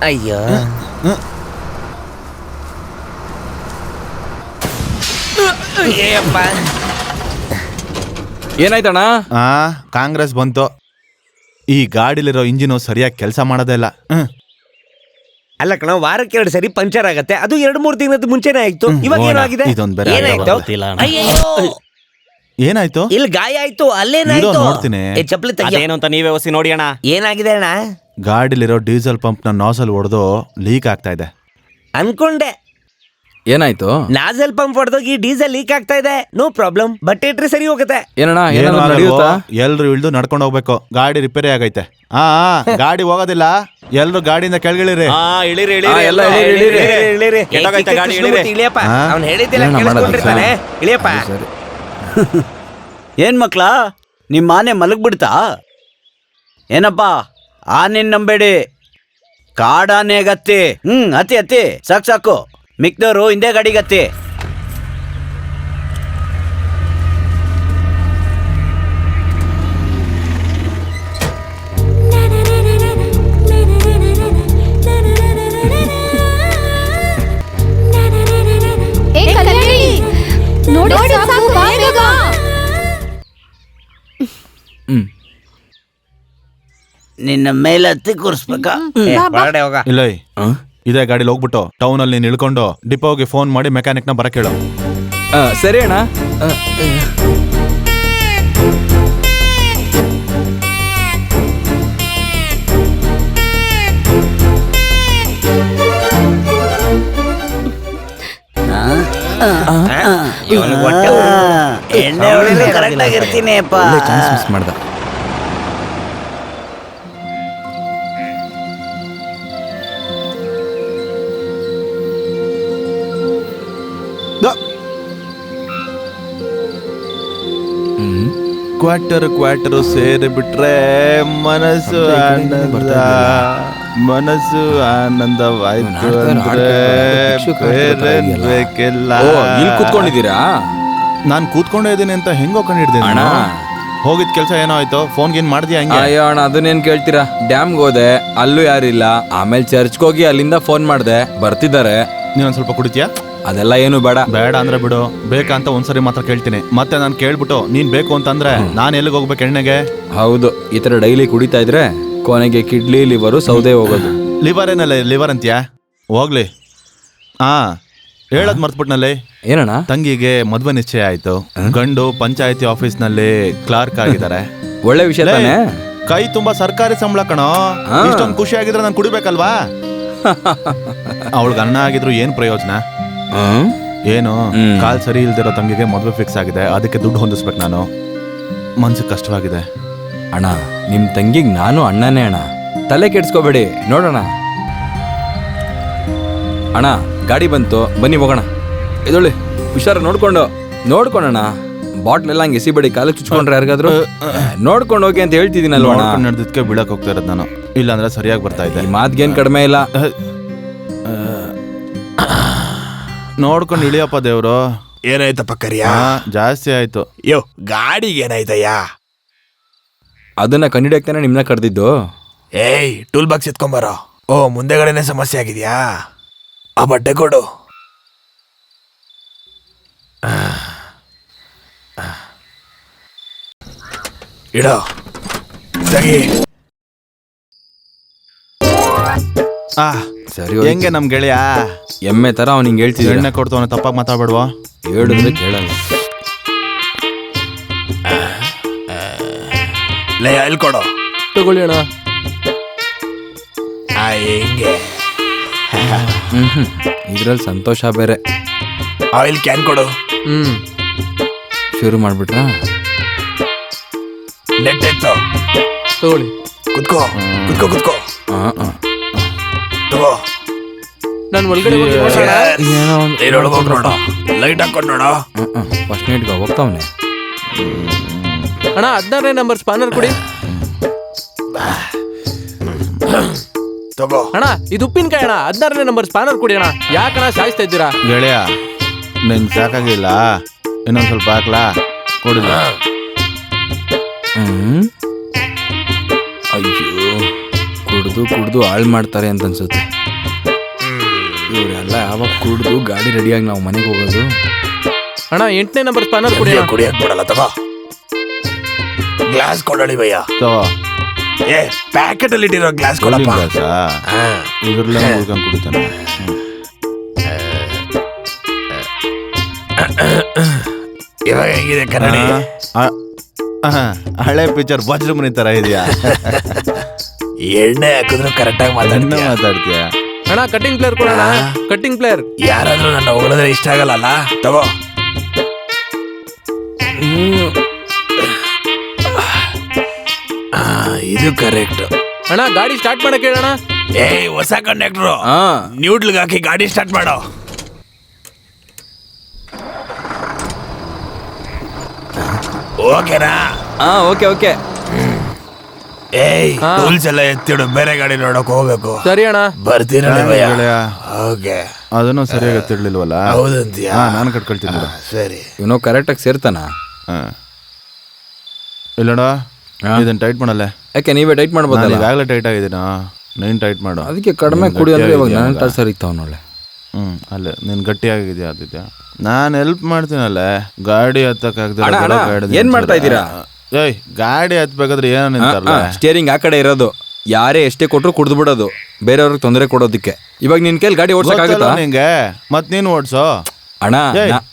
[SPEAKER 10] ಅಯ್ಯೋ,
[SPEAKER 3] ಏನಾಯ್ತಣ್ಣ?
[SPEAKER 7] ಕಾಂಗ್ರೆಸ್ ಬಂತು. ಈ ಗಾಡಿಲಿರೋ ಇಂಜಿನು ಸರಿಯಾಗಿ ಕೆಲಸ ಮಾಡೋದೇ ಇಲ್ಲ.
[SPEAKER 10] ಅಲ್ಲ ಕಣ, ವಾರಕ್ಕೆ 2 ಸರಿ ಪಂಚರ್ ಆಗತ್ತೆ. ಅದು 2-3 ದಿನದ ಮುಂಚೆನೆ ಆಯ್ತು. ಇವಾಗ ಏನಾಗಿದೆ?
[SPEAKER 7] ಏನಾಯ್ತು?
[SPEAKER 10] ಇಲ್ಲಿ ಗಾಯ ಆಯ್ತು. ಅಲ್ಲೇನಾಯ್ತು?
[SPEAKER 7] ನೋಡ್ತೀನಿ.
[SPEAKER 10] ಚಪ್ಪಲಿ ತೆಗಿ.
[SPEAKER 9] ಏನು ಅಂತ ನೀವೇ ಹೊಸಿ ನೋಡಿ ಅಣ್ಣ.
[SPEAKER 10] ಏನಾಗಿದೆ ಅಣ್ಣ?
[SPEAKER 7] ಗಾಡಿಲಿರೋ ಡೀಸೆಲ್ ಪಂಪ್ ನ ನಾಸಲ್ ಹೊಡೆದು ಲೀಕ್ ಆಗ್ತಾ ಇದೆ.
[SPEAKER 10] ಅನ್ಕೊಂಡೆ.
[SPEAKER 3] ಏನಾಯ್ತು?
[SPEAKER 10] ನಾಸಲ್ ಪಂಪ್ ಹೊಡೆದೋಗಿ ಡೀಸೆಲ್ ಲೀಕ್ ಆಗ್ತಾ ಇದೆ. ನೋ ಪ್ರಾಬ್ಲಮ್, ಬಟ್ ಇಟ್ರೆ ಸರಿ ಹೋಗುತ್ತೆ.
[SPEAKER 3] ಏನಣ್ಣ?
[SPEAKER 7] ಎಲ್ರು ಇಳ್ದು ನಡ್ಕೊಂಡು ಹೋಗ್ಬೇಕು. ಗಾಡಿ ರಿಪೇರಿ ಆಗೈತೆ. ಗಾಡಿ ಹೋಗೋದಿಲ್ಲ. ಎಲ್ರು ಗಾಡಿಯಿಂದ ಕೆಳಗಿಳಿರಿ.
[SPEAKER 10] ಇಳಿಯಪ್ಪ, ಅವ್ನು ಹೇಳಿದ್ದಿಲ್ಲ ಕೇಳಿಸ್ಕೊಂಡಿರ್ತಾನೆ. ಇಳಿಯಪ್ಪ.
[SPEAKER 4] ಏನ್ ಮಕ್ಳ, ನಿಮ್ಮ ಆನೆ ಮಲಗ್ಬಿಡ್ತಾ? ಏನಪ್ಪ, ಆನೆನ್ ನಂಬೇಡಿ, ಕಾಡಾನೆ ಗತ್ತಿ. ಅತಿ ಸಾಕು. ಮಿಕ್ದವರು ಹಿಂದೆ ಗಾಡಿಗತ್ತಿ. ನಿನ್ನ ಮೇಲೆ ಹತ್ತಿ ಕೂರಿಸ್ಬೇಕಾ?
[SPEAKER 7] ಇಲ್ಲ, ಇದೇ ಗಾಡಿಲಿ ಹೋಗ್ಬಿಟ್ಟು ಟೌನ್ ಅಲ್ಲಿ ನೀನ್ ಇಳ್ಕೊಂಡು ಡಿಪೋಗೆ ಫೋನ್ ಮಾಡಿ ಮೆಕ್ಯಾನಿಕ್ ನ ಬರಕ್ ಹೇಳು.
[SPEAKER 3] ಸರಿ ಅಣ್ಣ.
[SPEAKER 4] ಎಣ್ಣೆ ಹೊಡೆದ್ರೆ ಕರೆಕ್ಟ್ ಆಗಿರ್ತೀನಿ ಅಪ್ಪ.
[SPEAKER 3] ಚಾನ್ಸ್ ಮಿಸ್ ಮಾಡ್ದ.
[SPEAKER 7] ಕ್ವಾರ್ಟರ್ ಸೇರಿ ಬಿಟ್ರೆ ಮನಸ್ಸು ಆನಂದ, ಮನಸ್ಸು ಆನಂದವಾಯ್ತು ಅಂದ್ರೆ ಬೇರೇನ್ ಬೇಕಿಲ್ಲ.
[SPEAKER 3] ಇಲ್ಲಿ ಕೂತ್ಕೊಂಡಿದ್ದೀರಾ?
[SPEAKER 7] ನಾನು ಕೂತ್ಕೊಂಡೇ ಇದ್ದೀನಿ ಅಂತ ಹೆಂಗೋ ಕಂಡಿಡ್ತೀನಿ
[SPEAKER 3] ಅಣ್ಣ.
[SPEAKER 7] ಹೋಗಿದ್ ಕೆಲಸ ಏನೋ ಆಯ್ತು? ಫೋನ್ ಗೇನ್ ಮಾಡಿದ್ಯಾ? ಹಂಗೆ
[SPEAKER 3] ಅಯ್ಯೋ ಅಣ್ಣ, ಅದನ್ನೇನ್ ಕೇಳ್ತೀರಾ? ಡ್ಯಾಮ್ಗೆ ಹೋದೆ, ಅಲ್ಲೂ ಯಾರಿಲ್ಲ. ಆಮೇಲೆ ಚರ್ಚ್ಗೆ ಹೋಗಿ ಅಲ್ಲಿಂದ ಫೋನ್ ಮಾಡ್ದೆ, ಬರ್ತಿದ್ದಾರೆ.
[SPEAKER 7] ನೀನೊಂದ್ ಸ್ವಲ್ಪ ಕುಡಿತೀಯಾ?
[SPEAKER 3] ಅದೆಲ್ಲ ಏನು ಬೇಡ.
[SPEAKER 7] ಬೇಡ ಅಂದ್ರೆ ಬಿಡು, ಬೇಕಂತ ಒಂದ್ಸರಿ ಮಾತ್ರ ಕೇಳ್ತೀನಿ. ಮತ್ತೆ ನಾನು ಕೇಳ್ಬಿಟ್ಟು ನೀನ್ ಬೇಕು ಅಂತಂದ್ರೆ ನಾನು ಎಲ್ಲಿಗೆ ಹೋಗ್ಬೇಕು ಎಣ್ಣೆಗೆ?
[SPEAKER 3] ಹೌದು, ಈ ತರ ಡೈಲಿ ಕುಡಿತಾ ಇದ್ರೆ ಕೊನೆಗೆ ಕಿಡ್ಲಿ ಲಿವರು ಸೌದೆ ಹೋಗೋದು.
[SPEAKER 7] ಲಿವರ್ ಏನಲ್ಲ ಲಿವರ್ ಅಂತ್ಯಾ? ಹೋಗ್ಲಿ. ಹೇಳದ್ ಮರ್ತ್ಬಿಟ್ನಲ್ಲಿ.
[SPEAKER 3] ಏನಣ್ಣ?
[SPEAKER 7] ತಂಗಿಗೆ ಮದ್ವೆ ನಿಶ್ಚಯ ಆಯ್ತು. ಗಂಡು ಪಂಚಾಯತಿ ಆಫೀಸ್ ನಲ್ಲಿ ಕ್ಲಾರ್ಕ್ ಆಗಿದ್ದಾರೆ.
[SPEAKER 3] ಒಳ್ಳೆ ವಿಷಯ ತಾನೆ?
[SPEAKER 7] ಕೈ ತುಂಬಾ ಸರ್ಕಾರಿ ಸಂಬಳ ಕಣೋ. ಇಷ್ಟೊಂದು ಖುಷಿ ಆಗಿದ್ರೆ ನಾನು ಕುಡಿಬೇಕಲ್ವಾ? ಅವಳಿಗೆ ಅನ್ನ ಆಗಿದ್ರು ಏನ್ ಪ್ರಯೋಜನ? ಏನು ಕಾಲ್ ಸರಿ ಇಲ್ದಿರೋ ತಂಗಿಗೆ ಮದ್ವೆ ಫಿಕ್ಸ್ ಆಗಿದೆ, ಅದಕ್ಕೆ ದುಡ್ಡು ಹೊಂದಿಸ್ಬೇಕು ನಾನು. ಮನ್ಸು ಕಷ್ಟವಾಗಿದೆ
[SPEAKER 3] ಅಣ್ಣ. ನಿಮ್ ತಂಗಿಗ್ ನಾನು ಅಣ್ಣನೇ ಅಣ್ಣ, ತಲೆ ಕೆಡ್ಸ್ಕೋಬೇಡಿ. ನೋಡೋಣ ಅಣ್ಣ, ಗಾಡಿ ಬಂತು, ಬನ್ನಿ ಹೋಗೋಣ. ಇದೊಳ್ಳಿ ಹುಷಾರ, ನೋಡ್ಕೊಂಡೋಣ. ಬಾಟ್ಲ್ ಎಲ್ಲ ಹಂಗೆ ಎಸಿಬೇಡಿ, ಕಾಲು ಚುಚ್ಕೊಂಡ್ರೆ ಯಾರಿಗಾದ್ರು. ನೋಡ್ಕೊಂಡು ಹೋಗಿ ಅಂತ ಹೇಳ್ತಿದ್ದೀನಲ್ವ.
[SPEAKER 7] ನಡೆದಕ್ಕೆ ಬೀಳಕ್ ಹೋಗ್ತಾ ಇರೋದು ನಾನು, ಇಲ್ಲಾಂದ್ರೆ ಸರಿಯಾಗಿ ಬರ್ತಾ ಇದ್ದೆ.
[SPEAKER 3] ಈ ಮಾತ್ಗೇನ್ ಕಡಿಮೆ ಇಲ್ಲ.
[SPEAKER 7] ನೋಡ್ಕೊಂಡು ಇಳಿಯಪ್ಪ ದೇವ್ರು.
[SPEAKER 6] ಏನಾಯ್ತಪ್ಪ ಕರಿಯಾ?
[SPEAKER 7] ಜಾಸ್ತಿ ಆಯ್ತು.
[SPEAKER 6] ಯೋ, ಗಾಡಿಗೆ ಏನಾಯ್ತಯ್ಯ?
[SPEAKER 3] ಅದನ್ನ ಕಂಡಿಡಿಯಕ್ತಾನೆ ನಿಮ್ನ ಕರೆದಿದ್ದು.
[SPEAKER 6] ಏಯ್, ಟೂಲ್ ಬಾಕ್ಸ್ ಎತ್ಕೊಂಬರೋ. ಓ, ಮುಂದೆಗಡೆನೆ ಸಮಸ್ಯೆ ಆಗಿದ್ಯಾ? ಆ ಬಟ್ಟೆ ಕೊಡು. ಇಡೋ, ತೆಗಿ.
[SPEAKER 3] ಸರಿ,
[SPEAKER 7] ಹೆಂಗೆ ನಮ್ ಗೆಳೆಯ
[SPEAKER 3] ಎಮ್ಮೆ ತರ ಅವ್ನು ಹಿಂಗೆ ಹೇಳ್ತಿದ್ದ.
[SPEAKER 7] ಎಣ್ಣೆ ಕೊಡ್ತವನ, ತಪ್ಪಾಗಿ ಮಾತಾಡ್ಬೇಡ್ವಾ?
[SPEAKER 3] ಹೇಳಿದ್ರೆ ಕೇಳಲ್ಲ.
[SPEAKER 6] ಲೇ, ಅಲ್ಲಿ ಕೊಡು.
[SPEAKER 5] ತಗೊಳ್ಳಿ ಅಣ್ಣ.
[SPEAKER 6] ಹಿಂಗೆ
[SPEAKER 3] ಇದ್ರಲ್ಲಿ ಸಂತೋಷ ಬೇರೆ.
[SPEAKER 6] ಆಯಿಲ್ ಕ್ಯಾನ್ ಕೊಡು.
[SPEAKER 3] ಶುರು ಮಾಡ್ಬಿಟ್ರಾ?
[SPEAKER 6] ನೆಟ್ ಎತ್ತು.
[SPEAKER 5] ತಗೊಳ್ಳಿ.
[SPEAKER 6] ಕುತ್ಕೋ. ತಗೋ.
[SPEAKER 5] ನಾನು ಒಳಗಡೆ ಹೋಗಿ ನೋಡೋಣ.
[SPEAKER 6] ನೀನೊಳಗೋಗಿ ನೋಡು, ಲೈಟ್ ಹಾಕೊಂಡು ನೋಡು.
[SPEAKER 3] ಫಸ್ಟ್ ನೈಟ್ಗೆ ಹೋಗ್ತಾವನೆ.
[SPEAKER 5] ಅಣ್ಣ, 16ನೇ ನಂಬರ್ ಸ್ಪಾನರ್ ಕೊಡಿ.
[SPEAKER 6] ತಗೋ.
[SPEAKER 5] ಅಣ್ಣ, ಇದು ಉಪ್ಪಿನಕಾಯಿ ಅಣ್ಣ. 16ನೇ ನಂಬರ್ ಸ್ಪಾನರ್ ಕೊಡಿ ಅಣ್ಣ. ಯಾಕಣ್ಣ ಸಾಯಿಸ್ತಾ ಇದ್ದೀರಾ?
[SPEAKER 7] ಗೆಳೆಯ, ನಿಂಗೆ ಸಾಕಾಗಿಲ್ಲ? ಇನ್ನೊಂದು ಸ್ವಲ್ಪ ಹಾಕ್ಲಾ? ಕೊಡಿಲ್ಲ.
[SPEAKER 3] ಅಯ್ಯೋ, ಕುಡ್ದು ಹಾಳು ಮಾಡ್ತಾರೆ ಅಂತ ಅನ್ಸುತ್ತೆ. ಇವರೆಲ್ಲ ಯಾವಾಗ ಕುಡ್ದು ಗಾಡಿ ರೆಡಿಯಾಗಿ ನಾವು ಮನೆಗೆ ಹೋಗೋದು?
[SPEAKER 5] ಅಣ್ಣ, 8ನೇ ನಂಬರ್ ಸ್ಪಾನರ್ ಕೊಡಿ.
[SPEAKER 6] ಕುಡಿಯಕ್ ಬಿಡಲ್ಲ. ತಗೋ. ಗ್ಲಾಸ್ ಕೊಡಲಿ ಭಯ್ಯ. ಏ, ಪ್ಯಾಕೆಟ್ ಅಲ್ಲಿ ಇಟ್ಟಿರೋ ಗ್ಲಾಸ್ ಕೊಡಪ್ಪ.
[SPEAKER 7] ಇದ್ರಲ್ಲೇ ಉಳ್ಕೊಂಡು ಕುಡಿತಾನೆ.
[SPEAKER 6] ಇವಾಗ ಹೆಂಗಿದೆ ಕನ್ನಡಿ?
[SPEAKER 7] ಹಳೆ ಪಿಕ್ಚರ್ ವಜ್ರಮುನಿ ತರ ಇದೆಯಾ?
[SPEAKER 6] ಎಣ್ಣೆ ಹಾಕಿದ್ರು ಕರೆಕ್ಟಾಗಿ
[SPEAKER 7] ಮಾತಾಡ್ತೀಯ.
[SPEAKER 5] ಅಣ್ಣ, ಕಟ್ಟಿಂಗ್ ಪ್ಲೇಯರ್ ಕೊಡೋಣ. Cutting player.
[SPEAKER 6] ಯಾರಾದ್ರೂ ನನ್ನ ಹೊಗಳಿದ್ರೆ ಇಷ್ಟ ಆಗಲ್ಲ. ತಗೋ. ಇದು ಕರೆಕ್ಟ್.
[SPEAKER 5] ಅಣ್ಣ, ಗಾಡಿ ಸ್ಟಾರ್ಟ್ ಮಾಡಕ್ ಹೇಳೋಣ.
[SPEAKER 6] ಏಯ್, ಹೊಸ ಕಂಡಕ್ಟ್ರು, ನ್ಯೂಟ್ಲ್ಗೆ ಹಾಕಿ ಗಾಡಿ ಸ್ಟಾರ್ಟ್ ಮಾಡೋ. ಓಕೆನಾ?
[SPEAKER 3] ಓಕೆ.
[SPEAKER 6] ಏಯ್, ಟೂಲ್ಸ್ ಎಲ್ಲ ಎತ್ತಿಡು, ಬೇರೆ ಗಾಡಿ ನೋಡಕ್ ಹೋಗ್ಬೇಕು.
[SPEAKER 5] ಸರಿ ಅಣ್ಣ,
[SPEAKER 6] ಬರ್ತೀರಲ್ಲ? ಓಕೆ.
[SPEAKER 7] ಅದನ್ನು ಸರಿಯಾಗಿ ಎತ್ತಿಡ್ಲಿಲ್ವಲ್ಲ?
[SPEAKER 6] ಹೌದಂತೀಯ?
[SPEAKER 7] ನಾನು ಕಟ್ಕೊಳ್ತೀನಿ.
[SPEAKER 6] ಸರಿ.
[SPEAKER 3] ಇವನು ಕರೆಕ್ಟಾಗಿ ಸೇರ್ತಾನ?
[SPEAKER 7] ಇಲ್ಲಡ, ಇದನ್ನ ಟೈಟ್ ಮಾಡಲ್ಲ.
[SPEAKER 3] ಯಾಕೆ ನೀವೇ ಟೈಟ್ ಮಾಡ್ಬೋದಲ್ಲ?
[SPEAKER 7] ಈಗಾಗಲೇ ಟೈಟ್ ಆಗಿದ್ದೀನಾ? ನೀನು ಟೈಟ್ ಮಾಡು.
[SPEAKER 3] ಅದಕ್ಕೆ ಕಡಿಮೆ ಕುಡಿ ಅಂದ್ರೆ ಇವಾಗ ನನ್ನ ಸರಿತಾವನೊಳ್ಳೆ.
[SPEAKER 7] ಅಲ್ಲೇ ನೀನು ಗಟ್ಟಿಯಾಗಿದ್ಯಾ ಆದಿತ್ಯ? ನಾನು ಹೆಲ್ಪ್ ಮಾಡ್ತೀನಲ್ಲ. ಗಾಡಿ ಹತ್ತಕ್ಕಾಗ್ದ
[SPEAKER 3] ಏನ್ ಮಾಡ್ತಾ ಇದ್ದೀರಾ?
[SPEAKER 7] ಏಯ್, ಗಾಡಿ ಹತ್ಬೇಕಾದ್ರೆ ಏನೋ ನಿಂತಾರಲ್ಲ.
[SPEAKER 3] ಸ್ಟೇರಿಂಗ್ ಆ ಕಡೆ ಇರೋದು. ಯಾರೇ ಎಷ್ಟೇ ಕೊಟ್ರು ಕುಡ್ದು ಬಿಡೋದು, ಬೇರೆಯವ್ರಿಗೆ ತೊಂದರೆ ಕೊಡೋದಕ್ಕೆ. ಇವಾಗ ನಿನ್ ಕೈಲಿ ಗಾಡಿ ಓಡ್ಸಕ್ಕಾಗತ್ತಾ
[SPEAKER 7] ನಿಂಗೆ? ಮತ್ ನೀನು ಓಡ್ಸೋ
[SPEAKER 3] ಅಣ್ಣ.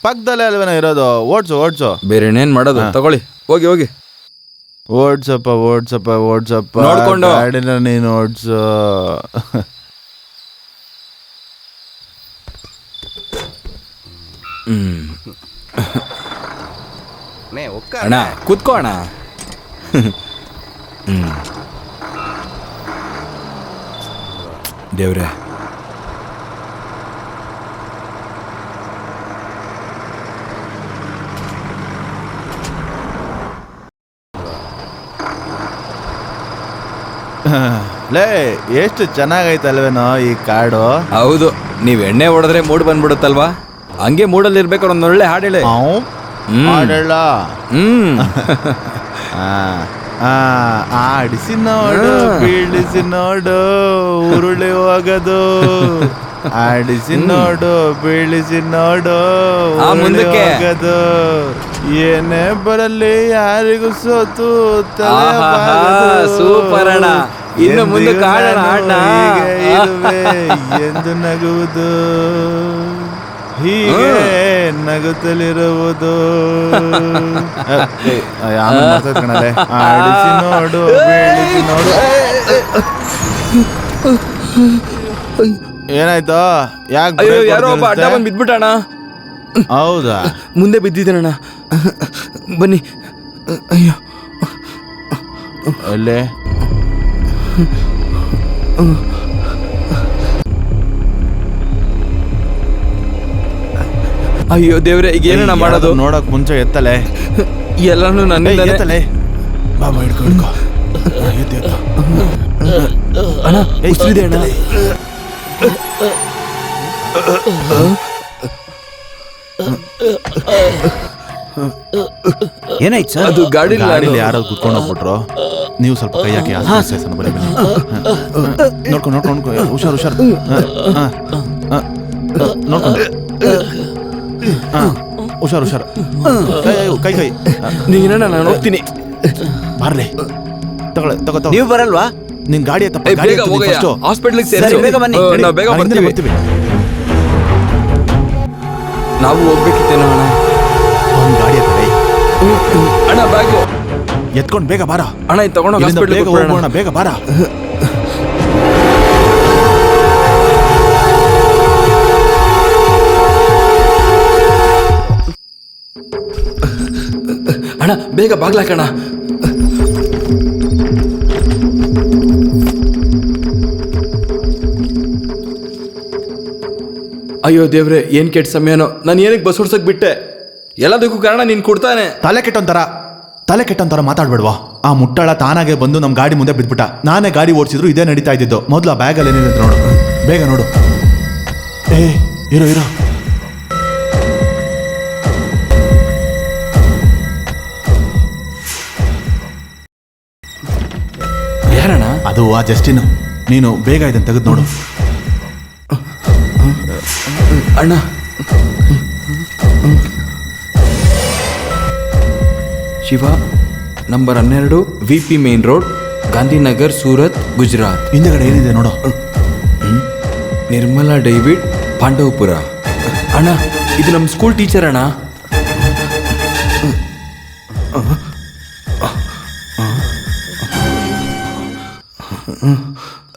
[SPEAKER 7] ಪಕ್ಕದಲ್ಲೇ ಅಲ್ವೇನ ಇರೋದು? ಓಡ್ಸೋ.
[SPEAKER 3] ಬೇರೆ ಏನೇನ್ ಮಾಡೋದು? ತಗೊಳ್ಳಿ, ಹೋಗಿ.
[SPEAKER 7] ಓಡ್ಸಪ್ಪ
[SPEAKER 3] ನೋಡ್ಕೊಂಡು
[SPEAKER 7] ಗಾಡಿನ ನೀನು ಓಡ್ಸೋ.
[SPEAKER 3] ಅಣ್ಣ ಕೂತ್ಕೋ ಅಣ್ಣ. ದೇವ್ರೆ,
[SPEAKER 7] ಲೇ ಎಷ್ಟು ಚೆನ್ನಾಗೈತಲ್ವೇನೋ ಈ ಕಾಡು.
[SPEAKER 3] ಹೌದು, ನೀವ್ ಎಣ್ಣೆ ಹೊಡೆದ್ರೆ ಮೂಡ್ ಬಂದ್ಬಿಡುತ್ತಲ್ವಾ? ಹಂಗೆ ಮೂಡಲ್ಲಿ ಇರ್ಬೇಕಾದ್ರೆ ಒಂದೊಳ್ಳೆ ಹಾಡು ಹೇಳಿ.
[SPEAKER 7] ಹಾಡಲ್ಲ ಆಡಿಸಿ ನೋಡು, ಬೀಳಿಸಿ ನೋಡು, ಉರುಳಿ ಹೋಗದು. ಆಡಿಸಿ ನೋಡು, ಬೀಳಿಸಿ ನೋಡು, ಉರುಳಿ ಹೋಗದು. ಏನೇ ಬರಲಿ ಯಾರಿಗೂ ಸೋತು
[SPEAKER 3] ಸೂಪರ್ ಅಣ್ಣ. ಇನ್ನು ಮುಂದೆ ಕಾಡೋಣ ಅಣ್ಣ.
[SPEAKER 7] ಎಂದು ನಗುವುದು ಹೀಗೆ ನಗುತ್ತಲಿರುವುದು. ಆಡಿಸಿ ನೋಡು, ಬೀಳಿಸಿ ನೋಡು. ಏನಾಯ್ತು? ಯಾಕೆ
[SPEAKER 3] ಯಾರೋ ಒಬ್ಬ ಅಡ್ಡ ಬಂದು ಬಿದ್ಬಿಟ್ಟಣ.
[SPEAKER 7] ಹೌದಾ?
[SPEAKER 3] ಮುಂದೆ ಬಿದ್ದಿದ್ದೇನಣ್ಣ, ಬನ್ನಿ. ಅಯ್ಯೋ,
[SPEAKER 7] ಅಲ್ಲೇ
[SPEAKER 3] ಅಯ್ಯೋ ದೇವ್ರೆ, ಈಗ ಏನಣ್ಣ ಮಾಡೋದು?
[SPEAKER 7] ನೋಡಕ್ ಮುಂಚೆ ಎತ್ತಲೆ
[SPEAKER 3] ಎಲ್ಲಾನು ನನ್ನ
[SPEAKER 7] ಎತ್ತಲೆ. ಬಾಬಾ ಹಿಡ್ಕೊ ಹಿಡ್ಕೊ.
[SPEAKER 3] ಅಣ್ಣ ಉಸಿರಿದೆ ಅಣ್ಣ.
[SPEAKER 4] ಏನಾಯ್ತು ಸರ್?
[SPEAKER 3] ಅದು ಗಾಡಿಲಿ
[SPEAKER 7] ಯಾರೋ ಕುತ್ಕೊಂಡು ಹೋಗ್ಬಿಟ್ರು. ನೀವು ಸ್ವಲ್ಪ ಕೈ ಹಾಕಿ ಬರೀ ನೋಡ್ಕೊಂಡು ನೋಡ್ಕೊಂಡು ಹುಷಾರು ಹುಷಾರು ನೋಡ್ಕೊಂಡು ಹುಷಾರು ಹುಷಾರು. ಕೈ ಕೈ
[SPEAKER 3] ನೀನ ನಾನು ಹೋಗ್ತೀನಿ.
[SPEAKER 7] ಬರ್ಲಿ ತಗೊಳ್ಳೆ ತಗೋ.
[SPEAKER 4] ನೀವು ಬರಲ್ವಾ?
[SPEAKER 7] ನಿನ್ ಗಾಡಿ
[SPEAKER 3] ಹಾಸ್ಪಿಟ್ಲಿಗೆ
[SPEAKER 4] ಸರಿ, ಬೇಗ ಬನ್ನಿ.
[SPEAKER 3] ನಾವು ಬೇಗ ಬರ್ತೀವಿ. ನಾವು ಹೋಗ್ಬೇಕಿತ್ತೇನೋ ಅಣ್ಣ.
[SPEAKER 7] ಒಂದು ಗಾಡಿ ಎತ್ತಲೇ
[SPEAKER 3] ಅಣ್ಣ, ಬ್ಯಾಗು
[SPEAKER 7] ಎತ್ಕೊಂಡು ಬೇಗ ಬಾರ
[SPEAKER 3] ಅಣ್ಣ. ಇದು ತಗೊಂಡು
[SPEAKER 7] ಬೇಗ ಹೋಗೋಣ, ಬೇಗ ಬಾರ.
[SPEAKER 3] ಅಣ್ಣ ಬೇಗ ಬಾಗ್ಲಾಕಣ. ಅಯ್ಯೋ ದೇವ್ರೆ, ಏನ್ ಕೆಟ್ಟ ಸಮಯನೋ. ನಾನು ಏನಕ್ಕೆ ಬಸ್ ಹೊಡ್ಸಕ್ ಬಿಟ್ಟೆ? ಎಲ್ಲದಕ್ಕೂ ಕಾರಣ ನೀನ್ ಕೊಡ್ತಾನೆ.
[SPEAKER 7] ತಲೆ ಕೆಟ್ಟೊಂಥರ ಮಾತಾಡ್ಬೇಡ್ವಾ? ಆ ಮುಟ್ಟಾಳ ತಾನಾಗೆ ಬಂದು ನಮ್ ಗಾಡಿ ಮುಂದೆ ಬಿದ್ಬಿಟ್ಟ. ನಾನೇ ಗಾಡಿ ಓಡಿಸಿದ್ರು ಇದೇ ನಡೀತಾ ಇದ್ದಿದ್ದು. ಮೊದ್ಲು ಆ ಬ್ಯಾಗಲ್ಲಿ ಏನಿದೆ ನೋಡು, ಬೇಗ ನೋಡು. ಇರೋ ಇರೋ.
[SPEAKER 3] ಯಾರಣ್ಣ
[SPEAKER 7] ಅದು? ಆ ಜಸ್ಟಿನ್. ನೀನು ಬೇಗ ಇದನ್ನು ತೆಗೆದು ನೋಡು.
[SPEAKER 3] ಅಣ್ಣ Shiva, number 12, VP main road, Gandhinagar, Surat, Gujarat.
[SPEAKER 7] ಹಿಂದೆಗಡೆ ಏನಿದೆ ನೋಡು.
[SPEAKER 3] ನಿರ್ಮಲಾ ಡೇವಿಡ್, ಪಾಂಡವಪುರ. ಅಣ್ಣ ಇದು ನಮ್ಮ ಸ್ಕೂಲ್ ಟೀಚರ್ ಅಣ್ಣ.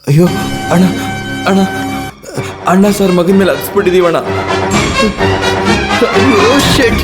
[SPEAKER 3] ಅಯ್ಯೋ ಅಣ್ಣ ಅಣ್ಣ ಅಣ್ಣ ಸರ್ ಮಗನ ಮೇಲೆ ಹತ್ಸ್ಬಿಟ್ಟಿದೀವಣ್ಣ. ಅಯ್ಯೋ ಶೆಟ್.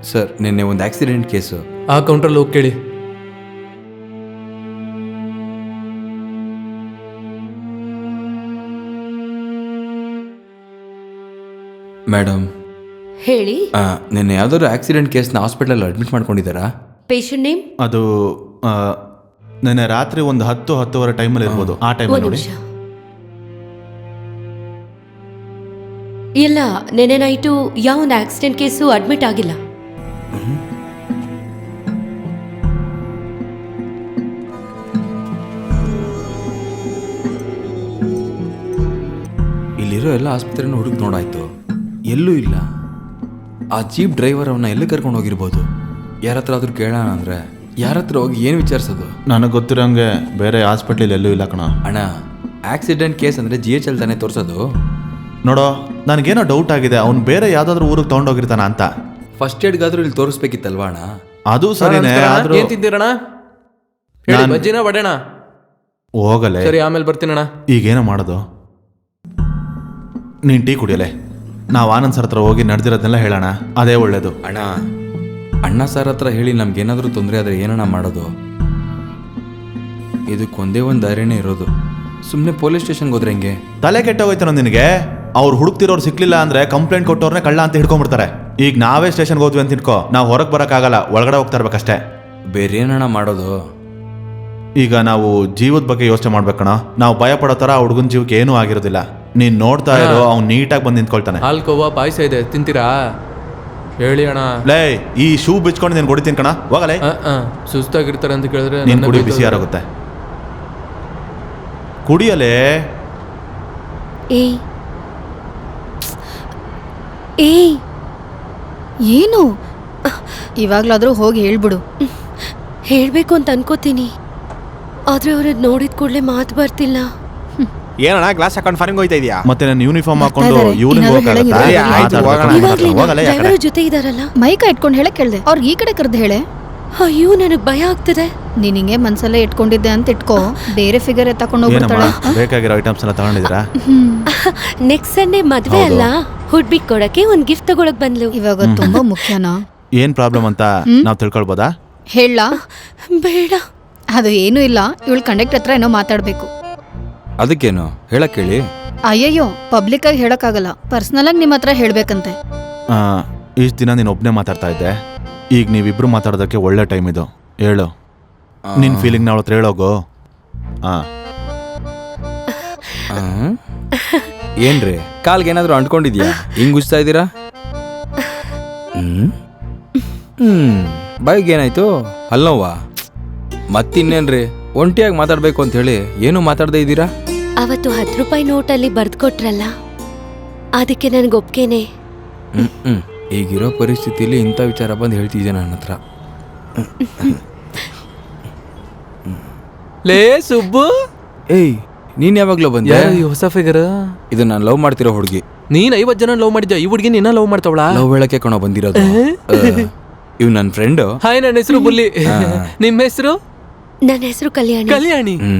[SPEAKER 3] ಸರ್, ನಿನ್ನೆ ಒಂದು ಆಕ್ಸಿಡೆಂಟ್ ಕೇಸು.
[SPEAKER 5] ಆ ಕೌಂಟ್ರಲ್ಲಿ ಹೋಗಿ ಕೇಳಿ.
[SPEAKER 3] ಮೇಡಮ್
[SPEAKER 8] ಹೇಳಿ.
[SPEAKER 3] ನಿನ್ನೆ ಯಾವ್ದಾದ್ರು ಆಕ್ಸಿಡೆಂಟ್ ಕೇಸ್ನ ಹಾಸ್ಪಿಟಲ್ ಅಡ್ಮಿಟ್ ಮಾಡ್ಕೊಂಡಿದ್ದಾರಾ?
[SPEAKER 8] Patient name?
[SPEAKER 7] ಅದು ನೆನ್ನೆ ರಾತ್ರಿ ಒಂದು 10-10:30 ಟೈಮಲ್ಲಿ ಇರ್ಬೋದು. ಆ ಟೈಮಲ್ಲಿ ನೋಡಿ.
[SPEAKER 8] ಇಲ್ಲ, ನೆನ್ನೆ ನೈಟು ಯಾವೊಂದು ಆಕ್ಸಿಡೆಂಟ್ ಕೇಸು ಅಡ್ಮಿಟ್ ಆಗಿಲ್ಲ.
[SPEAKER 3] ಇಲ್ಲಿರೋ ಎಲ್ಲ ಆಸ್ಪತ್ರೆನ ಹುಡುಕ್ ನೋಡಾಯ್ತು, ಎಲ್ಲೂ ಇಲ್ಲ. ಆ ಜೀಪ್ ಡ್ರೈವರ್ ಅವನ್ನ ಎಲ್ಲಿ ಕರ್ಕೊಂಡು ಹೋಗಿರ್ಬೋದು? ಯಾರ ಹತ್ರ ಆದ್ರೂ ಕೇಳೋಣ ಅಂದ್ರೆ ಯಾರ ಹತ್ರ ಹೋಗಿ ಏನು ವಿಚಾರಿಸೋದು?
[SPEAKER 7] ನನಗೆ ಗೊತ್ತಿರೋಂಗೆ ಬೇರೆ ಹಾಸ್ಪಿಟ್ಲಲ್ಲಿ ಎಲ್ಲೂ ಇಲ್ಲ ಕಣ.
[SPEAKER 3] ಅಣ್ಣ, ಆಕ್ಸಿಡೆಂಟ್ ಕೇಸ್ ಅಂದರೆ GHL ತಾನೇ ತೋರಿಸೋದು.
[SPEAKER 7] ನೋಡೋ, ನನಗೇನೋ ಡೌಟ್ ಆಗಿದೆ, ಅವ್ನು ಬೇರೆ ಯಾವ್ದಾದ್ರು ಊರಿಗೆ ತೊಗೊಂಡೋಗಿರ್ತಾನ ಅಂತ.
[SPEAKER 3] ಫಸ್ಟ್ ಏಡ್ಗಾದ್ರೂ ಇಲ್ಲಿ ತೋರಿಸ್ಬೇಕಿತ್ತಲ್ವಾ ಅಣ್ಣ?
[SPEAKER 7] ಅದು ಸರಿನೇ, ಆದ್ರೂ
[SPEAKER 5] ಏನ್ ತಿಂತೀರಣ? ಹೇಳಿ, ಬಜ್ಜಿನ ಬಡೇಣ?
[SPEAKER 7] ಹೋಗಲೆ.
[SPEAKER 5] ಸರಿ, ಆಮೇಲೆ ಬರ್ತೀನಣ್ಣ.
[SPEAKER 7] ಈಗೇನೋ ಮಾಡೋದು? ನೀನ್ ಟೀ ಕುಡಿಯಲೆ, ನಾವು ಆನಂದ್ ಸರ್ ಹತ್ರ ಹೋಗಿ ನಡೆದಿರೋದನ್ನೆಲ್ಲ ಹೇಳೋಣ, ಅದೇ ಒಳ್ಳೇದು.
[SPEAKER 3] ಅಣ್ಣ ಸರ್ ಹತ್ರ ಹೇಳಿ ನಮ್ಗೇನಾದ್ರೂ ತೊಂದರೆ ಆದರೆ ಏನಣ್ಣ ಮಾಡೋದು? ಇದಕ್ಕೊಂದೇ ಒಂದು ದಾರಿನೇ ಇರೋದು, ಸುಮ್ಮನೆ ಪೊಲೀಸ್ ಸ್ಟೇಷನ್ಗೆ ಹೋದ್ರೆ ಹೆಂಗೆ?
[SPEAKER 7] ತಲೆ ಕೆಟ್ಟೋಗೈತನೋ ನಿನಗೆ? ಅವ್ರು ಹುಡುಕ್ತಿರೋರು ಸಿಕ್ಲಿಲ್ಲ ಅಂದ್ರೆ ಕಂಪ್ಲೇಂಟ್ ಕೊಟ್ಟವ್ರನ್ನೇ ಕಳ್ಳ ಅಂತ ಹಿಡ್ಕೊಂಡ್ಬಿಡ್ತಾರೆ. ಈಗ ನಾವೇ ಸ್ಟೇಷನ್ಗೆ ಹೋದ್ವಿ ಅಂತ ಇಟ್ಕೋ, ನಾವು ಹೊರಗೆ ಬರೋಕ್ಕಾಗಲ್ಲ, ಒಳಗಡೆ ಹೋಗ್ತಾ ಇರ್ಬೇಕಷ್ಟೇ.
[SPEAKER 3] ಬೇರೆ ಏನಣ್ಣ ಮಾಡೋದು?
[SPEAKER 7] ಈಗ ನಾವು ಜೀವದ ಬಗ್ಗೆ ಯೋಚನೆ ಮಾಡ್ಬೇಕಣ. ನಾವು ಭಯ ಪಡೋ ಥರ ಆ ಹುಡುಗನ ಜೀವಕ್ಕೆ ಏನೂ ಆಗಿರೋದಿಲ್ಲ. ನೀನ್ ನೋಡ್ತಾ ಇರೋ, ಅವ್ನು ನೀಟಾಗಿ ಬಂದು ನಿಂತ್ಕೊಳ್ತಾನೆ.
[SPEAKER 5] ಹಾಲ್ಕೋವಾ ಪಾಯಸ ಇದೆ, ತಿಂತೀರಾ? ಹೇಳಿ ಅಣ್ಣ.
[SPEAKER 7] ಲೇ, ಈ ಶೂ ಬಿಚ್ಕೊಂಡು ನೀನು ಹೊಡಿತೀನಿ ಕಣ, ಹೋಗಲೇ.
[SPEAKER 5] ಸುಸ್ತಾಗಿರ್ತಾರೆ ಅಂತ ಕೇಳಿದ್ರೆ
[SPEAKER 7] ನೀನು ಕುಡಿ, ಬಿಸಿ ಯಾರಾಗುತ್ತೆ. ಕುಡಿಯಲೇ.
[SPEAKER 12] ಏನು? ಇವಾಗ್ಲಾದ್ರೂ ಹೋಗಿ ಹೇಳ್ಬಿಡು.
[SPEAKER 8] ಹೇಳ್ಬೇಕು ಅಂತ ಅನ್ಕೋತೀನಿ, ಆದ್ರೆ ಅವ್ರದ್ ನೋಡಿದ ಕೂಡಲೇ ಮಾತು ಬರ್ತಿಲ್ಲ.
[SPEAKER 6] ಏನಣ್ಣ ಗ್ಲಾಸ್ ಹಾಕೊಂಡು ಫಾರಿಂಗ್ ಹೋಯ್ತಾ ಇದೆಯಾ?
[SPEAKER 7] ಮತ್ತೆ ನಾನು ಯೂನಿಫಾರ್ಮ್ ಹಾಕೊಂಡು
[SPEAKER 8] ಡ್ರೈವರ್ ಜೊತೆ ಇದಾರಲ್ಲ,
[SPEAKER 12] ಮೈಕ ಇಟ್ಕೊಂಡು ಹೇಳಕ್ ಕೇಳ್ದೆ, ಅವ್ರಿಗೆ ಈ ಕಡೆ ಕರೆದು ಹೇಳೆ.
[SPEAKER 8] ಅಯ್ಯೋ, ನನಗ್ ಭಯ ಆಗ್ತದೆ.
[SPEAKER 12] ನೀನ್ ಹಿಂಗೆ ಮನ್ಸಲ್ಲೇ ಇಟ್ಕೊಂಡಿದ್ದೆ ಅಂತ ಇಟ್ಕೋ, ಬೇರೆ ಫಿಗರ್ ತಕೊಂಡು ಹೋಗ್ಬಿಡ್ತಾಳೆ.
[SPEAKER 7] ಬೇಕಾಗಿರೋ ಐಟಮ್ಸ್ ಎಲ್ಲ ತಗೊಂಡಿದ್ದೀರಾ?
[SPEAKER 8] ನೆಕ್ಸ್ಟ್ ಸಂಡೇ ಮದ್ವೆ ಅಲ್ಲ, ಹುಡ್ಬಿಗ್ ಕೊಡಕ್ಕೆ ಒಂದ್ ಗಿಫ್ಟ್ ತಗೊಳಕ್ ಬಂದ್ಲು.
[SPEAKER 12] ಇವಾಗ ತುಂಬಾ ಮುಖ್ಯನಾ?
[SPEAKER 7] ಏನ್ ಪ್ರಾಬ್ಲಮ್ ಅಂತ ನಾವು ತಿಳ್ಕೊಳ್ಬೋದಾ?
[SPEAKER 12] ಹೇಳ
[SPEAKER 8] ಬೇಡ.
[SPEAKER 12] ಅದು ಏನೂ ಇಲ್ಲ, ಇವಳು ಕಂಡಕ್ಟರ್ ಹತ್ರ ಏನೋ ಮಾತಾಡ್ಬೇಕು.
[SPEAKER 3] ಅದಕ್ಕೇನು ಹೇಳಕ್ ಹೇಳಿ.
[SPEAKER 12] ಅಯ್ಯಯ್ಯೋ, ಪಬ್ಲಿಕ್ ಆಗಿ ಹೇಳಕ್ಕಾಗಲ್ಲ, ಪರ್ಸನಲ್ ಆಗಿ ನಿಮ್ಮ ಹತ್ರ ಹೇಳ್ಬೇಕಂತೆ.
[SPEAKER 7] ಇಷ್ಟು ದಿನ ನೀನು ಒಬ್ಬನೇ ಮಾತಾಡ್ತಾ ಇದ್ದೆ, ಈಗ ನೀವಿಬ್ರು ಮಾತಾಡೋದಕ್ಕೆ ಒಳ್ಳೆ ಟೈಮ್ ಇದು. ಹೇಳು ನಿನ್ ಫೀಲಿಂಗ್ ನ ಅವಳ ಹತ್ರ ಹೇಳೋಗು.
[SPEAKER 3] ಏನ್ರಿ, ಕಾಲ್ಗೆ ಏನಾದ್ರು ಅಂಟ್ಕೊಂಡಿದ್ಯಾ? ಹಿಂಗ್ ಉಜ್ತಾ ಇದ್ದೀರಾ? ಬಾಯಿಗೆ ಏನಾಯ್ತು? ಅಲ್ಲವ್ವಾ? ಮತ್ತಿನ್ನೇನ್ರಿ, ಒಂಟಿಯಾಗಿ ಮಾತಾಡ್ಬೇಕು ಅಂತ ಹೇಳಿ ಏನು ಮಾತಾಡದೇ ಇದ್ದೀರಾ?
[SPEAKER 8] ಅವತ್ತು 10 ರೂಪಾಯಿ ನೋಟಲ್ಲಿ ಬರ್ದ್ಕೊಟ್ರಲ್ಲ, ಅದಕ್ಕೆ ನನ್ಗೆ ಒಪ್ಕೇನೆ.
[SPEAKER 3] ಈಗಿರೋ ಪರಿಸ್ಥಿತಿಯಲ್ಲಿ ಇಂಥ ವಿಚಾರ ಬಂದು ಹೇಳ್ತಿದ್ದೆ ನನ್ನ ಹತ್ರ.
[SPEAKER 5] ಲೇ ಸುಬ್ಬು,
[SPEAKER 3] ಏಯ್ ನೀನ್ ಯಾವಾಗ್ಲೂ ಬಂದೆ?
[SPEAKER 5] ಹೊಸ ಫಿಗರ್
[SPEAKER 3] ಇದು ನಾನು ಲವ್ ಮಾಡ್ತಿರೋ ಹುಡುಗಿ.
[SPEAKER 5] ನೀನ್ 50 ಜನ ಲವ್ ಮಾಡಿದ್ಯಾ? ಈ ಹುಡುಗಿ ನಿನ್ನ ಲವ್ ಮಾಡ್ತಾವಳ?
[SPEAKER 3] ಲವ್ ಹೇಳಕ್ಕೆ ಕಣೋ ಬಂದಿರೋದು. ಇವ್ ನನ್ನ ಫ್ರೆಂಡ್.
[SPEAKER 5] ಹಾಯ್, ನನ್ನ ಹೆಸರು ಬುಲ್ಲಿ. ನಿಮ್ಮ ಹೆಸರು?
[SPEAKER 8] ನನ್ನ ಹೆಸರು ಕಲ್ಯಾಣಿ.
[SPEAKER 5] ಕಲ್ಯಾಣಿ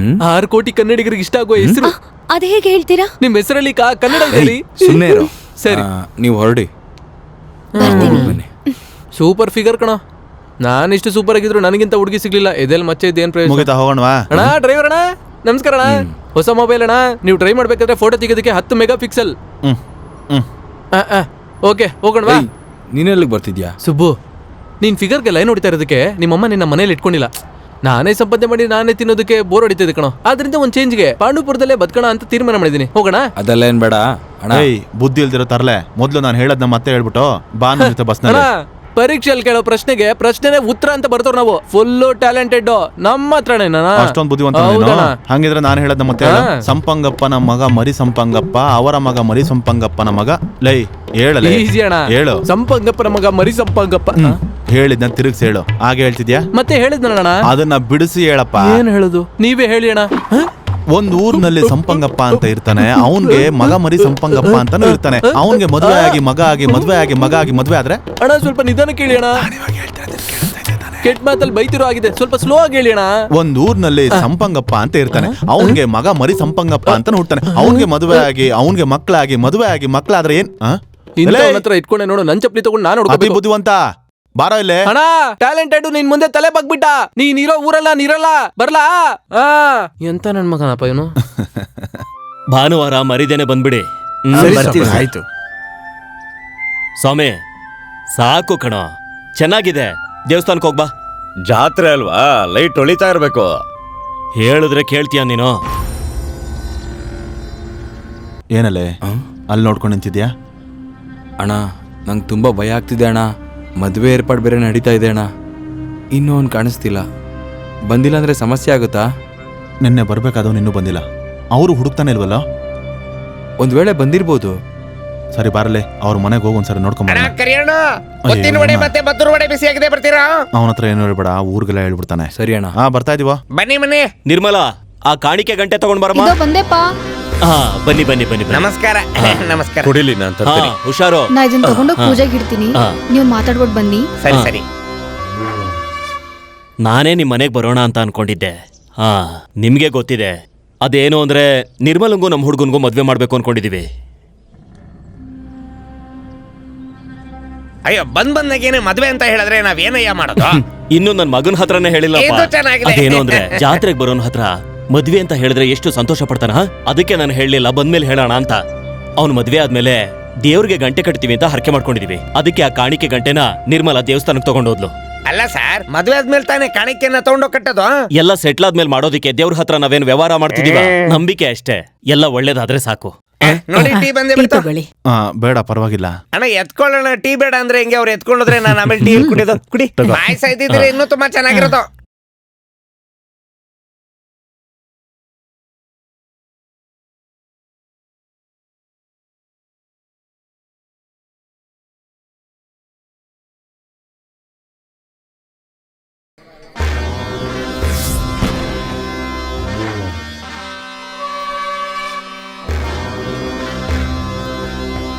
[SPEAKER 5] 6 ಕೋಟಿ ಕನ್ನಡಿಗರಿಗೆ ಇಷ್ಟ ಆಗುವ ಹೆಸರು.
[SPEAKER 8] ಅದೇ ಹೇಗೆ ಹೇಳ್ತೀರಾ?
[SPEAKER 5] ನಿಮ್ ಹೆಸರಲ್ಲಿ ಕನ್ನಡ ಇದೆಯಾ?
[SPEAKER 3] ಸುಮ್ಮನೆ ಇರು.
[SPEAKER 5] ಸರಿ,
[SPEAKER 3] ನೀವು ಹೊರಡಿ.
[SPEAKER 8] ಬರ್ತೀನಿ.
[SPEAKER 5] ಸೂಪರ್ ಫಿಗರ್ ಕಣ. ನಾನಿಷ್ಟು ಸೂಪರ್ ಆಗಿದ್ರು ನನಗಿಂತ ಹುಡುಗಿ ಸಿಗ್ಲಿಲ್ಲ. ಇದೆಲ್ಲ ಮಚ್ಚೆ ಇದೇನ್ ಪ್ರಯೋಜನ?
[SPEAKER 7] ಮುಗಿತಾ, ಹೋಗೋಣವಾ?
[SPEAKER 5] ಅಣ್ಣ ಡ್ರೈವರ್ ಅಣ್ಣ, ನಮಸ್ಕಾರ ಅಣ್ಣ. ಹೊಸ ಮೊಬೈಲ್ ಅಣ್ಣ, ನೀವು ಟ್ರೈ ಮಾಡ್ಬೇಕಾದ್ರೆ ಫೋಟೋ ತೆಗೆದಕ್ಕೆ 10 ಮೆಗಾ ಪಿಕ್ಸೆಲ್. ಓಕೆ, ಹೋಗೋಣವಾ?
[SPEAKER 3] ನೀನೆಲ್ಲಿಗೆ ಬರ್ತಿದ್ಯಾ?
[SPEAKER 5] ಸುಬ್ಬು, ನೀನ್ ಫಿಗರ್ಗೆ ಲೈನ್ ಹೊಡಿತಾ ಇರೋದಕ್ಕೆ ನಿಮ್ಮಮ್ಮ ನಿನ್ನ ಮನೇಲಿ ಇಟ್ಕೊಂಡಿಲ್ಲ. ನಾನೇ ಸಂಪಾದನೆ ಮಾಡಿ ನಾನೇ ತಿನ್ನೋದಕ್ಕೆ ಬೋರ್ ಹೊಡಿತಿದ್ದೆ ಕಣೋ. ಆದ್ರಿಂದ ಒಂದ್ ಚೇಂಜ್ಗೆ ಪಾಂಡುಪುರದಲ್ಲೇ ಬದುಕೋಣ ಅಂತ ತೀರ್ಮಾನ ಮಾಡಿದೀನಿ. ಹೋಗೋಣ?
[SPEAKER 3] ಅದೆಲ್ಲ ಏನ್ ಬೇಡ ಅಣ್ಣ.
[SPEAKER 7] ಬುದ್ಧಿ ಇಲ್ದಿರೋ ತರಲೆ, ಮೊದ್ಲು ನಾನು ಹೇಳದ್ನ ಮತ್ತೆ ಹೇಳ್ಬಿಟ್ಟು ಬಾ ನನ್ನ ಬಸ್.
[SPEAKER 5] ಪರೀಕ್ಷೆಯಲ್ಲಿ ಕೇಳೋ ಪ್ರಶ್ನೆಗೆ ಪ್ರಶ್ನೆನೇ ಉತ್ತರ ಅಂತ ಬರ್ತಾರ ನಾವು. ಫುಲ್ಲು ಟ್ಯಾಲೆಂಟೆಡ್ ನಮ್ಮ ಹತ್ರನೇ.
[SPEAKER 7] ಅಷ್ಟೊಂದು ಬುದ್ಧಿವಂತ? ಹಂಗಿದ್ರೆ ನಾನು ಹೇಳದ್ನ ಮತ್ತೆ ಸಂಪಂಗಪ್ಪನ ಮಗ ಮರಿ ಸಂಪಂಗಪ್ಪ, ಅವರ ಮಗ ಮರಿ ಸಂಪಂಗಪ್ಪನ ಮಗ. ಲೈ ಹೇಳಲೇ.
[SPEAKER 5] ಈಸಿ ಅಣ್ಣ.
[SPEAKER 7] ಹೇಳು.
[SPEAKER 5] ಸಂಪಂಗಪ್ಪನ ಮಗ ಮರಿ ಸಂಪಂಗಪ್ಪ.
[SPEAKER 7] ಹೇಳಿದ್ನ ತಿರುಗಿಸಿ ಹೇಳು. ಹಾಗೆ ಹೇಳ್ತಿದ್ಯಾ?
[SPEAKER 5] ಮತ್ತೆ ಹೇಳಿದ್ನಣ್ಣ.
[SPEAKER 7] ಅದನ್ನ ಬಿಡಿಸಿ ಹೇಳಪ್ಪ.
[SPEAKER 5] ಏನ್ ಹೇಳುದು? ನೀವೇ ಹೇಳಿ ಅಣ್ಣ.
[SPEAKER 7] ಒಂದ್ ಊರ್ನಲ್ಲಿ ಸಂಪಂಗಪ್ಪ ಅಂತ ಇರ್ತಾನೆ, ಅವನ್ಗೆ ಮಗ ಮರಿ ಸಂಪಂಗಪ್ಪ ಅಂತಾನು ಇರ್ತಾನೆ. ಅವನ್ಗೆ ಮದುವೆ ಆಗಿ ಮಗ ಆಗಿ ಮದ್ವೆ ಆಗಿ ಮಗ ಆಗಿ ಮದ್ವೆ ಆದ್ರೆ
[SPEAKER 5] ಅಣ್ಣ ಸ್ವಲ್ಪ ನಿಧಾನ ಕೇಳಿ ಅಣ್ಣ. ಕೆಟ್ಟ ಮಾತಲ್ಲಿ ಬೈತಿರೋ ಆಗಿದೆ, ಸ್ವಲ್ಪ ಸ್ಲೋ ಆಗಿ ಹೇಳಿ ಅಣ್ಣ.
[SPEAKER 7] ಒಂದ್ ಊರ್ನಲ್ಲಿ ಸಂಪಂಗಪ್ಪ ಅಂತ ಇರ್ತಾನೆ, ಅವನ್ಗೆ ಮಗ ಮರಿ ಸಂಪಂಗಪ್ಪ ಅಂತ ಹುಡ್ತಾನೆ. ಅವನ್ಗೆ ಮದುವೆ ಆಗಿ ಅವನ್ಗೆ ಮಕ್ಕಳಾಗಿ ಮದುವೆ ಆಗಿ ಮಕ್ಕಳಾದ್ರೆ ಏನ್
[SPEAKER 5] ಹತ್ರ ಇಟ್ಕೊಂಡೆ ನೋಡು, ನನ್ ಚಪ್ಪಲಿ ತಗೊಂಡು ನಾನು
[SPEAKER 7] ಅತಿ ಬುದ್ಧಿವಂತ. ಬಾರೋ ಇಲ್ಲೇ.
[SPEAKER 5] ಅಣ್ಣ ಟ್ಯಾಲೆಂಟೆಡ್, ನಿನ್ ಮುಂದೆ ತಲೆ ಬಗ್ಬಿಟ್ಟ. ನೀನ್ ಇರೋ ಊರಲ್ಲ ನೀರಲ್ಲ, ಬರ್ಲಾ? ಎಂತ ನನ್ ಮಗನಪ್ಪ ಇವನು.
[SPEAKER 9] ಭಾನುವಾರ ಮರಿದೇನೆ ಬಂದ್ಬಿಡಿ.
[SPEAKER 6] ಆಯ್ತು
[SPEAKER 9] ಸ್ವಾಮಿ, ಸಾಕು ಕಣ, ಚೆನ್ನಾಗಿದೆ. ದೇವಸ್ಥಾನಕ್ಕೆ ಹೋಗ್ಬಾ.
[SPEAKER 13] ಜಾತ್ರೆ ಅಲ್ವಾ, ಲೈಟ್ ಹೊಳಿತಾ ಇರ್ಬೇಕು.
[SPEAKER 9] ಹೇಳಿದ್ರೆ ಕೇಳ್ತೀಯ ನೀನು?
[SPEAKER 7] ಏನಲ್ಲೇ ಅಲ್ಲಿ ನೋಡ್ಕೊಂಡು ನಿಂತಿದ್ಯಾ?
[SPEAKER 3] ಅಣ್ಣ ನಂಗೆ ತುಂಬ ಭಯ ಆಗ್ತಿದೆ ಅಣ್ಣ. ಮದುವೆ ಏರ್ಪಾಡು ಬೇರೆ ನಡೀತಾ ಇದೆ ಅಣ್ಣ. ಇನ್ನೂ ಅವ್ನು ಕಾಣಿಸ್ತಿಲ್ಲ. ಬಂದಿಲ್ಲ ಅಂದರೆ ಸಮಸ್ಯೆ ಆಗುತ್ತಾ?
[SPEAKER 7] ನಿನ್ನೆ ಬರ್ಬೇಕಾದವನು ಇನ್ನೂ ಬಂದಿಲ್ಲ. ಅವರು ಹುಡುಕ್ತಾನೆ ಇಲ್ವಲ್ಲ?
[SPEAKER 3] ಒಂದ್ ವೇಳೆ ಬಂದಿರ್ಬೋದು.
[SPEAKER 7] ಸರಿ ಬಾರಲೆ, ಅವ್ರ ಮನೆಗೆ ಹೋಗಿ ಒಂದ್ಸರಿ ನೋಡ್ಕೊಂಬ.
[SPEAKER 10] ಕರಿಯೋಣ, ಒತ್ತಿನ ವಡೆ ಮತ್ತೆ ಬದ್ದೂರು ವಡೆ ಬಿಸಿಯಾಗಿದೆ, ಬರ್ತೀರಾ?
[SPEAKER 7] ಅವನ ಹತ್ರ ಏನು ಹೇಳ್ಬೇಡ, ಊರಿಗೆಲ್ಲ ಹೇಳ್ಬಿಡ್ತಾನೆ.
[SPEAKER 3] ಸರಿ ಅಣ್ಣ.
[SPEAKER 7] ಬರ್ತಾ ಇದೀವ.
[SPEAKER 10] ಬನ್ನಿ ಮನೆ.
[SPEAKER 9] ನಿರ್ಮಲಾ, ಆ ಕಾಣಿಕೆ ಗಂಟೆ ತಗೊಂಡ್ ಬರಮ್ಮ.
[SPEAKER 12] ಬಂದೆಪಾ.
[SPEAKER 9] ಹಾ, ಬನ್ನಿ ಬನ್ನಿ ಬನ್ನಿ.
[SPEAKER 10] ನಮಸ್ಕಾರ. ನಮಸ್ಕಾರ.
[SPEAKER 13] ಕುಡಿಲಿ ನಾನು ತರ್ತೀನಿ.
[SPEAKER 9] ಹುಷಾರು.
[SPEAKER 12] ನಾ ಇದನ್ನ ತಗೊಂಡೋಗಿ ಪೂಜೆಗೆ ಇಡ್ತೀನಿ, ನೀವು ಮಾತಾಡ್ಬಿಟ್ಟು ಬನ್ನಿ.
[SPEAKER 10] ಸರಿ ಸರಿ.
[SPEAKER 9] ನಾನೇ ನಿಮ್ ಮನೆಗ್ ಬರೋಣ ಅಂತ ಅನ್ಕೊಂಡಿದ್ದೆ. ನಿಮ್ಗೆ ಗೊತ್ತಿದೆ, ಅದೇನು ಅಂದ್ರೆ ನಿರ್ಮಲಂಗೂ ನಮ್ ಹುಡ್ಗನ್ಗೂ ಮದ್ವೆ ಮಾಡ್ಬೇಕು ಅನ್ಕೊಂಡಿದೀವಿ.
[SPEAKER 10] ಅಯ್ಯೋ, ಬಂದಾಗೇನೆ ಮದ್ವೆ ಅಂತ ಹೇಳಿದ್ರೆ ನಾವೇನಯ್ಯ ಮಾಡೋದು?
[SPEAKER 9] ಇನ್ನು ನನ್ ಮಗನ ಹತ್ರನೇ ಹೇಳಿಲ್ಲ.
[SPEAKER 10] ಇದು ಚೆನ್ನಾಗಿದೆ.
[SPEAKER 9] ಅದೇನು ಅಂದ್ರೆ ಜಾತ್ರೆಗೆ ಬರೋನ್ ಹತ್ರ ಮದ್ವೆ ಅಂತ ಹೇಳಿದ್ರೆ ಎಷ್ಟು ಸಂತೋಷ ಪಡ್ತಾನ. ಅದಕ್ಕೆ ನಾನು ಹೇಳಲಿಲ್ಲ, ಬಂದ್ಮೇಲೆ ಹೇಳೋಣ ಅಂತ. ಅವ್ನು ಮದ್ವೆ ಆದ್ಮೇಲೆ ದೇವ್ರಿಗೆ ಗಂಟೆ ಕಟ್ತೀವಿ ಅಂತ ಹರಕೆ ಮಾಡ್ಕೊಂಡಿದೀವಿ. ಅದಕ್ಕೆ ಆ ಕಾಣಿಕೆ ಗಂಟೆನ ನಿರ್ಮಲಾ ದೇವಸ್ಥಾನಕ್ಕೆ ತಗೊಂಡೋದ್ಲು.
[SPEAKER 10] ಅಲ್ಲ ಸರ್, ಮದ್ವೆ ಆದ್ಮೇಲೆ ತಾನೇ ಕಾಣಿಕೆನ ತಗೊಂಡೋಗ್ ಕಟ್ಟೋದು?
[SPEAKER 9] ಎಲ್ಲ ಸೆಟ್ಲ್ ಆದ್ಮೇಲೆ ಮಾಡೋದಿಕ್ಕೆ ದೇವ್ರ ಹತ್ರ ನಾವೇನು ವ್ಯವಹಾರ ಮಾಡ್ತಿದೀವ? ನಂಬಿಕೆ ಅಷ್ಟೇ. ಎಲ್ಲ ಒಳ್ಳೇದಾದ್ರೆ ಸಾಕು.
[SPEAKER 10] ನೋಡಿ, ಟೀ ಬಂದೇ ಬಿಡ್ತು.
[SPEAKER 7] ಬೇಡ, ಪರವಾಗಿಲ್ಲ
[SPEAKER 10] ಅಣ್ಣ. ಎತ್ಕೊಳ್ಳೋಣ, ಟೀ ಬೇಡ ಅಂದ್ರೆ ಹೆಂಗೆ? ಅವ್ರು ಎತ್ಕೊಂಡ್ರೆ ನಾನು ಆಮೇಲೆ ಟೀ ಕುಡಿಯೋದು. ಕುಡಿ, ಬಾಯ್ಸಾಯ್ತಿದ್ರೆ ಇನ್ನೂ ತುಂಬಾ ಚೆನ್ನಾಗಿರೋದು.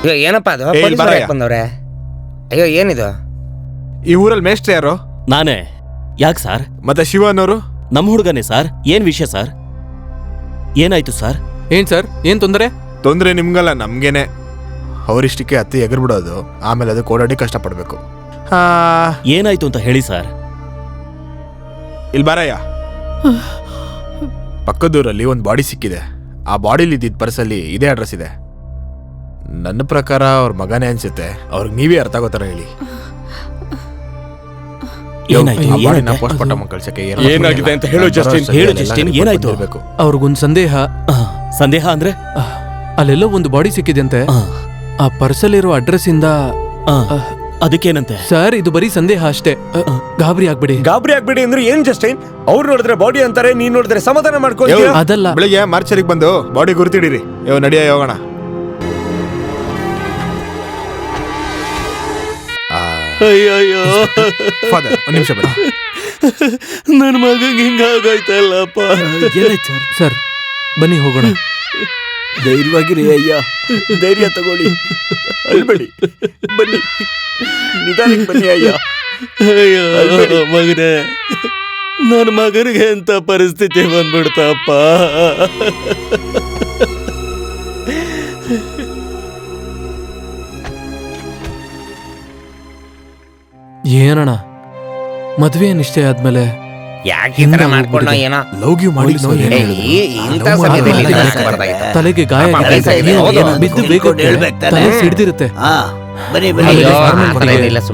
[SPEAKER 10] ಅಯ್ಯೋ, ಏನಪ್ಪ ಅದು? ಬಂದವ್ರೆ. ಅಯ್ಯೋ, ಏನಿದು?
[SPEAKER 6] ಈ ಊರಲ್ಲಿ ಮೇಷ್ಟ್ರ ಯಾರು?
[SPEAKER 9] ನಾನೇ. ಯಾಕೆ ಸರ್?
[SPEAKER 6] ಮತ್ತೆ ಶಿವ ಅನ್ನೋರು?
[SPEAKER 9] ನಮ್ಮ ಹುಡುಗನೇ ಸರ್. ಏನ್ ವಿಷಯ ಸರ್? ಏನಾಯ್ತು ಸರ್?
[SPEAKER 5] ಏನ್ ಸರ್, ಏನ್ ತೊಂದರೆ?
[SPEAKER 6] ತೊಂದ್ರೆ ನಿಮ್ಗಲ್ಲ, ನಮ್ಗೇನೆ. ಅವರಿಷ್ಟಕ್ಕೆ ಹತ್ತಿ ಎಗರ್ಬಿಡೋದು, ಆಮೇಲೆ ಅದಕ್ಕೆ ಓಡಾಡಿ ಕಷ್ಟಪಡ್ಬೇಕು.
[SPEAKER 9] ಏನಾಯ್ತು ಅಂತ ಹೇಳಿ ಸರ್.
[SPEAKER 6] ಇಲ್ಲಿ ಬಾರಯ್ಯ. ಪಕ್ಕದೂರಲ್ಲಿ ಒಂದು ಬಾಡಿ ಸಿಕ್ಕಿದೆ. ಆ ಬಾಡಿಲಿ ಇದ್ದಿದ್ದ ಪರ್ಸಲ್ಲಿ ಇದೇ ಅಡ್ರೆಸ್ ಇದೆ. ನನ್ನ ಪ್ರಕಾರ ಅವ್ರ ಮಗನೇ ಅನ್ಸುತ್ತೆ. ಅವ್ರಿಗೆ ನೀವೇ ಅರ್ಥ ಆಗೋತರ ಹೇಳಿ. ಪೋಸ್ಟ್ ಮಾರ್ಟಮ್ ಕಳ್ಸಕ್ಕೆ
[SPEAKER 13] ಏನಾಗಿದೆ ಅಂತ ಹೇಳು ಜಸ್ಟಿನ್.
[SPEAKER 9] ಹೇಳು ಜಸ್ಟಿನ್, ಏನಾಯ್ತು?
[SPEAKER 5] ಅವ್ರಿಗೊಂದು ಸಂದೇಹ.
[SPEAKER 9] ಸಂದೇಹ ಅಂದ್ರೆ?
[SPEAKER 5] ಅಲ್ಲೆಲ್ಲೋ ಒಂದು ಬಾಡಿ ಸಿಕ್ಕಿದೆಯಂತೆ. ಆ ಪರ್ಸಲ್ಲಿರೋ ಅಡ್ರೆಸ್ ಇಂದ.
[SPEAKER 9] ಅದಕ್ಕೇನಂತೆ
[SPEAKER 5] ಸರ್? ಇದು ಬರೀ ಸಂದೇಹ ಅಷ್ಟೇ. ಗಾಬರಿ ಆಗ್ಬಿಡಿ
[SPEAKER 10] ಅಂದ್ರೆ ಏನ್ ಜಸ್ಟಿನ್? ಅವ್ರು ನೋಡಿದ್ರೆ ಬಾಡಿ ಅಂತಾರೆ, ನೀನ್ ನೋಡಿದ್ರೆ ಸಮಾಧಾನ ಮಾಡ್ಕೊ.
[SPEAKER 5] ಅದಲ್ಲ,
[SPEAKER 6] ಬೆಳಿಗ್ಗೆ ಮಾರ್ಚರಿಗೆ ಬಂದು ಬಾಡಿ ಗುರ್ತಿಡಿರಿ. ನಡಿಯ ಹೋಗೋಣ.
[SPEAKER 9] ಅಯ್ಯಯ್ಯೋ,
[SPEAKER 6] ಫಾದರ್, ಒಂದು ನಿಮಿಷ ಬೇಡ.
[SPEAKER 9] ನನ್ನ ಮಗಂಗೆ ಹಿಂಗಾಗೋಯ್ತಲ್ಲಪ್ಪ.
[SPEAKER 5] ಸರ್ ಬನ್ನಿ ಹೋಗೋಣ.
[SPEAKER 4] ಧೈರ್ಯವಾಗಿರಿ ಅಯ್ಯ, ಧೈರ್ಯ ತಗೊಳ್ಳಿ, ಅಳ್ಬೇಡಿ, ಬನ್ನಿ, ನಿಧಾನಕ್ಕೆ ಬನ್ನಿ ಅಯ್ಯ.
[SPEAKER 9] ಅಯ್ಯೋ ಮಗನೇ, ನನ್ನ ಮಗನಿಗೆ ಎಂತ ಪರಿಸ್ಥಿತಿ ಬಂದ್ಬಿಡ್ತಪ್ಪ.
[SPEAKER 5] ಏನಣ್ಣ, ಮದ್ವೆ ನಿಶ್ಚಯ ಆದ್ಮೇಲೆ
[SPEAKER 10] ಯಾಕೆ ಮಾಡ್ಕೊಂಡೋ ಏನೋ
[SPEAKER 6] ಲವ್ ಮಾಡಿ
[SPEAKER 5] ತಲೆಗೆ ಗಾಯ ಬಿದ್ದು ತಲೆ ಸಿಡ್ದಿರುತ್ತೆ.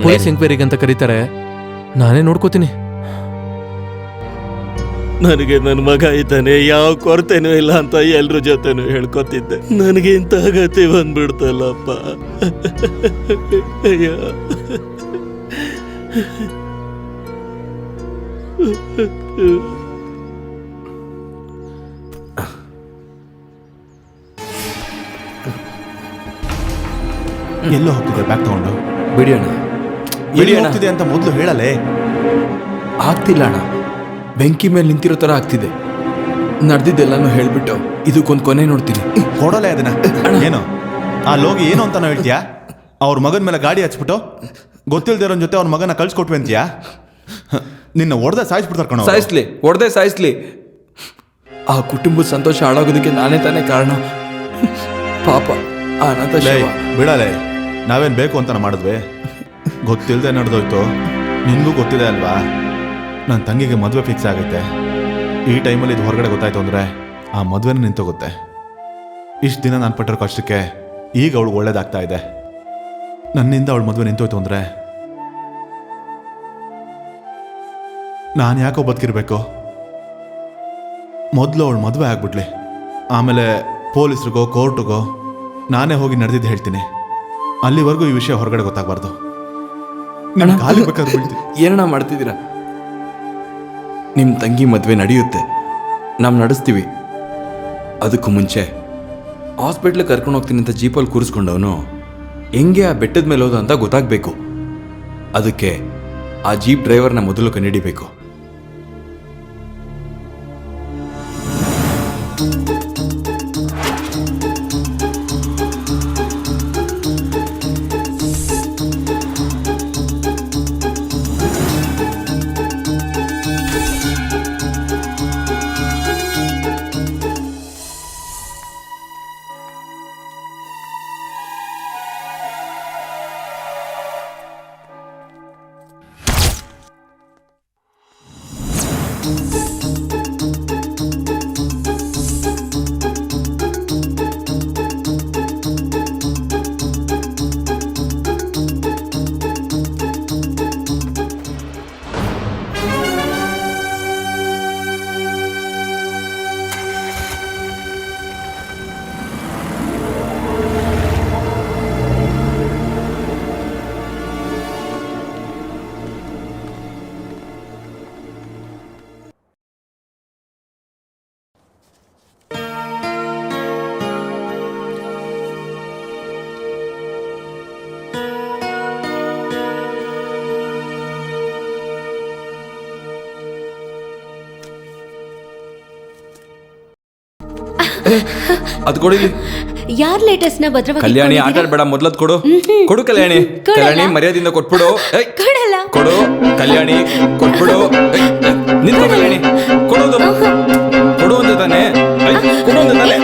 [SPEAKER 5] ಪೊಲೀಸ್ ಎಂಕ್ವೈರಿಗೆ ಅಂತ ಕರೀತಾರೆ. ನಾನೇ ನೋಡ್ಕೋತೀನಿ.
[SPEAKER 9] ನನಗೆ ನನ್ನ ಮಗ ಇದ್ದಾನೆ, ಯಾವ ಕೊರತೆನೂ ಇಲ್ಲ ಅಂತ ಎಲ್ರ ಜೊತೆನೂ ಹೇಳ್ಕೊತಿದ್ದೆ. ನನಗೆ ಇಂಥ ಗತಿ ಬಂದ್ಬಿಡ್ತಲ್ಲಪ್ಪ. ಅಯ್ಯೋ,
[SPEAKER 7] ಎಲ್ಲೋ ಹೋಗ್ತಿದೆ ಬ್ಯಾಗ್ ತಗೊಂಡು?
[SPEAKER 3] ಬಿಡಿ ಅಣ್ಣ,
[SPEAKER 7] ಎಲ್ಲಿ ಹೋಗ್ತಿದೆ ಅಂತ ಮೊದಲು ಹೇಳಲೇ.
[SPEAKER 3] ಆಗ್ತಿಲ್ಲ ಅಣ್ಣ, ಬೆಂಕಿ ಮೇಲೆ ನಿಂತಿರೋ ತರ ಆಗ್ತಿದೆ. ನಡೆದಿದ್ದೆಲ್ಲಾನು ಹೇಳ್ಬಿಟ್ಟು ಇದಕ್ಕೊಂದು ಕೊನೆ ನೋಡ್ತೀನಿ.
[SPEAKER 7] ಕೊಡೋಲೆ ಅದನ್ನ. ಏನು ಆ ಲೋಗಿ ಏನು ಅಂತ ನಾವು ಹೇಳ್ತೀಯಾ? ಅವ್ರ ಮಗನ ಮೇಲೆ ಗಾಡಿ ಹಚ್ಬಿಟ್ಟು ಗೊತ್ತಿಲ್ದಿರೋನ್ ಜೊತೆ ಅವ್ರ ಮಗನ ಕಳ್ಸಿಕೊಟ್ವಿ ಅಂತೀಯಾ? ನಿನ್ನ ಹೊಡೆದ ಸಾಯಿಸ್ಬಿಡ್ತಾರೆ ಕಣೋ.
[SPEAKER 3] ಸಾಯಿಸ್ಲಿ, ಹೊಡೆದೇ ಸಾಯಿಸ್ಲಿ. ಆ ಕುಟುಂಬದ ಸಂತೋಷ ಹಾಳಾಗೋದಕ್ಕೆ ನಾನೇ ತಾನೇ ಕಾರಣ. ಪಾಪ ಅನಾಥ ಶವ.
[SPEAKER 7] ಬಿಡಲೇ, ನಾವೇನು ಬೇಕು ಅಂತ ಮಾಡಿದ್ವಿ? ಗೊತ್ತಿಲ್ಲದೆ ನಡೆದೋಯ್ತು. ನಿನಗೂ ಗೊತ್ತಿದೆ ಅಲ್ವಾ, ನನ್ನ ತಂಗಿಗೆ ಮದುವೆ ಫಿಕ್ಸ್ ಆಗೈತೆ. ಈ ಟೈಮಲ್ಲಿ ಇದು ಹೊರಗಡೆ ಗೊತ್ತಾಯ್ತು ಅಂದರೆ ಆ ಮದುವೆನ ನಿಂತೋಗುತ್ತೆ. ಇಷ್ಟು ದಿನ ನಾನು ಪಟ್ಟಿರೋ ಕಷ್ಟಕ್ಕೆ ಈಗ ಅವಳು ಒಳ್ಳೇದಾಗ್ತಾ ಇದೆ. ನನ್ನಿಂದ ಅವಳು ಮದುವೆ ನಿಂತೋಯ್ತು ಅಂದರೆ ನಾನು ಯಾಕೋ ಬದುಕಿರ್ಬೇಕು? ಮೊದಲು ಅವಳು ಮದುವೆ ಆಗ್ಬಿಡ್ಲಿ, ಆಮೇಲೆ ಪೊಲೀಸ್ರಿಗೋ ಕೋರ್ಟ್ಗೋ ನಾನೇ ಹೋಗಿ ನಡೆದಿದ್ದು ಹೇಳ್ತೀನಿ. ಅಲ್ಲಿವರೆಗೂ ಈ ವಿಷಯ ಹೊರಗಡೆ ಗೊತ್ತಾಗಬಾರ್ದು.
[SPEAKER 3] ಏನಣ್ಣ ಮಾಡ್ತಿದ್ದೀರಾ? ನಿಮ್ಮ ತಂಗಿ ಮದುವೆ ನಡೆಯುತ್ತೆ, ನಾವು ನಡೆಸ್ತೀವಿ. ಅದಕ್ಕೂ ಮುಂಚೆ ಹಾಸ್ಪಿಟ್ಲಿಗೆ ಕರ್ಕೊಂಡು ಹೋಗ್ತೀನಿ ಅಂತ ಜೀಪಲ್ಲಿ ಕೂರಿಸ್ಕೊಂಡವನು ಹೆಂಗೆ ಆ ಬೆಟ್ಟದ ಮೇಲೆ ಹೋದ ಅಂತ ಗೊತ್ತಾಗಬೇಕು. ಅದಕ್ಕೆ ಆ ಜೀಪ್ ಡ್ರೈವರ್ನ ಮೊದಲು ಕಂಡುಹಿಡಿಬೇಕು. ಅದು ಕೊಡಿಲಿ.
[SPEAKER 8] ಯಾರ್ ಲೇಟೆಸ್ಟ್ ನ ಭದ್ರವಾಗಿ
[SPEAKER 3] ಕಲ್ಯಾಣಿ ಆಟ ಆಡ್ಬೇಡ, ಮೊದ್ಲದ್ ಕೊಡು. ಕೊಡು ಕಲ್ಯಾಣಿ. ಕಲ್ಯಾಣಿ ಮರ್ಯಾದಿಂದ ಕೊಟ್ಬಿಡು.
[SPEAKER 8] ಕೊಡಲ್ಲ.
[SPEAKER 3] ಕೊಡು ಕಲ್ಯಾಣಿ, ಕೊಟ್ಬಿಡು. ನಿಂತ್ಕೋ ಕಲ್ಯಾಣಿ. ಕೊಡೋದು ಕೊಡು ಅಂತ ತಾನೆ. ಕೊಡು ಅಂತ ತಾನೆ.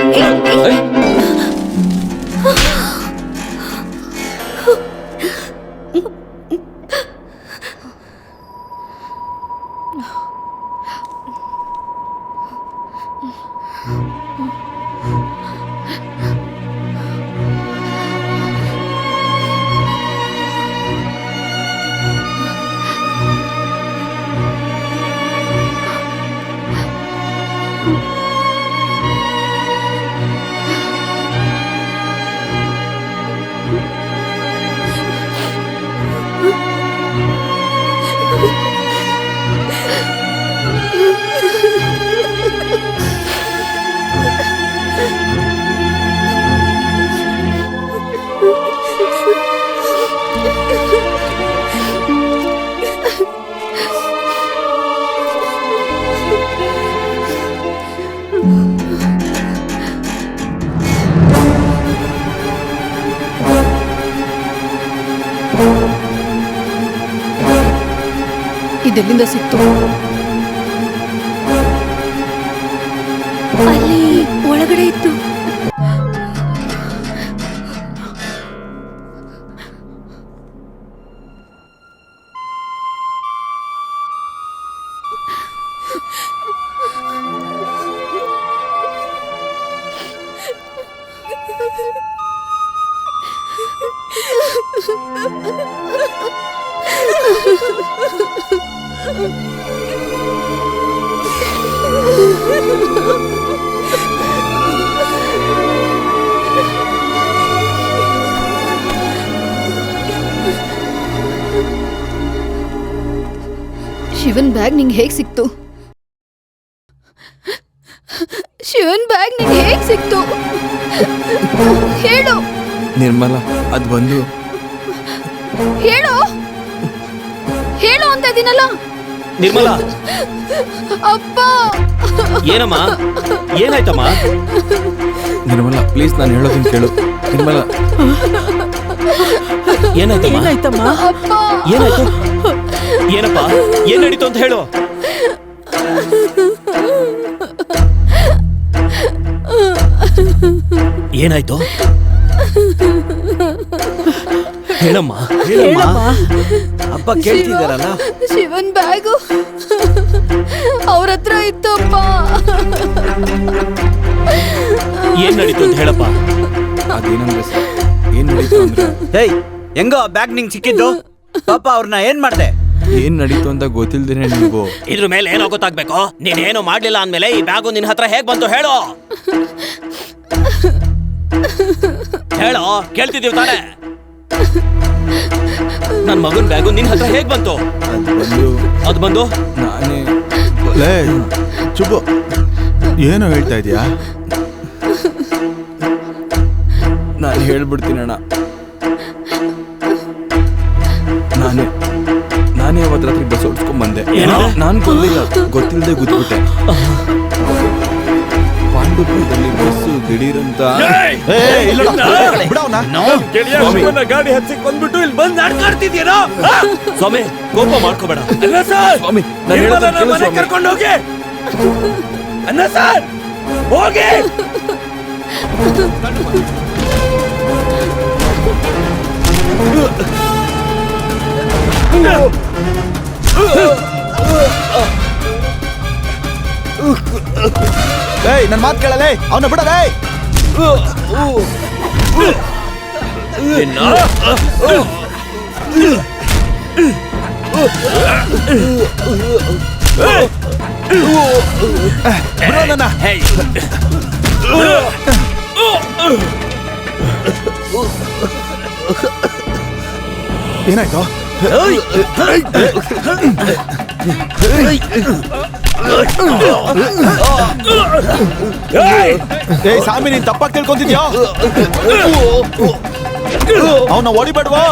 [SPEAKER 12] ಇದೆಲ್ಲಿಂದ ಸಿಕ್ತು?
[SPEAKER 8] ಅಲ್ಲಿ ಒಳಗಡೆ ಇತ್ತು.
[SPEAKER 12] ಶಿವನ್ ಬ್ಯಾಗ್ ನಿಂಗೆ ಹೇಗ್ ಸಿಕ್ತು? ಶಿವನ್ ಬ್ಯಾಗ್ ನಿಂಗೆ ಹೇಗ್ ಸಿಕ್ತು? ಹೇಳು
[SPEAKER 3] ನಿರ್ಮಲಾ, ಅದ್ ಬಂದು
[SPEAKER 12] ಹೇಳು ಹೇಳು ಅಂತ ಇದೀನಲ್ಲ.
[SPEAKER 9] ನಿರ್ಮಲಾ,
[SPEAKER 12] ಅಪ್ಪ
[SPEAKER 9] ಏನಮ್ಮ, ಏನಾಯ್ತಮ್ಮ?
[SPEAKER 3] ನಿರ್ಮಲಾ ಪ್ಲೀಸ್ ನಾನು ಹೇಳೋದನ್ನ ಕೇಳು. ನಿರ್ಮಲಾ,
[SPEAKER 9] ಏನಾಯ್ತಮ್ಮ?
[SPEAKER 12] ಅಪ್ಪ
[SPEAKER 9] ಏನಾಯ್ತು? ಏನಪ್ಪ, ಏನ್ ನಡೀತು ಅಂತ ಹೇಳು. ಏನಾಯ್ತು ಹೇಳಮ್ಮ.
[SPEAKER 4] ಅಪ್ಪ ಕೇಳ್ತಿದಾರಲ್ಲ.
[SPEAKER 12] ಶಿವನ್ ಬ್ಯಾಗು ಅವ್ರ ಹತ್ರ ಇತ್ತಪ್ಪ.
[SPEAKER 9] ಏನ್ ನಡೀತು ಅಂತ ಹೇಳಪ್ಪ.
[SPEAKER 3] ಅದೇನಂದ್ರೆ ಸರ್, ಏನ್ ನಡೀತು ಅಂದ್ರೆ
[SPEAKER 4] ಹೇಯ್, ಹೆಂಗೋ ಬ್ಯಾಗ್ ನಿಂಗೆ ಸಿಕ್ಕಿದ್ದು? ಪಾಪ ಅವ್ರನ್ನ ಏನ್ ಮಾಡ್ದೆ?
[SPEAKER 3] ಏನ್ ನಡೀತು ಅಂತ ಗೊತ್ತಿಲ್ದೇನೆ ನೀವು.
[SPEAKER 9] ಇದ್ರ ಮೇಲೆ ಏನೋ ಗೊತ್ತಾಗ್ಬೇಕು. ನೀನೇನು ಮಾಡ್ಲಿಲ್ಲ ಅಂದ್ಮೇಲೆ ಈ ಬ್ಯಾಗು ನಿನ್ ಹತ್ರ ಹೇಗ್ ಬಂತು ಹೇಳು. ಹೇಳೋ, ಕೇಳ್ತಿದೀವಿ ತಾನೆ. ನನ್ ಮಗನ್ ಬ್ಯಾಗು ನಿನ್ ಹತ್ರ ಹೇಗ್ ಬಂತು? ಅದು ಬಂದು
[SPEAKER 3] ನಾನೇ.
[SPEAKER 7] ಚುಬ್ಬು, ಏನೋ ಹೇಳ್ತಾ ಇದೀಯಾ?
[SPEAKER 3] ನಾನು ಹೇಳ್ಬಿಡ್ತೀನಿ ಅಣ್ಣ. ನಾನೇ ಅವತ್ತು ರಾತ್ರಿ ಬಸ್ ಓಡಿಸ್ಕೊಂಡ್ ಬಂದೆ. ನಾನು ಕೊಲ್ಲಿಲ್ಲ, ಗೊತ್ತಿಲ್ಲದೆ ಗುದ್ಬಿಟ್ಟೆ. ಪಾಂಡುಪುರದಲ್ಲಿ ಬಸ್ಸು ದಿಢೀರಂತ
[SPEAKER 9] ಗಾಡಿ ಹಚ್ಚಿ ಬಂದ್ಬಿಟ್ಟು ಇಲ್ಲಿ ಬಂದು ಆಡ್ಕಾಡ್ತಿದ್ಯೇನೋ? ಸ್ವಾಮಿ ಕೋಪ ಮಾಡ್ಕೋಬೇಡ
[SPEAKER 3] ಸ್ವಾಮಿ, ನಾನು ಹೇಳೋದನ್ನ ಕೇಳು ಸ್ವಾಮಿ.
[SPEAKER 9] ಕರ್ಕೊಂಡು ಹೋಗಿ ಅನ್ನ ಸರ್ ಹೋಗಿ.
[SPEAKER 7] ಏಯ್ ನನ್ ಮಾತು ಕೇಳಲೇ, ಅವನ ಬಿಡಲೇ. ಏನಾಯ್ತು? ಏಯ್ ಸ್ವಾಮಿ, ನೀನ್ ತಪ್ಪಾಗಿ ತಿಳ್ಕೊಂತಿದ್ಯೋ? ಅವನ್ನ ಹೊಡಿಬೇಡ್ವಾ?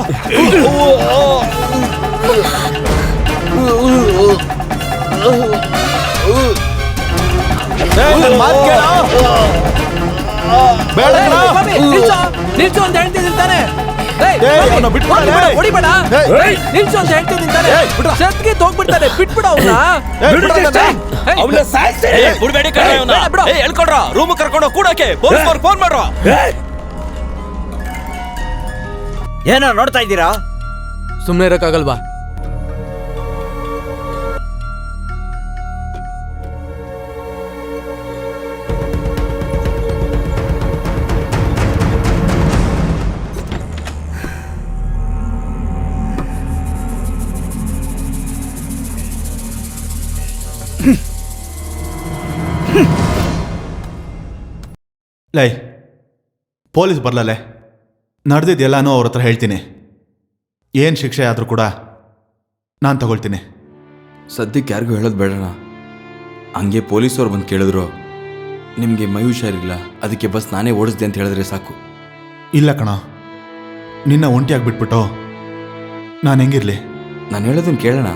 [SPEAKER 5] ನಿಲ್ಸು ಅಂತ ಹೇಳ್ತಿದ್ದೀನಿ ತಾನೆ. ಹೊಡಿಬೇಡ, ನಿಲ್ಸು ಅಂತ ಹೇಳ್ತಿದ್ದೀನಿ ತಾನೆ. ಸತ್ಗೆ ಹೋಗ್ಬಿಡ್ತಾನೆ, ಬಿಟ್ಬಿಡ ಅವನ್ನ.
[SPEAKER 9] ಹೇಳ್ಕೊಡ್ರ, ರೂಮ್ ಕರ್ಕೊಂಡು ಕೂಡಕ್ಕೆ ಫೋನ್ ಮಾಡ್ರ.
[SPEAKER 4] ಏನೋ ನೋಡ್ತಾ ಇದ್ದೀರಾ?
[SPEAKER 5] ಸುಮ್ನೆ ಇರಕ್ಕಾಗಲ್ವಾ?
[SPEAKER 7] ಲೈ ಪೊಲೀಸ್ ಬರ್ಲಲ್ಲೇ, ನಡೆದಿದ್ದೆಲ್ಲಾನು ಅವ್ರ ಹತ್ರ ಹೇಳ್ತೀನಿ. ಏನು ಶಿಕ್ಷೆ ಆದರೂ ಕೂಡ ನಾನು ತಗೊಳ್ತೀನಿ.
[SPEAKER 3] ಸದ್ಯಕ್ಕೆ ಯಾರಿಗೂ ಹೇಳೋದು ಬೇಡಣ. ಹಂಗೆ ಪೊಲೀಸವ್ರು ಬಂದು ಕೇಳಿದ್ರು, ನಿಮಗೆ ಮೈ ಹುಷಾರಿಲ್ಲ, ಅದಕ್ಕೆ ಬಸ್ ನಾನೇ ಓಡಿಸ್ದೆ ಅಂತ ಹೇಳಿದ್ರೆ ಸಾಕು.
[SPEAKER 7] ಇಲ್ಲ ಕಣ, ನಿನ್ನ ಒಂಟಿಯಾಗಿ ಬಿಟ್ಬಿಟ್ಟು ನಾನು ಹೆಂಗಿರ್ಲಿ?
[SPEAKER 3] ನಾನು ಹೇಳೋದನ್ನ ಕೇಳೋಣ.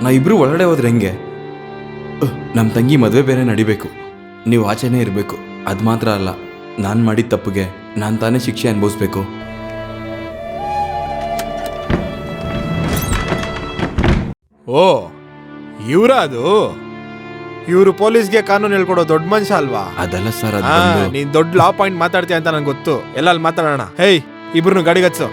[SPEAKER 3] ನಾವಿಬ್ರು ಒಳಗಡೆ ಹೋದ್ರೆ ಹೆಂಗೆ? ನಮ್ಮ ತಂಗಿ ಮದುವೆ ಬೇರೆ ನಡಿಬೇಕು, ನೀವು ಆಚೆನೇ ಇರಬೇಕು. ಅದು ಮಾತ್ರ ಅಲ್ಲ, ನಾನು ಮಾಡಿದ ತಪ್ಪಿಗೆ ನಾನು ತಾನೇ ಶಿಕ್ಷೆ ಅನುಭವಿಸ್ಬೇಕು.
[SPEAKER 6] ಓ ಇವ್ರ ಅದು? ಇವರು ಪೊಲೀಸ್ಗೆ ಕಾನೂನು ಹೇಳ್ಕೊಡೋ ದೊಡ್ಡ ಮನುಷ್ಯ ಅಲ್ವಾ?
[SPEAKER 3] ಅದಲ್ಲ ಸರ್,
[SPEAKER 6] ನೀನ್ ದೊಡ್ಡ ಲಾ ಪಾಯಿಂಟ್ ಮಾತಾಡ್ತೀಯ ಅಂತ ನಂಗೆ ಗೊತ್ತು. ಎಲ್ಲ ಅಲ್ಲಿ ಮಾತಾಡೋಣ. ಹೇಯ್, ಇಬ್ರು ಗಾಡಿಗೆ ಹಚ್ಚು.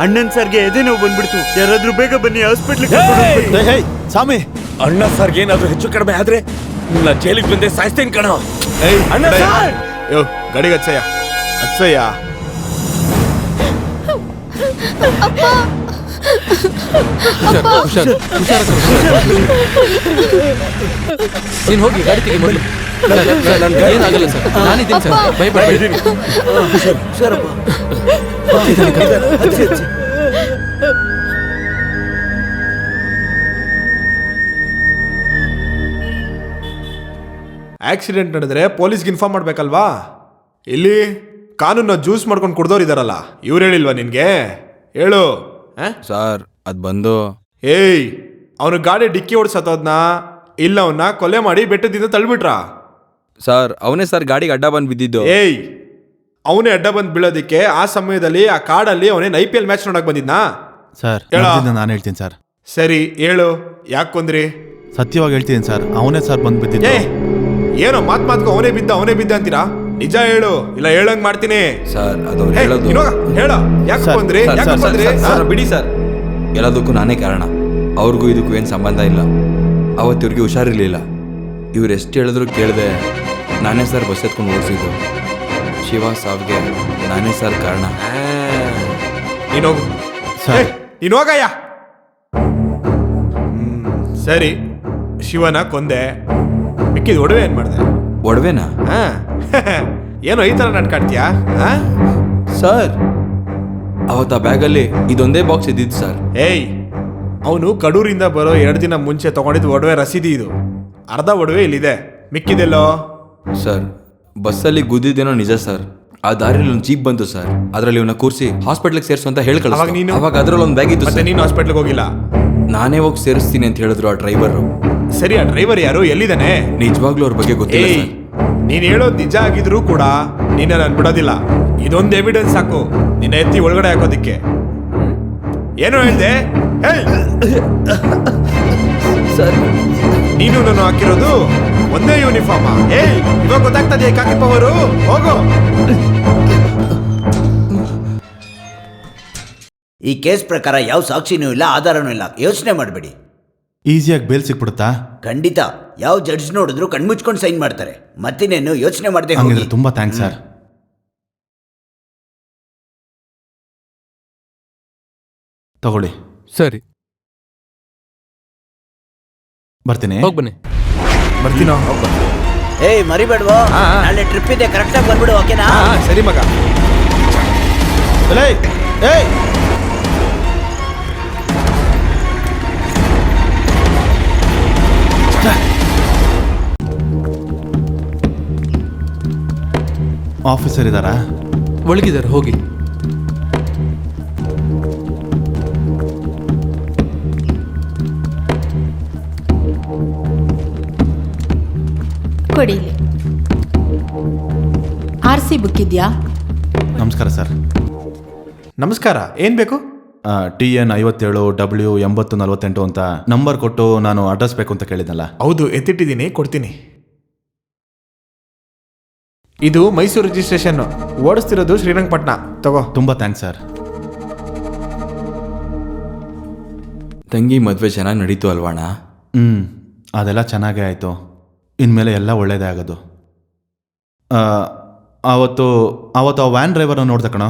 [SPEAKER 14] ಅಣ್ಣನ್ ಸರ್ಗೆ ಎದೆ ನೋವು ಬಂದ್ಬಿಡ್ತು, ಯಾರಾದ್ರೂ ಬೇಗ ಬನ್ನಿ ಹಾಸ್ಪಿಟ್ಲಿಗೆ.
[SPEAKER 7] ಸ್ವಾಮಿ,
[SPEAKER 9] ಅಣ್ಣ ಸರ್ಗೆ ಏನಾದ್ರೂ ಹೆಚ್ಚು ಕಡಿಮೆ ಆದ್ರೆ ನಾ ಜೈಲಿಗೆ ಬಂದೆ ಸಾಯಿಸ್ತೇನೆ ಕಣ.
[SPEAKER 6] ಅಣ್ಣ ಯೋ, ಗಾಡಿಗೆ ಹಚ್ಚಯ್ಯ, ಹಚ್ಚಯ್ಯ.
[SPEAKER 5] ನೀನ್ ಹೋಗಿ ಗಾಡಿ ತೆಗಿ ಮೊದಲು. ಏನಾಗಲ್ಲ ಸರ್, ನಾನಿದ್ದೀನಿ ಸರ್, ಭಯಪಡ್ಬೇಡಿ.
[SPEAKER 6] ಆಕ್ಸಿಡೆಂಟ್ ನಡೆದ್ರೆ ಪೊಲೀಸ್ಗೆ ಇನ್ಫಾರ್ಮ್ ಮಾಡ್ಬೇಕಲ್ವಾ? ಇಲ್ಲಿ ಕಾನೂನು ಜ್ಯೂಸ್ ಮಾಡ್ಕೊಂಡು ಕುಡ್ದವ್ರು ಇದಾರಲ್ಲ, ಇವ್ರು ಹೇಳಿಲ್ವಾ ನಿನ್ಗೆ? ಹೇಳು
[SPEAKER 3] ಸರ್. ಅದು ಬಂದು
[SPEAKER 6] ಏಯ್, ಅವನು ಗಾಡಿ ಡಿಕ್ಕಿ ಓಡಿಸೋದನ್ನ ಇಲ್ಲ ಅವನ್ನ ಕೊಲೆ ಮಾಡಿ ಬೆಟ್ಟದಿಂದ ತಳ್ಬಿಟ್ರಾ?
[SPEAKER 3] ಸರ್, ಅವನೇ ಸರ್ ಗಾಡಿಗೆ ಅಡ್ಡ ಬಂದು ಬಿದ್ದಿದ್ದು.
[SPEAKER 6] ಏಯ್, ಅವನೇ ಅಡ್ಡ ಬಂದು ಬೀಳೋದಿಕ್ಕೆ ಆ ಸಮಯದಲ್ಲಿ ಆ ಕಾಡಲ್ಲಿ ಅವನೇನು IPL ಮ್ಯಾಚ್ ನೋಡಕ್ ಬಂದಿದ್ನಾ?
[SPEAKER 7] ಸರ್, ನಾನು ಹೇಳ್ತೀನಿ ಸರ್.
[SPEAKER 6] ಸರಿ ಹೇಳು, ಯಾಕೆ ಕೊಂದ್ರಿ?
[SPEAKER 7] ಸತ್ಯವಾಗಿ ಹೇಳ್ತೀನಿ ಸರ್, ಅವನೇ ಸರ್ ಬಂದು ಬಿದ್ದಿದ್ದು.
[SPEAKER 6] ಏನೋ ಮಾತ್ಗೂ ಅವನೇ ಬಿದ್ದ ಅಂತೀರಾ? ನಿಜ ಹೇಳು, ಇಲ್ಲ ಹೇಳಂಗ್ ಮಾಡ್ತೀನಿ.
[SPEAKER 3] ಸರ್, ಅದು ಹೇಳೋದು
[SPEAKER 6] ಹೇಳ, ಯಾಕೆ ಬಂದ್ರಿ?
[SPEAKER 3] ಬಿಡಿ ಸರ್, ಎಲ್ಲದಕ್ಕೂ ನಾನೇ ಕಾರಣ. ಅವ್ರಿಗೂ ಇದಕ್ಕೂ ಏನು ಸಂಬಂಧ ಇಲ್ಲ. ಅವತ್ತು ಇವ್ರಿಗೆ ಹುಷಾರಿರ್ಲಿಲ್ಲ. ಇವ್ರು ಎಷ್ಟು ಹೇಳಿದ್ರು ಕೇಳಿದೆ, ನಾನೇ ಸರ್ ಬಸ್ ಎತ್ಕೊಂಡು ಓಡಿಸಿದ್ದು. ಶಿವ ಸಾವ್ಗೆ ನಾನೇ ಸರ್ ಕಾರಣ.
[SPEAKER 6] ನೀನೋಗು, ನೀನೋಗಯ್ಯ. ಸರಿ, ಶಿವನ ಕೊಂದೆ, ಮಿಕ್ಕಿದ ಒಡವೆ ಏನ್ ಮಾಡಿದೆ?
[SPEAKER 3] ಒಡವೆನಾ?
[SPEAKER 6] ಏನೋ ಈ ತರ ನಡ್ಕಾಡ್ತೀಯಾ?
[SPEAKER 3] ಸರ್, ಅವತ್ತ ಬ್ಯಾಗಲ್ಲಿ ಇದೊಂದೇ ಬಾಕ್ಸ್ ಇದ್ದಿದ್ದು ಸರ್.
[SPEAKER 6] ಏಯ್, ಅವನು ಕಡೂರಿಂದ ಬರೋ 2 ದಿನ ಮುಂಚೆ ತಗೊಂಡಿದ್ದು ಒಡವೆ ರಸೀದಿ ಇದು. ಅರ್ಧ ಒಡವೆ ಇಲ್ಲಿದೆ, ಮಿಕ್ಕಿದೆಲ್ಲೋ?
[SPEAKER 3] ಸರ್, ಬಸ್ಸಲ್ಲಿ ಗುದ್ದಿದ್ದೇನೋ ನಿಜ ಸರ್. ಆ ದಾರಿಲಿ ಒಂದು ಜೀಪ್ ಬಂತು ಸರ್. ಅದರಲ್ಲಿ ಇವನ್ನ ಕೂರಿಸಿ ಹಾಸ್ಪಿಟ್ಲಿಗೆ ಸೇರಿಸು ಅಂತ ಹೇಳಿ
[SPEAKER 6] ಅವಾಗ ನೀನು?
[SPEAKER 3] ಅವಾಗ ಅದರಲ್ಲಿ ಒಂದು ಬ್ಯಾಗ್ ಇತ್ತು
[SPEAKER 6] ಮತ್ತೆ
[SPEAKER 3] ಸರ್.
[SPEAKER 6] ನೀನು ಹಾಸ್ಪಿಟ್ಲಿಗೆ ಹೋಗಿಲ್ಲ?
[SPEAKER 3] ನಾನೇ ಹೋಗಿ ಸೇರಿಸ್ತೀನಿ ಅಂತ ಹೇಳಿದ್ರು ಆ ಡ್ರೈವರು.
[SPEAKER 6] ಸರಿ, ಆ ಡ್ರೈವರ್ ಯಾರು, ಎಲ್ಲಿದ್ದಾನೆ?
[SPEAKER 3] ನಿಜವಾಗ್ಲೂ ಅವ್ರ ಬಗ್ಗೆ ಗೊತ್ತಿಲ್ಲ
[SPEAKER 6] ಏಯ್,
[SPEAKER 3] ಸರ್.
[SPEAKER 6] ನೀನ್ ಹೇಳೋದು ನಿಜ ಆಗಿದ್ರು ಕೂಡ ನಿನ್ನ ನಾನು ಬಿಡೋದಿಲ್ಲ. ಇದೊಂದು ಎವಿಡೆನ್ಸ್ ಸಾಕು ನಿನ್ನ ಎತ್ತಿ ಒಳಗಡೆ ಹಾಕೋದಿಕ್ಕೆ. ಏನು ಹೇಳ್ದೆ?
[SPEAKER 3] ಸರ್,
[SPEAKER 6] ನೀನು ನಾನು ಹಾಕಿರೋದು ಒಂದೇ ಯೂನಿಫಾರ್ಮ್. ಏಯ್, ಇವಾಗ ಗೊತ್ತಾಗ್ತದೆ ಕಾಕಿ ಪವರು. ಹೋಗು.
[SPEAKER 4] ಈ ಕೇಸ್ ಪ್ರಕಾರ ಯಾವ ಸಾಕ್ಷಿನೂ ಇಲ್ಲ, ಆಧಾರನೂ ಇಲ್ಲ. ಯೋಚನೆ ಮಾಡಬೇಡಿ,
[SPEAKER 7] ಈಸಿಯಾಗಿ ಬೇಲ್ ಸಿಕ್ಬಿಡುತ್ತಾ?
[SPEAKER 4] ಖಂಡಿತ. ಯಾವ ಜಡ್ಜ್ ನೋಡಿದ್ರು ಕಣ್ಮುಚ್ಕೊಂಡು ಸೈನ್ ಮಾಡ್ತಾರೆ. ಮತ್ತಿನ್ನೇನು ಯೋಚನೆ ಮಾಡದೆ ಹೋಗಿ.
[SPEAKER 7] ಹಂಗಿದ್ರೆ ತುಂಬಾ ಥ್ಯಾಂಕ್ಸ್ ಸರ್. ತಗೊಳ್ಳಿ.
[SPEAKER 5] ಸರಿ,
[SPEAKER 7] ಬರ್ತೀನಿ.
[SPEAKER 5] ಹೋಗಿ ಬನ್ನಿ.
[SPEAKER 6] ಬರ್ತೀನೋ?
[SPEAKER 4] ಏಯ್, ಮರಿಬೇಡ್ವೋ. ನಾಳೆ ಟ್ರಿಪ್ ಇದೆ, ಕರೆಕ್ಟಾಗಿ ಬಂದ್ಬಿಡು. ಓಕೆನಾ?
[SPEAKER 6] ಸರಿ ಮಗ.
[SPEAKER 7] ಏಯ್, ಆಫೀಸರ್ ಇದ್ದಾರಾ?
[SPEAKER 5] ಒಳಗಿದ್ದಾರೆ, ಹೋಗಿ.
[SPEAKER 2] ಕೊಡಿ. RC ಬುಕ್ ಇದೆಯಾ?
[SPEAKER 7] ನಮಸ್ಕಾರ ಸರ್.
[SPEAKER 6] ನಮಸ್ಕಾರ. ಏನ್ ಬೇಕು?
[SPEAKER 7] TN 57 W 8048 ಅಂತ ನಂಬರ್ ಕೊಟ್ಟು ನಾನು ಅಡ್ರೆಸ್ ಬೇಕು ಅಂತ ಕೇಳಿದ್ನಲ್ಲ.
[SPEAKER 6] ಹೌದು, ಎತ್ತಿಟ್ಟಿದ್ದೀನಿ, ಕೊಡ್ತೀನಿ. ಇದು ಮೈಸೂರು ರಿಜಿಸ್ಟ್ರೇಷನ್, ಓಡಿಸ್ತಿರೋದು ಶ್ರೀರಂಗಪಟ್ಟಣ. ತಗೋ.
[SPEAKER 7] ತುಂಬಾ ಥ್ಯಾಂಕ್ಸ್ ಸರ್.
[SPEAKER 3] ತಂಗಿ ಮದುವೆ ಚೆನ್ನಾಗಿ ನಡೀತು ಅಲ್ವಾಣ?
[SPEAKER 7] ಅದೆಲ್ಲ ಚೆನ್ನಾಗೇ ಆಯಿತು. ಇನ್ಮೇಲೆ ಎಲ್ಲ ಒಳ್ಳೇದೇ ಆಗೋದು. ಆವತ್ತು ಆ ವ್ಯಾನ್ ಡ್ರೈವರ್ನ ನೋಡ್ದೆ ಕಣೋ.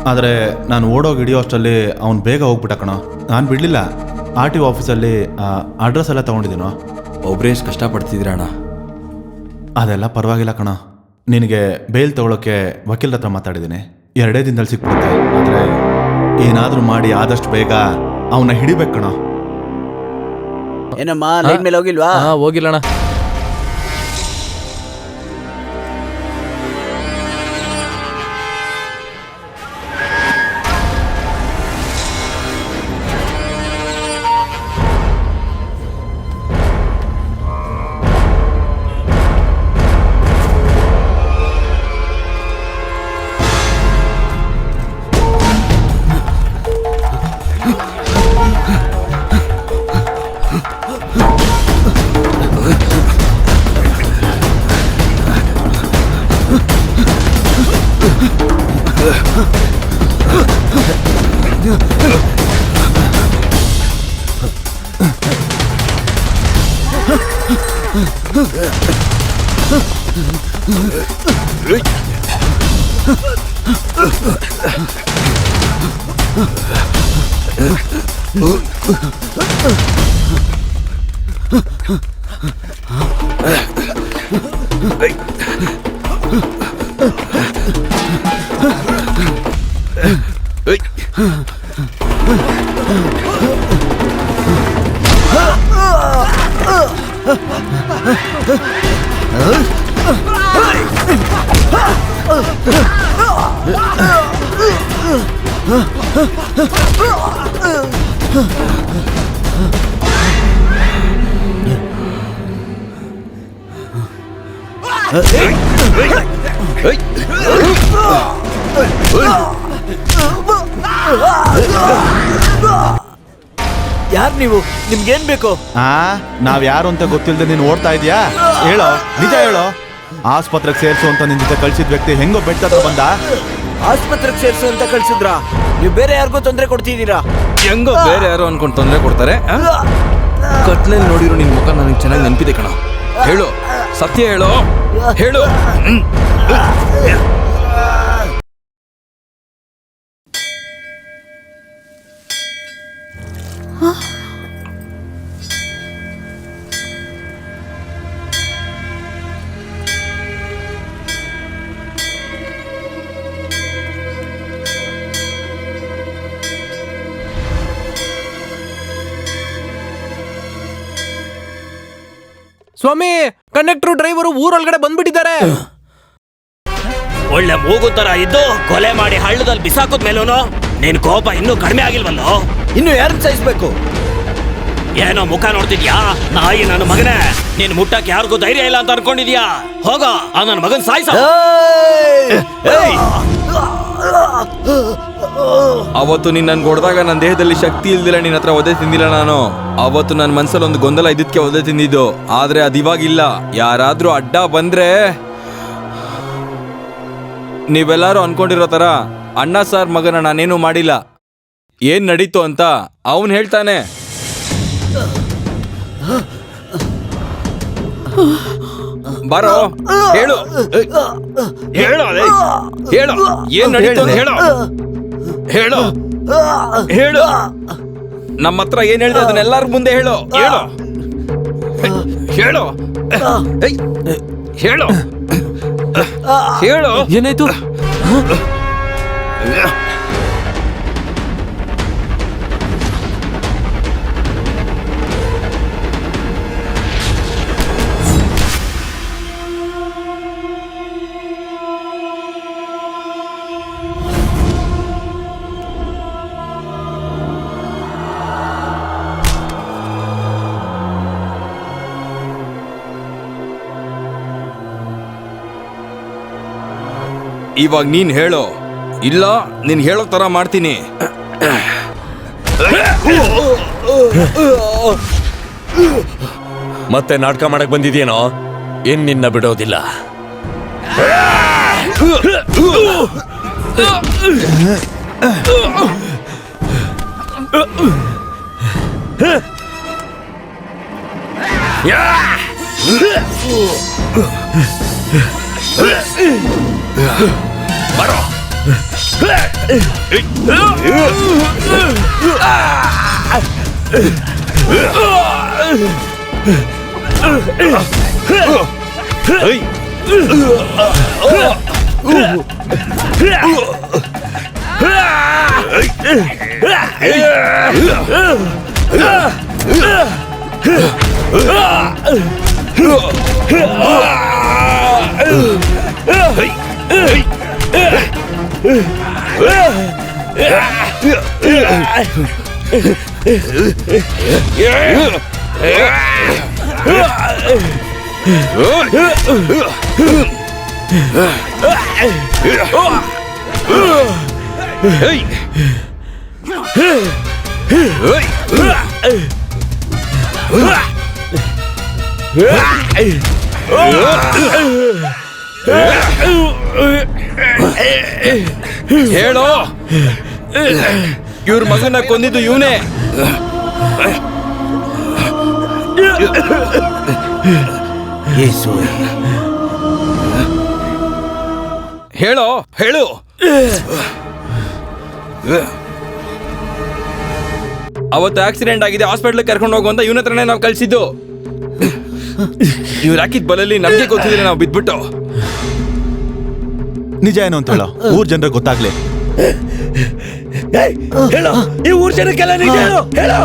[SPEAKER 7] ಆದರೆ ನಾನು ಓಡೋಗಿ ಹಿಡಿಯೋ ಅಷ್ಟರಲ್ಲಿ ಅವ್ನು ಬೇಗ ಹೋಗ್ಬಿಟ್ಟ ಕಣೋ. ನಾನು ಬಿಡಲಿಲ್ಲ. RTO ಆಫೀಸಲ್ಲಿ ಅಡ್ರೆಸ್ ಎಲ್ಲ ತೊಗೊಂಡಿದ್ದೀನೋ.
[SPEAKER 3] ಒಬ್ಬರೇ ಎಷ್ಟು ಕಷ್ಟಪಡ್ತಿದ್ರಣ್ಣ.
[SPEAKER 7] ಅದೆಲ್ಲ ಪರವಾಗಿಲ್ಲ ಕಣೋ. ನಿನಗೆ ಬೇಲ್ ತೊಗೊಳಕ್ಕೆ ವಕೀಲರ ಹತ್ರ ಮಾತಾಡಿದ್ದೀನಿ. 2 ದಿನದಲ್ಲಿ ಸಿಕ್ಬಿಡುತ್ತೆ. ಆದರೆ ಏನಾದರೂ ಮಾಡಿ ಆದಷ್ಟು ಬೇಗ ಅವನ್ನ ಹಿಡಿಬೇಕು ಕಣೋ.
[SPEAKER 4] ಏನಮ್ಮ, ಲೈನ್ ಮೇಲೆ ಹೋಗಿಲ್ವಾ?
[SPEAKER 5] ಹೋಗಿಲ್ಲಣ್ಣ.
[SPEAKER 4] ಯಾರು ನೀವು? ನಿಮ್ಗೇನ್ ಬೇಕು?
[SPEAKER 7] ನಾವ್ ಯಾರು ಅಂತ ಗೊತ್ತಿಲ್ಲದೆ ನೀನು ಓಡ್ತಾ ಇದೀಯಾ? ಹೇಳೋ, ನಿಜ ಹೇಳೋ. ಆಸ್ಪತ್ರೆಗೆ ಸೇರಿಸು ಅಂತ ನಿನ್ ಜೊತೆ ಕಳ್ಸಿದ ವ್ಯಕ್ತಿ ಹೆಂಗೋ ಬೆಟ್ಟ ಹತ್ರ ಬಂದ.
[SPEAKER 4] ಆಸ್ಪತ್ರೆಗೆ ಸೇರಿಸು ಅಂತ ಕಳ್ಸಿದ್ರಾ? ನೀವು ಬೇರೆ ಯಾರಿಗೂ ತೊಂದರೆ ಕೊಡ್ತಿದ್ದೀರಾ?
[SPEAKER 3] ಹೆಂಗೋ ಬೇರೆ ಯಾರೋ ಅನ್ಕೊಂಡು ತೊಂದರೆ ಕೊಡ್ತಾರೆ. ಕತ್ಲಲ್ಲಿ ನೋಡಿರೋ ನಿನ್ ಮುಖ ನನಗೆ ಚೆನ್ನಾಗಿ ನೆನಪಿದೆ ಕಣ. ಹೇಳು, ಸತ್ಯ ಹೇಳು, ಹೇಳು.
[SPEAKER 5] ಸ್ವಾಮಿ, ಕಂಡಕ್ಟರ್ ಡ್ರೈವರು ಊರೊಳಗಡೆ ಬಂದ್ಬಿಟ್ಟಿದ್ದಾರೆ.
[SPEAKER 9] ಒಳ್ಳೆ ಮೂಗು ತರ ಇದ್ದು ಕೊಲೆ ಮಾಡಿ ಹಳ್ಳದಲ್ಲಿ ಬಿಸಾಕುದ್ ಮೇಲೂನು ನಿನ್ ಕೋಪ ಇನ್ನೂ ಕಡಿಮೆ ಆಗಿಲ್ವಲ್ಲೋ?
[SPEAKER 4] ಇನ್ನು ಯಾರನ್ನ ಸಹಿಸ್ಬೇಕು?
[SPEAKER 9] ಏನೋ ಮುಖ ನೋಡ್ತಿದ್ಯಾ ನಾಯಿ ನನ್ನ ಮಗನೇ? ನೀನ್ ಮುಟ್ಟಕ್ಕೆ ಯಾರಿಗೂ ಧೈರ್ಯ ಇಲ್ಲ ಅಂತ ಅನ್ಕೊಂಡಿದ್ಯಾ? ಹೋಗ ಆ ನನ್ನ ಮಗನ್ ಸಾಯ್ಸ.
[SPEAKER 3] ಅವತ್ತು ನೀನ್ ನನ್ಗೆ ಹೊಡೆದಾಗ ನನ್ನ ದೇಹದಲ್ಲಿ ಶಕ್ತಿ ಇಲ್ದಿಲ್ಲ, ನಿನ್ನ ಹತ್ರ ಒದೆ ತಿಂದಿಲ್ಲ ನಾನು. ಅವತ್ತು ನನ್ನ ಮನ್ಸಲ್ಲಿ ಒಂದು ಗೊಂದಲ ಇದ್ದಕ್ಕೆ ಒದೆ ತಿಂದಿದ್ದು, ಆದ್ರೆ ಅದಿವಾಗಿಲ್ಲ. ಯಾರಾದ್ರೂ ಅಡ್ಡ ಬಂದ್ರೆ ನೀವೆಲ್ಲರೂ ಅನ್ಕೊಂಡಿರೋ ತರ ಅಣ್ಣ ಸಾರ್ ಮಗನ ನಾನೇನು ಮಾಡಿಲ್ಲ. ಏನ್ ನಡೀತು ಅಂತ ಅವನ್ ಹೇಳ್ತಾನೆ. ಬಾರೋ ಹೇಳು, ಹೇಳು ಹೇಳು, ಏನ್ ನಡೀತು ಅಂತ ಹೇಳು, ಹೇಳು ಹೇಳು. ನಮ್ಮ ಹತ್ರ ಏನ್ ಹೇಳ್ದೆ ಅದನ್ನ ಎಲ್ಲಾರ ಮುಂದೆ ಹೇಳು, ಹೇಳು ಹೇಳು ಹೇಳು ಹೇಳು.
[SPEAKER 5] ಏನಾಯ್ತು?
[SPEAKER 3] ಇವಾಗ ನೀನ್ ಹೇಳು, ಇಲ್ಲ ನೀನ್ ಹೇಳೋ ತರ ಮಾಡ್ತೀನಿ.
[SPEAKER 15] ಮತ್ತೆ ನಾಟಕ ಮಾಡಕ್ ಬಂದಿದ್ಯೇನೋ? ಏನ್ ನಿನ್ನ ಬಿಡೋದಿಲ್ಲ.
[SPEAKER 9] ಬರೋ
[SPEAKER 3] ಹೇಳೋ, ಇವ್ರ ಮಗನ ಕೊಂದಿದ್ದು ಇವನೇ. ಹೇಳೋ ಹೇಳು. ಅವತ್ತು ಆಕ್ಸಿಡೆಂಟ್ ಆಗಿದೆ, ಹಾಸ್ಪಿಟ್ಲ್ ಕರ್ಕೊಂಡು ಹೋಗು ಅಂತ ಇವನ ಹತ್ರನೇ ನಾವು ಕಳ್ಸಿದ್ದು. ಇವ್ರು ಹಾಕಿದ ಬಲಲ್ಲಿ ನಮ್ಗೆ ಗೊತ್ತಿದ್ರೆ ನಾವು ಬಿದ್ಬಿಟ್ಟು.
[SPEAKER 7] ನಿಜ ಏನು ಅಂತ ಹೇಳೋ, ಊರ್ ಜನರಿಗೆ ಗೊತ್ತಾಗ್ಲಿ.
[SPEAKER 15] ಹೇಳೋ, ಈ ಊರ್ ಜನಕ್ಕೆಲ್ಲ ನಿಜ ಹೇಳು. ಹೇಳೋ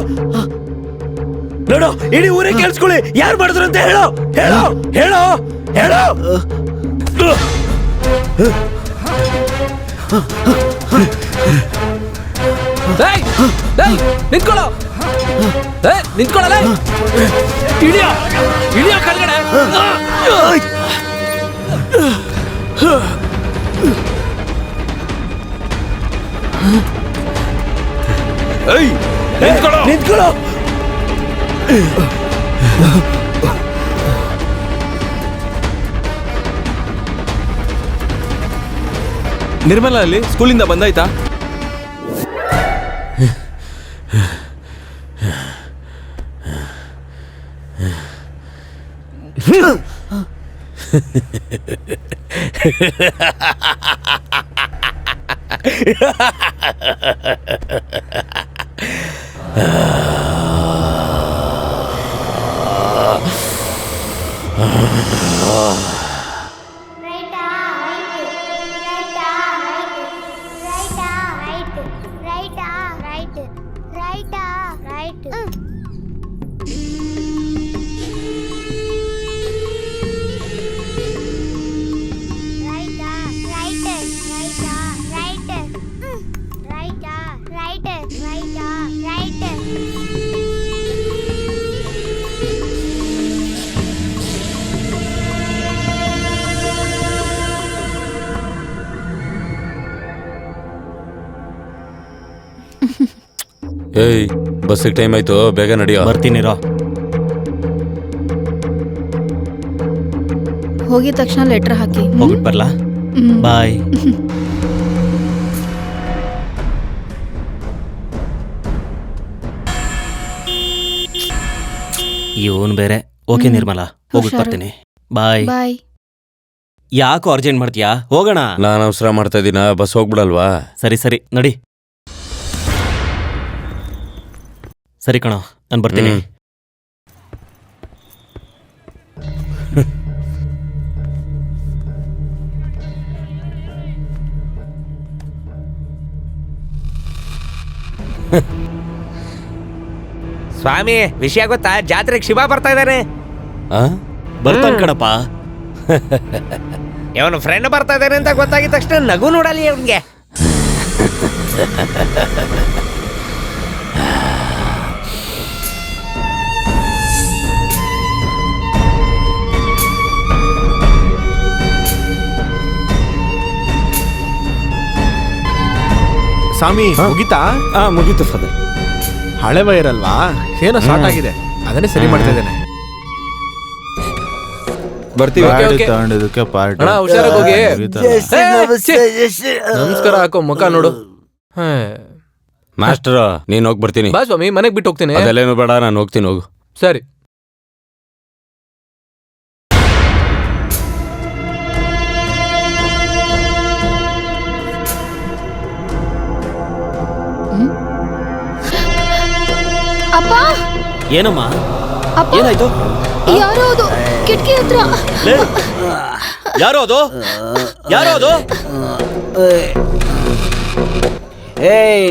[SPEAKER 15] ನೋಡು, ಇಡೀ ಊರೇ ಕೇಳಿಸ್ಕೊಳ್ಳಿ. ಯಾರು ಮಾಡಿದ್ರು ಅಂತ ಹೇಳೋ, ಹೇಳೋ ಹೇಳೋ ಹೇಳೋ.
[SPEAKER 5] ನಿಂತ್ಕೊಳ್ಳೋ, ನಿಂತ್ಕೊಳ್ಳಲ್ಲ, ಇಳಿಯೋ ಇಳಿಯೋ ಕೆಳಗಡೆ.
[SPEAKER 15] ನಿಂತ್ಕೊಳ್ಳೋ ನಿಂತ್ಕೊಳ್ಳೋ.
[SPEAKER 3] ನಿರ್ಮಲಾ ಅಲ್ಲಿ ಸ್ಕೂಲಿಂದ ಬಂದಾಯ್ತಾ?
[SPEAKER 13] ಏಯ್ ಬಸ್ಸಿಗೆ ಟೈಮ್ ಆಯ್ತು, ಬೇಗ ನಡಿಯೋ.
[SPEAKER 9] ಬರ್ತೀನಿರೋ.
[SPEAKER 12] ಹೋಗಿದ ತಕ್ಷಣ ಲೆಟರ್ ಹಾಕಿ.
[SPEAKER 9] ಹೋಗ್ಬಿಟ್ಟು ಬರ್ಲಾ? ಬಾಯ್. ಇವನ್ ಬೇರೆ. ಓಕೆ ನಿರ್ಮಲಾ, ಹೋಗ್ಬಿಟ್ಟು ಬರ್ತೀನಿ. ಬಾಯ್.
[SPEAKER 12] ಬಾಯ್.
[SPEAKER 9] ಯಾಕೋ ಅರ್ಜೆಂಟ್ ಮಾಡ್ತೀಯಾ? ಹೋಗೋಣ.
[SPEAKER 13] ನಾನು ಅವಸರ ಮಾಡ್ತಾ ಇದ್ದೀನ, ಬಸ್ ಹೋಗ್ಬಿಡಲ್ವಾ?
[SPEAKER 9] ಸರಿ ಸರಿ ನಡಿ. ಸರಿ ಕಣೋ, ನಾನು ಬರ್ತೀನಿ.
[SPEAKER 10] ಸ್ವಾಮಿ, ವಿಷಯ ಗೊತ್ತಾ? ಜಾತ್ರೆಗೆ ಶಿವ ಬರ್ತಾ ಇದ್ದಾನೆ.
[SPEAKER 9] ಬರ್ತಾನೆ ಕಣಪ್ಪ.
[SPEAKER 10] ಇವನು ಫ್ರೆಂಡ್ ಬರ್ತಾ ಇದ್ದಾನೆ ಅಂತ ಗೊತ್ತಾಗಿದ ತಕ್ಷಣ ನಗು ನೋಡಲಿ ಅವನ್ಗೆ.
[SPEAKER 6] ಸ್ವಾಮಿ ಮುಗಿತಾ?
[SPEAKER 13] ಮುಗೀತು ಫಾದರ್.
[SPEAKER 6] ಹಳೆ ವೈರ್ ಅಲ್ವಾ, ಏನೋ ಶಾರ್ಟ್ ಆಗಿದೆ, ಅದನ್ನೇ ಸರಿ ಮಾಡ್ತಾ ಇದ್ದೇನೆ.
[SPEAKER 3] ಬರ್ತೀವಿ.
[SPEAKER 7] ತಗೊಂಡಿದ್ದಕ್ಕೆ ಪಾರ್ಟಿ.
[SPEAKER 5] ಅಣ್ಣ ಹುಷಾರಾಗಿ ಹೋಗಿ. ನಮಸ್ಕಾರ ಹಾಕೋ, ಮುಖ ನೋಡು.
[SPEAKER 13] ಮಾಸ್ಟರ್ ನೀನ್ ಹೋಗಿ ಬರ್ತೀನಿ.
[SPEAKER 5] ಬಾ ಸ್ವಾಮಿ, ಮನೆಗೆ ಬಿಟ್ಟು ಹೋಗ್ತೀನಿ.
[SPEAKER 13] ಅದೆಲ್ಲೇನು ಬೇಡ, ನಾನು ಹೋಗ್ತೀನಿ, ಹೋಗು.
[SPEAKER 5] ಸರಿ.
[SPEAKER 12] ಅಪ್ಪ,
[SPEAKER 9] ಏನಮ್ಮ?
[SPEAKER 12] ಅಪ್ಪ,
[SPEAKER 9] ಏನಾಯ್ತು?
[SPEAKER 12] ಯಾರೋ ಅದು ಕಿಟಕಿ ಹತ್ರ.
[SPEAKER 9] ಯಾರೋ ಅದು? ಯಾರೋ ಅದು?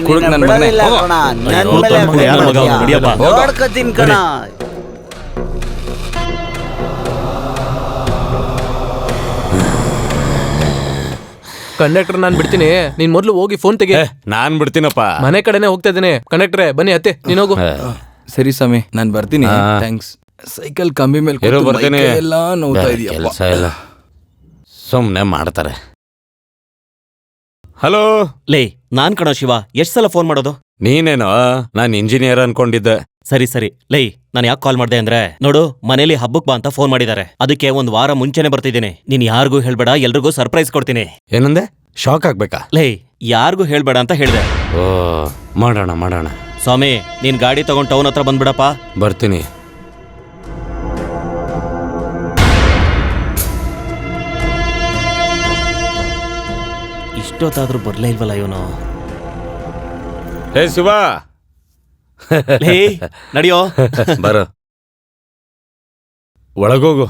[SPEAKER 3] ಕುಡುಕ್ ನನ್ ಮಗನೇ.
[SPEAKER 4] ನೋಡ್ಕತೀನಿ ಕಣ.
[SPEAKER 5] ಕಂಡಕ್ಟರ್ ನಾನ್ ಬಿಡ್ತೀನಿ, ನೀನ್ ಮೊದ್ಲು ಹೋಗಿ ಫೋನ್ ತೆಗಿ.
[SPEAKER 13] ನಾನ್ ಬಿಡ್ತೀನಪ್ಪ.
[SPEAKER 5] ಮನೆ ಕಡೆನೆ ಹೋಗ್ತಾ ಇದ್ದೀನಿ. ಕಂಡಕ್ಟ್ರೆ ಬನ್ನಿ, ಅತ್ತೆ ನೀನ್ ಹೋಗು.
[SPEAKER 3] ಸರಿ ಸ್ವಾಮಿ, ನಾನು ಬರ್ತೀನಿ. ಥ್ಯಾಂಕ್ಸ್. ಸೈಕಲ್ ಕಂಬಿ ಮೇಲೆ
[SPEAKER 13] ಬರ್ತೀನಿ.
[SPEAKER 3] ಎಲ್ಲ ನೋವ್ತಾ ಇದೆಯಪ್ಪ.
[SPEAKER 13] ಕೆಲಸ ಇಲ್ಲ, ಸುಮ್ನೆ ಮಾಡ್ತಾರೆ. ಹಲೋ
[SPEAKER 9] ಲೇ, ನಾನ್ ಕಣೋ ಶಿವ. ಎಷ್ಟ್ ಸಲ ಫೋನ್ ಮಾಡೋದು?
[SPEAKER 13] ನೀನೇನೋ, ನಾನ್ ಇಂಜಿನಿಯರ್ ಅನ್ಕೊಂಡಿದ್ದೆ.
[SPEAKER 9] ಸರಿ ಸರಿ. ಲೇ, ನಾನು ಯಾಕೆ ಕಾಲ್ ಮಾಡ್ದೆ ಅಂದ್ರೆ, ನೋಡು ಮನೇಲಿ ಹಬ್ಬಕ್ ಬಾ ಅಂತ ಫೋನ್ ಮಾಡಿದ್ದಾರೆ. ಅದಕ್ಕೆ ಒಂದ್ ವಾರ ಮುಂಚೆನೆ ಬರ್ತಿದ್ದೀನಿ. ನೀನ್ ಯಾರಿಗೂ ಹೇಳ್ಬೇಡ, ಎಲ್ರಿಗೂ ಸರ್ಪ್ರೈಸ್ ಕೊಡ್ತೀನಿ.
[SPEAKER 13] ಏನಂದೆ? ಶಾಕ್ ಆಗ್ಬೇಕಾ?
[SPEAKER 9] ಲೇ, ಯಾರಿಗೂ ಹೇಳ್ಬೇಡ ಅಂತ ಹೇಳ್ದೆ.
[SPEAKER 13] ಓ, ಮಾಡೋಣ ಮಾಡೋಣ.
[SPEAKER 9] ಸ್ವಾಮಿ, ನೀನ್ ಗಾಡಿ ತಗೊಂಡ್ ಟೌನ್ ಹತ್ರ ಬಂದ್ಬಿಡಪ್ಪ.
[SPEAKER 13] ಬರ್ತೀನಿ.
[SPEAKER 9] ಇಷ್ಟೊತ್ತಾದ್ರೂ ಬರ್ಲೇ ಇಲ್ವಲ್ಲ ಇವನು.
[SPEAKER 13] ಹೇ ಶಿವ,
[SPEAKER 9] ಲೇ, ನಡಿಯೋ.
[SPEAKER 13] ಬರೋ, ಒಳಗೋಗು.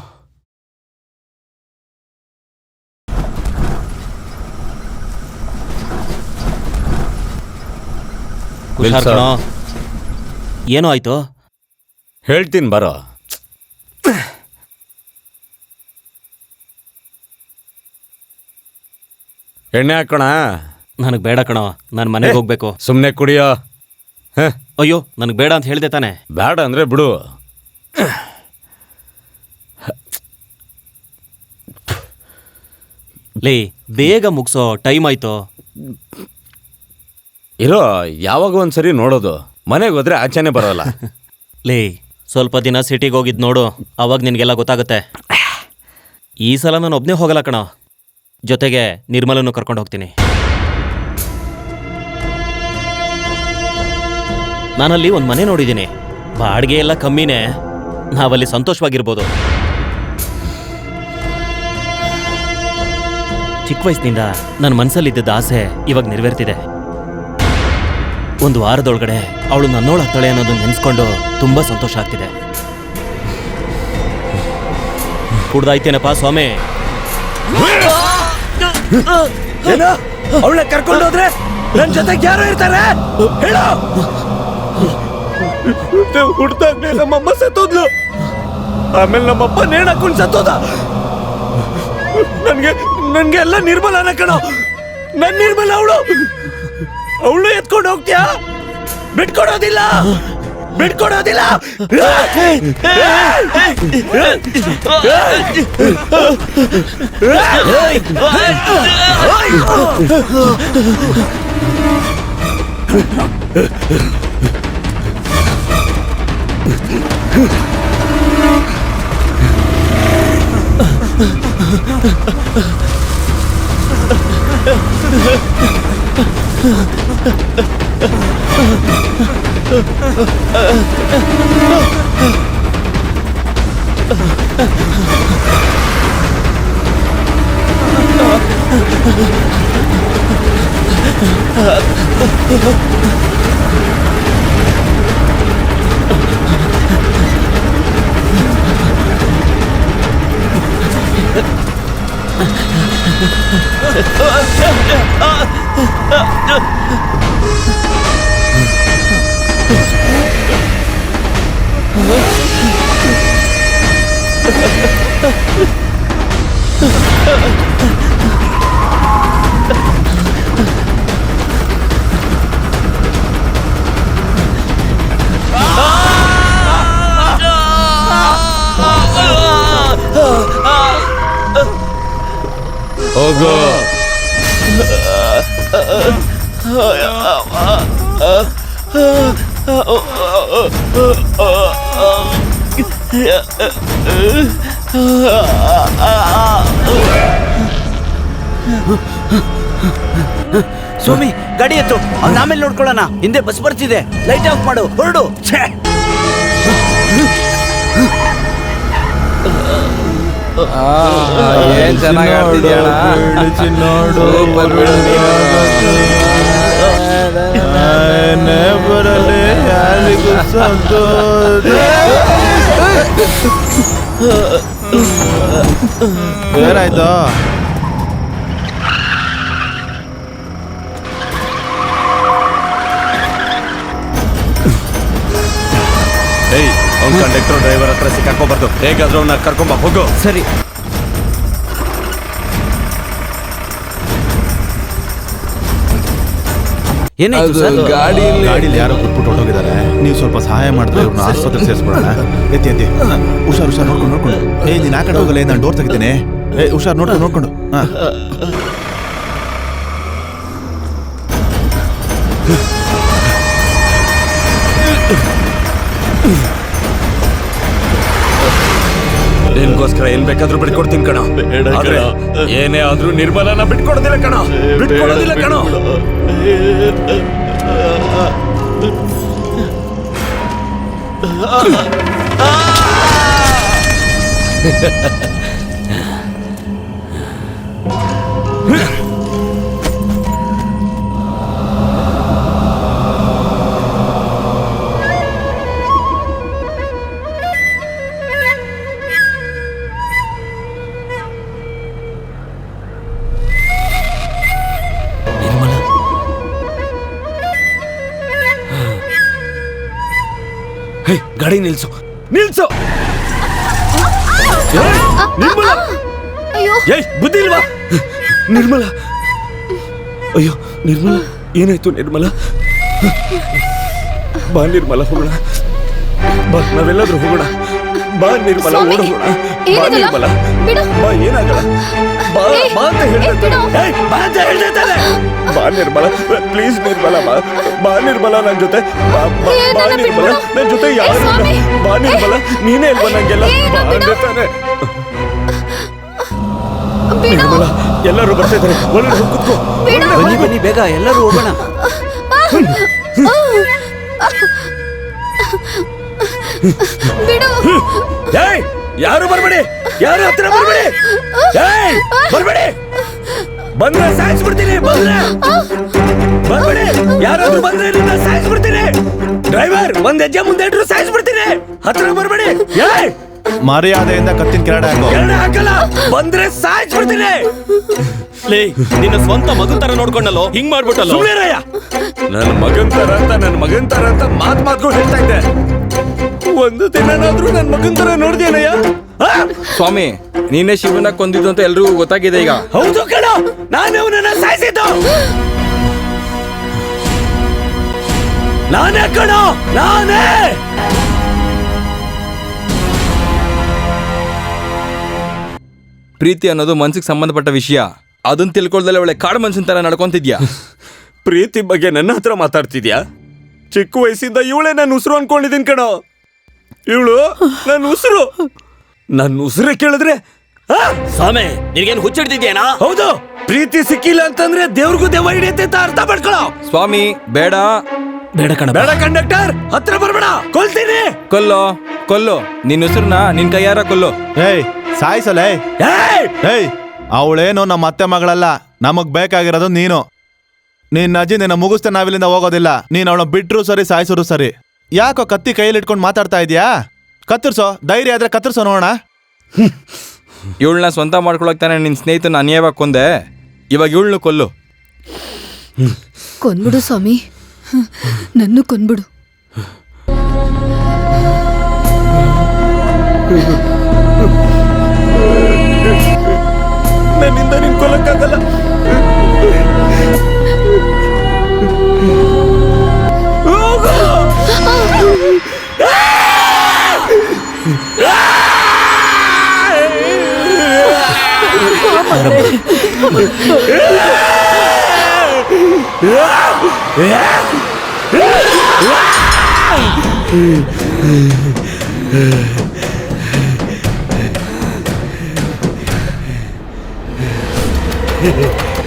[SPEAKER 9] ಹುಷಾರ್ ಕಣೋ. ಏನೋ ಆಯ್ತು?
[SPEAKER 13] ಹೇಳ್ತೀನಿ ಬರೋ. ಎಣ್ಣೆ ಹಾಕೋಣ?
[SPEAKER 9] ನನಗ್ ಬೇಡ ಕಣೋ, ನಾನು ಮನೆಗೆ ಹೋಗ್ಬೇಕು.
[SPEAKER 13] ಸುಮ್ನೆ ಕುಡಿಯೋ.
[SPEAKER 9] ಅಯ್ಯೋ, ನನಗ್ ಬೇಡ ಅಂತ ಹೇಳ್ದೆ ತಾನೆ.
[SPEAKER 13] ಬೇಡ ಅಂದ್ರೆ ಬಿಡು.
[SPEAKER 9] ಲೇ, ಬೇಗ ಮುಗ್ಸೋ, ಟೈಮ್ ಆಯ್ತು.
[SPEAKER 13] ಇರೋ, ಯಾವಾಗ ಒಂದ್ಸರಿ ನೋಡೋದು. ಮನೆಗೆ ಹೋದ್ರೆ ಆಚೆನೆ ಬರೋಲ್ಲ.
[SPEAKER 9] ಲೇ, ಸ್ವಲ್ಪ ದಿನ ಸಿಟಿಗೆ ಹೋಗಿದ್ ನೋಡು, ಅವಾಗ ನಿನ್ಗೆಲ್ಲ ಗೊತ್ತಾಗುತ್ತೆ. ಈ ಸಲ ನಾನು ಒಬ್ನೇ ಹೋಗಲ್ಲ ಕಣೋ, ಜೊತೆಗೆ ನಿರ್ಮಲನ್ನು ಕರ್ಕೊಂಡು ಹೋಗ್ತೀನಿ. ನಾನಲ್ಲಿ ಒಂದು ಮನೆ ನೋಡಿದ್ದೀನಿ. ಬಾಡಿಗೆ ಎಲ್ಲ ಕಮ್ಮಿನೇ, ನಾವಲ್ಲಿ ಸಂತೋಷವಾಗಿರ್ಬೋದು. ಚಿಕ್ಕ ವಯಸ್ಸಿನಿಂದ ನನ್ನ ಮನಸ್ಸಲ್ಲಿದ್ದ ಆಸೆ ಇವಾಗ ನೆರವೇರ್ತಿದೆ. ಒಂದು ವಾರದೊಳಗಡೆ ಅವಳು ನನ್ನೋಳಾಗ್ತಾಳೆ ಅನ್ನೋದನ್ನ ನೆನೆಸ್ಕೊಂಡು ತುಂಬಾ ಸಂತೋಷ ಆಗ್ತಿದೆ. ಕುಡ್ದಾಯ್ತೇನಪ್ಪ ಸ್ವಾಮಿ?
[SPEAKER 15] ಏನೋ ಅವಳನ್ನ ಕರ್ಕೊಂಡು ಹೋದ್ರೆ ನನ್ನ ಜೊತೆಗೆ ಯಾರು ಇರ್ತಾರೆ ಹೇಳೋ? ಹುಡ್ತಾಗ್ಲೇ ನಮ್ಮಮ್ಮ ಸತ್ತೋದ್ಲು, ಆಮೇಲೆ ನಮ್ಮಪ್ಪ ನೇಣ್ ಹಾಕೊಂಡು ಸತ್ತೋದ. ನನ್ಗೆ ಎಲ್ಲ ನಿರ್ಮಲನ ಕಣೋ, ನನ್ ನಿರ್ಮಲ ಅವಳು ಎತ್ಕೊಂಡು ಹೋಗ್ತೀಯಾ? ಬಿಟ್ಕೊಡೋದಿಲ್ಲ, ಬಿಟ್ಕೊಡೋದಿಲ್ಲ.
[SPEAKER 13] ಹೋಗೋ.
[SPEAKER 4] ಸ್ವಾಮಿ ಗಾಡಿ ಎತ್ತು, ಅವ್ನ ಆಮೇಲೆ ನೋಡ್ಕೊಳ್ಳೋಣ. ಹಿಂದೆ ಬಸ್ ಬರ್ತಿದೆ, ಲೈಟ್ ಆಫ್ ಮಾಡು, ಹೊರಡು.
[SPEAKER 3] ಏನ್ ಚೆನ್ನಾಗಿ
[SPEAKER 7] ಬರಲಿ ಯಾರಿಗೂ ಏನಾಯ್ತು? ಏಯ್, ಅವ್ನ ಕಂಡಕ್ಟರ್ ಡ್ರೈವರ್ ಹತ್ರ ಸಿಕ್ಕಾಕೋಬಾರ್ದು. ಹೇಗಾದ್ರೂ ಅವ್ನ ಕರ್ಕೊಂಬ, ಹೋಗು.
[SPEAKER 4] ಸರಿ. ಏನಾಯ್ತು ಸರ್?
[SPEAKER 7] ಗಾಡಿಲಿ ಯಾರೋ ಬಿಟ್ಬಿಟ್ಟು ಹೊರಟೋಗಿದ್ದಾರೆ. ನೀವು ಸ್ವಲ್ಪ ಸಹಾಯ ಮಾಡಿದ್ರೆ ಇವ್ರನ್ನ ಆಸ್ಪತ್ರೆಗೆ ಸೇರಿಸ್ಬಿಡೋಣ. ಎತ್ತಿ ಎತ್ತಿ, ಹುಷಾರು ನೋಡ್ಕೊಂಡು. ನೀನ್ ಆ ಕಡೆ ಹೋಗಲ್ಲ, ನಾನು ಡೋರ್ ತೆಗಿತೀನಿ. ಹುಷಾರು ನೋಡ್ಕೊಂಡು. ಹಾ,
[SPEAKER 15] ನಿನ್ಗೋಸ್ಕರ ಏನ್ ಬೇಕಾದ್ರೂ ಬಿಟ್ಕೊಡ್ತೀನಿ ಕಣ. ಆದ್ರೆ ಏನೇ ಆದ್ರೂ ನಿರ್ಮಲನ ಬಿಟ್ಕೊಡೋದಿಲ್ಲ ಕಣ, ಬಿಟ್ಕೊಡೋದಿಲ್ಲ ಕಣ. ಗಾಡಿ ನಿಲ್ಸು. ನಿರ್ಮಲ, ಏಯ್ ಬುದ್ಧಿ ಇಲ್ವಾ? ನಿರ್ಮಲ, ಅಯ್ಯೋ ನಿರ್ಮಲ, ಏನಾಯ್ತು ನಿರ್ಮಲ? ಬಾ ನಿರ್ಮಲ, ಹೋಗೋಣ ಬಾ, ನಾವೆಲ್ಲಾದ್ರೂ ಹೋಗೋಣ. ಬಾ ನಿರ್ಮಲ, ಓಡೋಣ. ಬಾ ನಿರ್ಮಲ, ಬಾ, ಏನಾಗಲ್ಲ. ಬಾ ಅಂತ ಹೇಳ್ತಾರೆ. ಬಾ ನಿರ್ಮಲ, ಪ್ಲೀಸ್ ನಿರ್ಮಲ, ಬಾ ನಿರ್ಮಲ, ನನ್ ಜೊತೆ ಬಾ ನಿರ್ಮಲ, ನನ್ ಜೊತೆ ಯಾರು ಇಲ್ಲ. ಬಾ ನಿರ್ಮಲ, ನೀನೇ ಇಲ್ವಾ ನಂಗೆಲ್ಲ? ಬಾ ಅಂದ್ರೆ ತಾನೆ. ನಿರ್ಮಲ, ಎಲ್ಲರೂ ಬರ್ತಾ ಇದ್ದಾರೆ, ಒಳಗಡೆ ಹೋಗಿ ಕೂತ್ಕೋ.
[SPEAKER 4] ಬನ್ನಿ ಬೇಗ, ಎಲ್ಲರೂ ಹೋಗೋಣ.
[SPEAKER 15] ಯಾರು ಬರ್ಬೇಡಿ, ಯಾರು ಹತ್ರ ಬರ್ಬೇಡಿ, ಬರ್ಬೇಡಿ. ಬಂದ್ರೆ ಸಾಯಿಸ್ಬಿಡ್ತೀನಿ. ಬರ್ಬೇಡಿ, ಯಾರಾದ್ರೂ ಬಂದ್ರೆ ಸಾಯಿಸ್ಬಿಡ್ತೀನಿ. ಡ್ರೈವರ್, ಒಂದ್ ಹೆಜ್ಜೆ ಮುಂದೆ ಇಟ್ರು ಸಾಯಿಸ್ಬಿಡ್ತೀನಿ. ಹತ್ರ ಬರ್ಬೇಡಿ.
[SPEAKER 7] ಮರ್ಯಾದೆಯಿಂದ ಕತ್ತಿನ ಕೆಳಗಡೆ ಹಾಕೋ.
[SPEAKER 15] ಹಾಕಲ್ಲ, ಬಂದ್ರೆ ಸಾಯಿಸ್ಬಿಡ್ತೀನಿ.
[SPEAKER 9] ನಿನ್ನ ಸ್ವಂತ ಮಗನ್ ತರ ನೋಡ್ಕೊಂಡಲ್ಲೋ, ಹಿಂಗ್ ಮಾಡ್ಬಿಟ್ಟಲ್ಲೋ.
[SPEAKER 15] ಸುಮ್ನಿರಯ್ಯ, ನನ್ನ ಮಗನ್ ತರ ಅಂತ ಮಾತ್ಗಳು ಹೇಳ್ತಾ ಇದ್ದೆ. ಒಂದು ದಿನನಾದ್ರೂ ನನ್ನ ಮಗನ್ ತರ ನೋಡ್ದೇನಯ್ಯ?
[SPEAKER 3] ಸ್ವಾಮಿ, ನೀನೇ ಶಿವನ ಕೊಂದಿದ್ದು ಅಂತ ಎಲ್ರಿಗೂ ಗೊತ್ತಾಗಿದೆ ಈಗ.
[SPEAKER 15] ಹೌದು ಕಣ, ನಾನೇ ಅವನನ್ನ ಸಾಯಿಸಿದ್ದು. ನಾನೇ ಕಣ, ನಾನೇ.
[SPEAKER 3] ಪ್ರೀತಿ ಅನ್ನೋದು ಮನ್ಸಿಗೆ ಸಂಬಂಧಪಟ್ಟ ವಿಷಯ. ಅದನ್ನ ತಿಳ್ಕೊಳ್ದಲ್ಲೇ ಒಳ್ಳೆ ಕಾಡು ಮನ್ಸಿನ ತರ ನಡ್ಕೊಂತಿದ್ಯಾ.
[SPEAKER 15] ಪ್ರೀತಿ ಬಗ್ಗೆ ನನ್ನ ಹತ್ರ ಮಾತಾಡ್ತಿದ್ಯಾ? ಚಿಕ್ಕ ವಯಸ್ಸಿಂದ ಇವಳೇ ನನ್ನ ಉಸಿರು ಅನ್ಕೊಂಡಿದ್ದೀನಿ ಕಣೋ. ಇವಳು ನನ್ನ ಉಸಿರು. ನನ್ನ ಉಸಿರೇ ಕೇಳಿದ್ರೆ
[SPEAKER 9] ಸ್ವಾಮಿ ನಿನಗೇನು ಹುಚ್ಚಿಡ್ತಿದ್ಯೇನಾ?
[SPEAKER 15] ಹೌದು, ಪ್ರೀತಿ ಸಿಕ್ಕಿಲ್ಲ ಅಂತಂದ್ರೆ ದೇವ್ರಿಗೂ ದೆವ್ವ ಹಿಡಿಯುತ್ತೆ ಅಂತ ಅರ್ಥ ಮಾಡ್ಕೊಳ್ಳೋ.
[SPEAKER 3] ಸ್ವಾಮಿ ಬೇಡ
[SPEAKER 9] ಬೇಡ ಕಣ
[SPEAKER 15] ಬೇಡ ಕಂಡಕ್ಟರ್, ಹತ್ರ ಬರ್ಬೇಡ, ಕೊಲ್ತೀನಿ.
[SPEAKER 3] ಕೊಲ್ಲು ನಿನ್ನ ಉಸಿರನ್ನ ನಿನ್ ಕೈಯಾರ ಕೊಲ್ಲು.
[SPEAKER 7] ಏಯ್ ಸಾಯಿಸಲೇ. ಏಯ್ ಅವಳೇನು ನಮ್ಮ ಅತ್ತೆ ಮಗಳಲ್ಲ, ನಮಗ್ ಬೇಕಾಗಿರೋದು ನೀನು. ನಿನ್ನ ಅಜ್ಜಿ ನಿನ್ನ ಮುಗಿಸ್ತೆ ನಾವಿಲ್ಲಿಂದ ಹೋಗೋದಿಲ್ಲ. ನೀನ್ ಅವಳ ಬಿಟ್ರು ಸರಿ ಸಾಯಿಸೋರು ಸರಿ. ಯಾಕೋ ಕತ್ತಿ ಕೈಯಲ್ಲಿ ಇಟ್ಕೊಂಡು ಮಾತಾಡ್ತಾ ಇದೀಯಾ? ಕತ್ತರಿಸೋ, ಧೈರ್ಯ ಆದ್ರೆ ಕತ್ತರಿಸೋ ನೋಡೋಣ.
[SPEAKER 3] ಇವಳನ್ನ ಸ್ವಂತ ಮಾಡ್ಕೊಳಕ್ ತಾನೆ ನಿನ್ ಸ್ನೇಹಿತನ ಅನ್ಯಾಯವಾಗಿ ಕೊಂದೆ. ಇವಾಗ ಇವಳನ್ನು ಕೊಲ್ಲು.
[SPEAKER 12] ಕೊಂದ್ಬಿಡು ಸ್ವಾಮಿ, ನನ್ನ ಕೊಂದ್ಬಿಡು.
[SPEAKER 15] ನನ್ನಿಂದ ನಿನ್ ಕೊಲ್ಲಕ್ಕಾಗಲ್ಲ.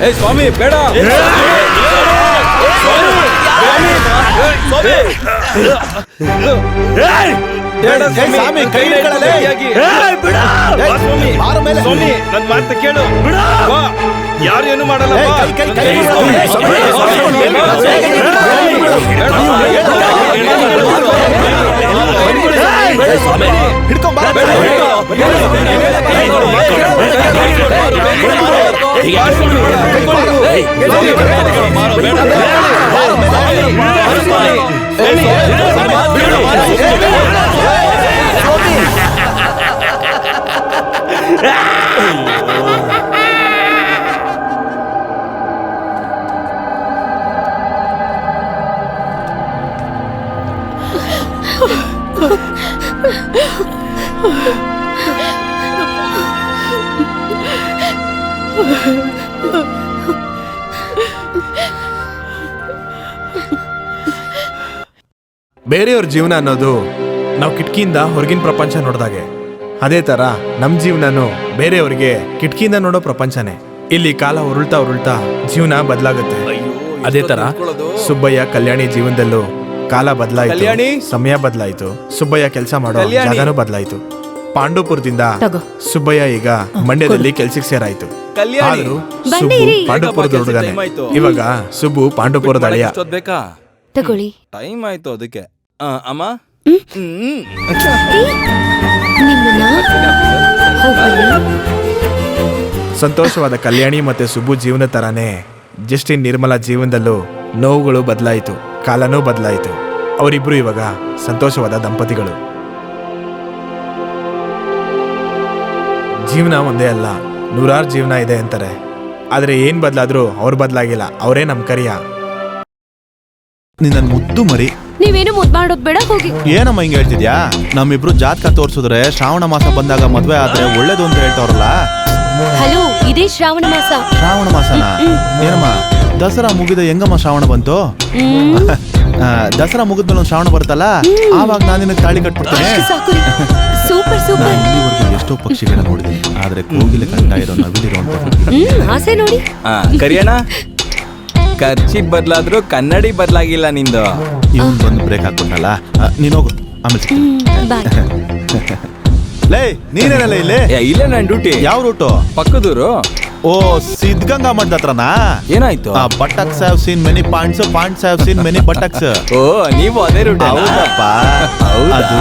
[SPEAKER 3] ಏ ಸ್ವಾಮಿ ಬೇಡ.
[SPEAKER 7] ಸ್ವಾಮಿ ಕೈ ಹಿಡ್ಕೊಳ್ಳಲೇ.
[SPEAKER 15] ಸ್ವಾಮಿ ನನ್ ಮಾತು ಕೇಳು, ಯಾರು ಏನು ಮಾಡಲ್ಲ.
[SPEAKER 6] ಬೇರೆಯವ್ರ ಜೀವನ ಅನ್ನೋದು ನಾವು ಕಿಟಕಿಯಿಂದ ಹೊರಗಿನ ಪ್ರಪಂಚ ನೋಡ್ದಾಗೆ. ಅದೇ ತರ ನಮ್ ಜೀವನನು ಬೇರೆಯವ್ರಿಗೆ ಕಿಟಕಿಯಿಂದ ನೋಡೋ ಪ್ರಪಂಚನೇ. ಇಲ್ಲಿ ಕಾಲ ಉರುಳ್ತಾ ಜೀವನ ಬದಲಾಗುತ್ತೆ. ಅದೇ ತರ ಸುಬ್ಬಯ್ಯ ಕಲ್ಯಾಣಿ ಜೀವನದಲ್ಲೂ ಕಾಲ ಬದಲಾಯಿತು, ಸಮಯ ಬದಲಾಯಿತು, ಸುಬ್ಬಯ್ಯ ಕೆಲಸ ಮಾಡೋ ಜಾಗನೂ ಬದಲಾಯಿತು. ಪಾಂಡುಪುರದಿಂದ ಸುಬ್ಬಯ್ಯ ಈಗ ಮಂಡ್ಯದಲ್ಲಿ ಕೆಲ್ಸಕ್ಕೆ ಸೇರಾಯ್ತು. ಆದ್ರೂ ಸುಬ್ಬು ಪಾಂಡುಪುರದ ಹುಡುಗನೇ. ಇವಾಗ ಸುಬ್ಬು ಪಾಂಡುಪುರದ ಅಳಿಯ.
[SPEAKER 8] ತಗೊಳ್ಳಿ.
[SPEAKER 3] ಟೈಮ್ ಆಯ್ತು ಅದಕ್ಕೆ. ಅಮ್ಮ
[SPEAKER 6] ಸಂತೋಷವಾದ ಕಲ್ಯಾಣಿ ಮತ್ತೆ ಸುಬ್ಬು ಜೀವನ ತರಾನೇ ಜಸ್ಟಿನ್ ನಿರ್ಮಲ ಜೀವನದಲ್ಲೂ ನೋವುಗಳು ಬದಲಾಯಿತು, ಕಾಲನೂ ಬದಲಾಯಿತು. ಅವರಿಬ್ರು ಇವಾಗ ಸಂತೋಷವಾದ ದಂಪತಿಗಳು. ಜೀವನ ಒಂದೇ ಅಲ್ಲ, ನೂರಾರು ಜೀವನ ಇದೆ ಅಂತಾರೆ. ಆದ್ರೆ ಏನ್ ಬದಲಾದ್ರೂ ಅವ್ರು ಬದಲಾಗಿಲ್ಲ, ಅವರೇ ನಮ್ ಕರಿಯ.
[SPEAKER 7] ನಿನ್ನ ಮುದ್ದು ಮರಿ.
[SPEAKER 8] ನೀವೇನು ಮುದ್ದು ಮಾಡೋದ್ ಬೇಡ, ಹೋಗಿ.
[SPEAKER 7] ಏನಮ್ಮ ಹಿಂಗ ಹೇಳ್ತಿದ್ಯಾ? ನಮ್ಮಿಬ್ರು ಜಾತಕ ತೋರ್ಸಿದ್ರೆ ಶ್ರಾವಣ ಮಾಸ ಬಂದಾಗ ಮದ್ವೆ ಆದ್ರೆ ಒಳ್ಳೇದು ಅಂತ ಹೇಳ್ತಾವ್ರಲ್ಲ.
[SPEAKER 8] ಹಲೋ, ಇದೇ ಶ್ರಾವಣ ಮಾಸ.
[SPEAKER 7] ಶ್ರಾವಣ ಮಾಸನ? ಏನಮ್ಮ ದಸರಾ ಮುಗಿದ ಹೆಂಗಮ್ಮ ಶ್ರಾವಣ ಬಂತು? ದಸರಾ ಮುಗಿದ್ಮೇಲೆ ಒಂದು ಶ್ರಾವಣ ಬರುತ್ತಲ್ಲ, ಆವಾಗ ನಾನು ನಿನಗೆ ತಾಳಿ ಕಟ್ಬಿಡ್ತೇನೆ.
[SPEAKER 8] Super super.
[SPEAKER 7] ಇಲ್ಲಿವರೆಗೂ ಎಷ್ಟೋ ಪಕ್ಷಿಗಳನ್ನ ನೋಡಿದ್ದೀನಿ, ಆದ್ರೆ ಕೋಗಿಲೆ ಕಂಡ ಇರೋ ನವಿಲಿರೋ
[SPEAKER 8] ಆಸೆ ನೋಡಿ.
[SPEAKER 3] ಕರಿಯಣ್ಣ, ಖರ್ಚಿ ಬದಲಾದ್ರೂ ಕನ್ನಡಿ ಬದಲಾಗಿಲ್ಲ ನಿಂದು.
[SPEAKER 7] ಇವನ್ ಬಂದು ಬ್ರೇಕ್ ಹಾಕೊಂಡಲ್ಲ, ನೀನ್ ಹೋಗು, ಆಮೇಲೆ ಲೇ ನೀನೇನಲ್ಲ ಇಲ್ಲಿ?
[SPEAKER 3] ಇಲ್ಲೇ ನನ್ ಡ್ಯೂಟಿ.
[SPEAKER 7] ಯಾವ ರೂಟು?
[SPEAKER 3] ಪಕ್ಕದೂರು.
[SPEAKER 7] ಓ, ಸಿದ್ಧಗಂಗಾ ಮಠದ ಹತ್ರನಾ?
[SPEAKER 3] ಏನಾಯ್ತು?
[SPEAKER 7] Buttocks have seen many points, points have seen many buttocks.
[SPEAKER 3] ಓ, ನೀವು ಅದೇ ರೂಟ್?
[SPEAKER 7] ಹೌದಪ್ಪ. ಅದು